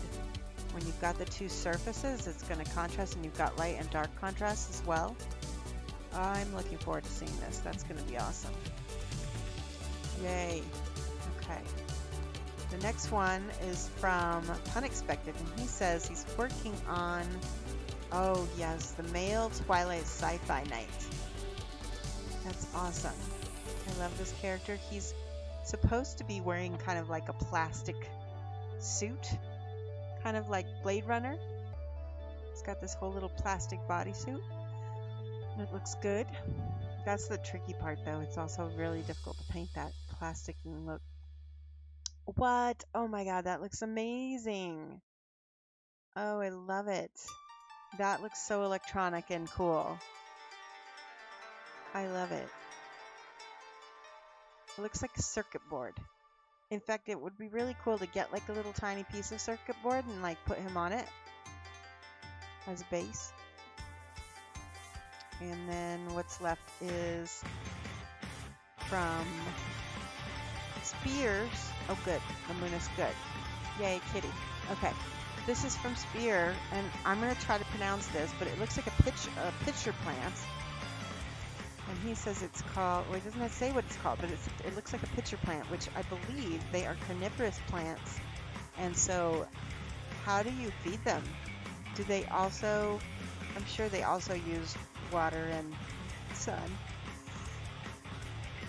When you've got the 2 surfaces, it's gonna contrast, and you've got light and dark contrast as well. I'm looking forward to seeing this. That's gonna be awesome. Yay. Okay. The next one is from Unexpected, and he says he's working on, oh yes, the male Twilight Sci-Fi Knight. That's awesome. I love this character. He's supposed to be wearing kind of like a plastic suit, kind of like Blade Runner. He's got this whole little plastic bodysuit. It looks good. That's the tricky part, though. It's also really difficult to paint that plastic look. What? Oh my god, that looks amazing. Oh, I love it. That looks so electronic and cool. I love it. It looks like a circuit board. In fact, it would be really cool to get like a little tiny piece of circuit board and like put him on it as a base. And then what's left is from Spears. Oh, good. The moon is good. Yay, kitty. Okay. This is from Spear, and I'm going to try to pronounce this, but it looks like a pitcher plant. And he says it's called, well, it doesn't say what it's called, but it looks like a pitcher plant, which I believe they are carnivorous plants. And so how do you feed them? Do they also, I'm sure they also use water and sun.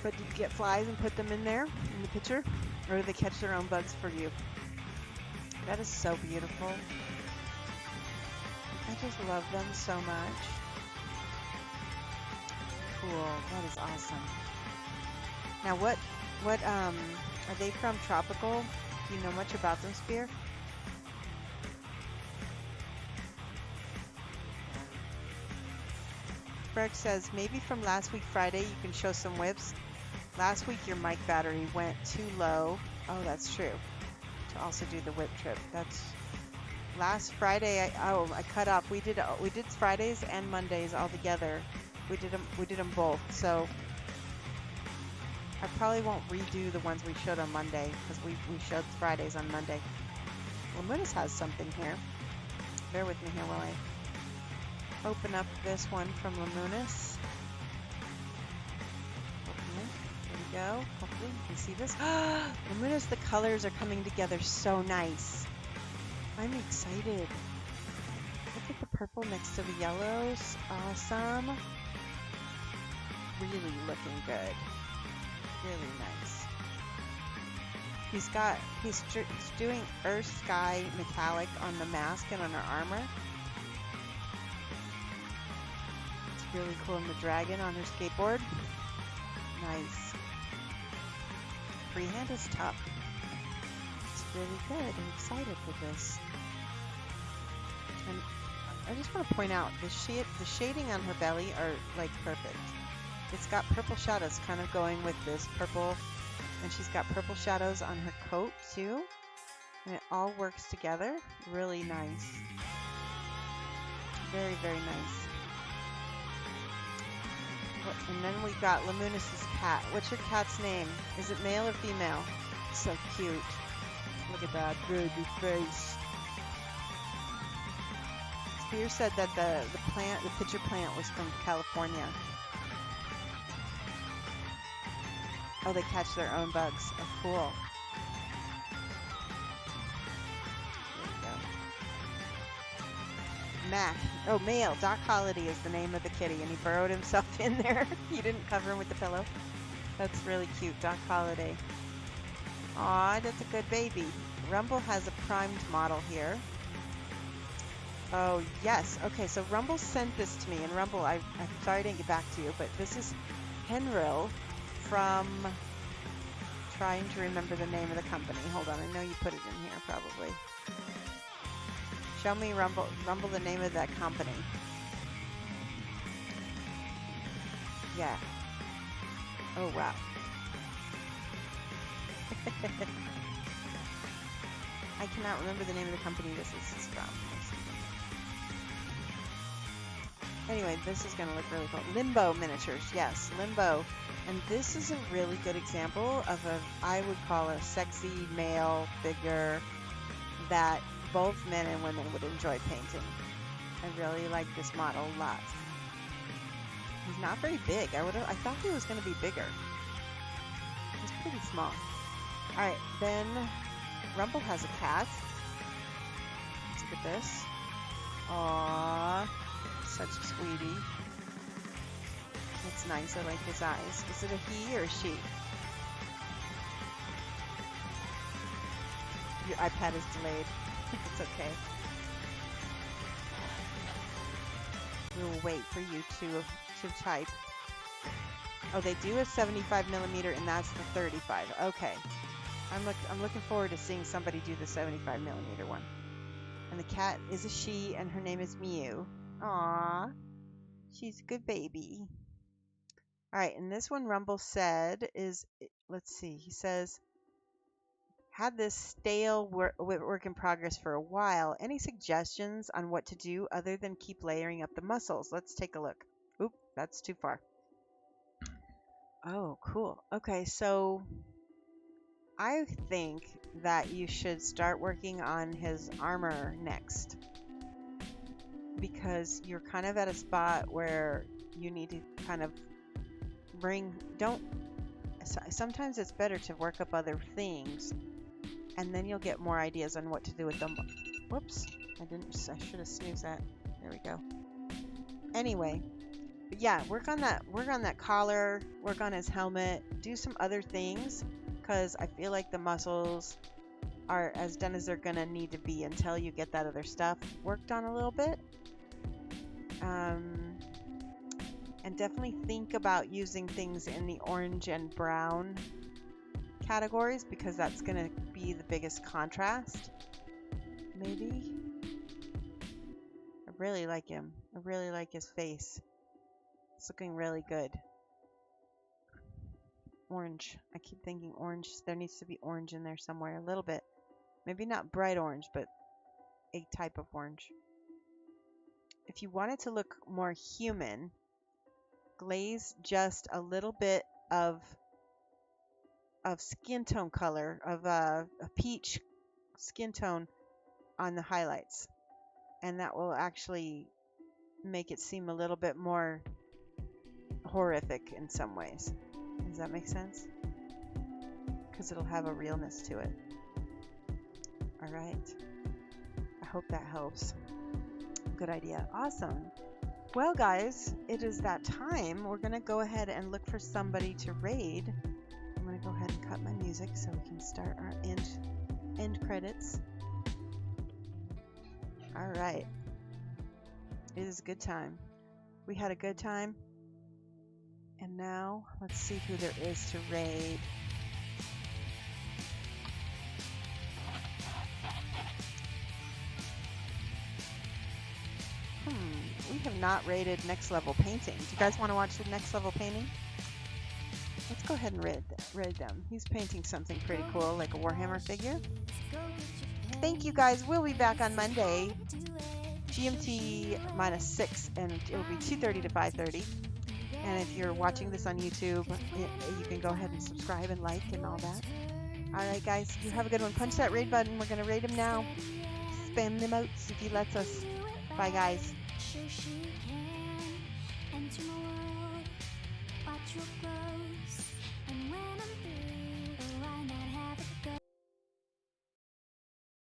But do you get flies and put them in there, in the pitcher? Or do they catch their own bugs for you? That is so beautiful. I just love them so much. Cool. That is awesome. Now what are they from Tropical? Do you know much about them, Spear? Berg says, maybe from last week Friday you can show some whips. Last week your mic battery went too low. Oh, that's true. to also do the whip trip. That's last Friday. I cut off. We did Fridays and Mondays all together. We did them both. So I probably won't redo the ones we showed on Monday because we showed Fridays on Monday. Lamunis has something here. Bear with me here while I open up this one from Lamunis. There we go. Hopefully you can see this. Lamunis, the colors are coming together so nice. I'm excited. Look at the purple next to the yellows. Awesome. Really looking good. Really nice. He's doing Earth Sky metallic on the mask and on her armor. It's really cool. And the dragon on her skateboard. Nice. Freehand is tough. It's really good. I'm excited for this. And I just want to point out the shading on her belly are like perfect. It's got purple shadows kind of going with this purple, and she's got purple shadows on her coat too, and it all works together. Really nice. Very, very nice. And then we got Lamunis' cat. What's your cat's name? Is it male or female? So cute. Look at that baby face. Spear said that the pitcher plant was from California. Oh, they catch their own bugs. Oh, cool. There we go. Mac. Oh, male. Doc Holliday is the name of the kitty, and he burrowed himself in there. You didn't cover him with the pillow. That's really cute. Doc Holliday. Aw, that's a good baby. Rumble has a primed model here. Oh, yes. Okay, so Rumble sent this to me. And Rumble, I'm sorry I didn't get back to you, but this is Henril from, trying to remember the name of the company. Hold on, I know you put it in here probably. Show me Rumble the name of that company. Yeah. Oh, wow. I cannot remember the name of the company this is from. Anyway, this is going to look really cool. Limbo Miniatures. Yes, Limbo. And this is a really good example of I would call a sexy male figure that both men and women would enjoy painting. I really like this model a lot. He's not very big. I thought he was going to be bigger. He's pretty small. Alright, then Rumble has a cat. Let's look at this. Aww. Such a sweetie. That's nice. I like his eyes. Is it a he or a she? Your iPad is delayed. It's okay. We will wait for you to type. Oh, they do a 75mm, and that's the 35. Okay. I'm looking forward to seeing somebody do the 75mm one. And the cat is a she, and her name is Mew. Aww. She's a good baby. Alright, and this one Rumble said is, let's see, he says, had this stale work in progress for a while. Any suggestions on what to do other than keep layering up the muscles? Let's take a look. Oop, that's too far. Oh, cool. Okay, so I think that you should start working on his armor next, because you're kind of at a spot where you need to kind of sometimes it's better to work up other things, and then you'll get more ideas on what to do with them. Whoops, I should have snoozed that. There we go. Anyway, but yeah, work on that collar, work on his helmet, do some other things, because I feel like the muscles are as done as they're gonna need to be until you get that other stuff worked on a little bit. And definitely think about using things in the orange and brown categories, because that's going to be the biggest contrast. Maybe. I really like him. I really like his face. It's looking really good. Orange. I keep thinking orange. There needs to be orange in there somewhere a little bit. Maybe not bright orange, but a type of orange. If you want it to look more human, glaze just a little bit of skin tone color, of a peach skin tone on the highlights. And that will actually make it seem a little bit more horrific in some ways. Does that make sense? Because it'll have a realness to it. All right. I hope that helps. Good idea. Awesome. Well, guys, it is that time. We're going to go ahead and look for somebody to raid. I'm going to go ahead and cut my music so we can start our end credits. All right. It is a good time. We had a good time. And now, let's see who there is to raid. We have not raided Next Level Painting. Do you guys want to watch the Next Level Painting? Let's go ahead and raid them. He's painting something pretty cool, like a Warhammer figure. Thank you, guys. We'll be back on Monday, GMT -6, and it will be 2:30 to 5:30. And if you're watching this on YouTube, you can go ahead and subscribe and like and all that. All right, guys, you have a good one. Punch that raid button. We're going to raid him now. Spam them out if he lets us. Bye, guys. Shoshie can enter my world. Watch your clothes.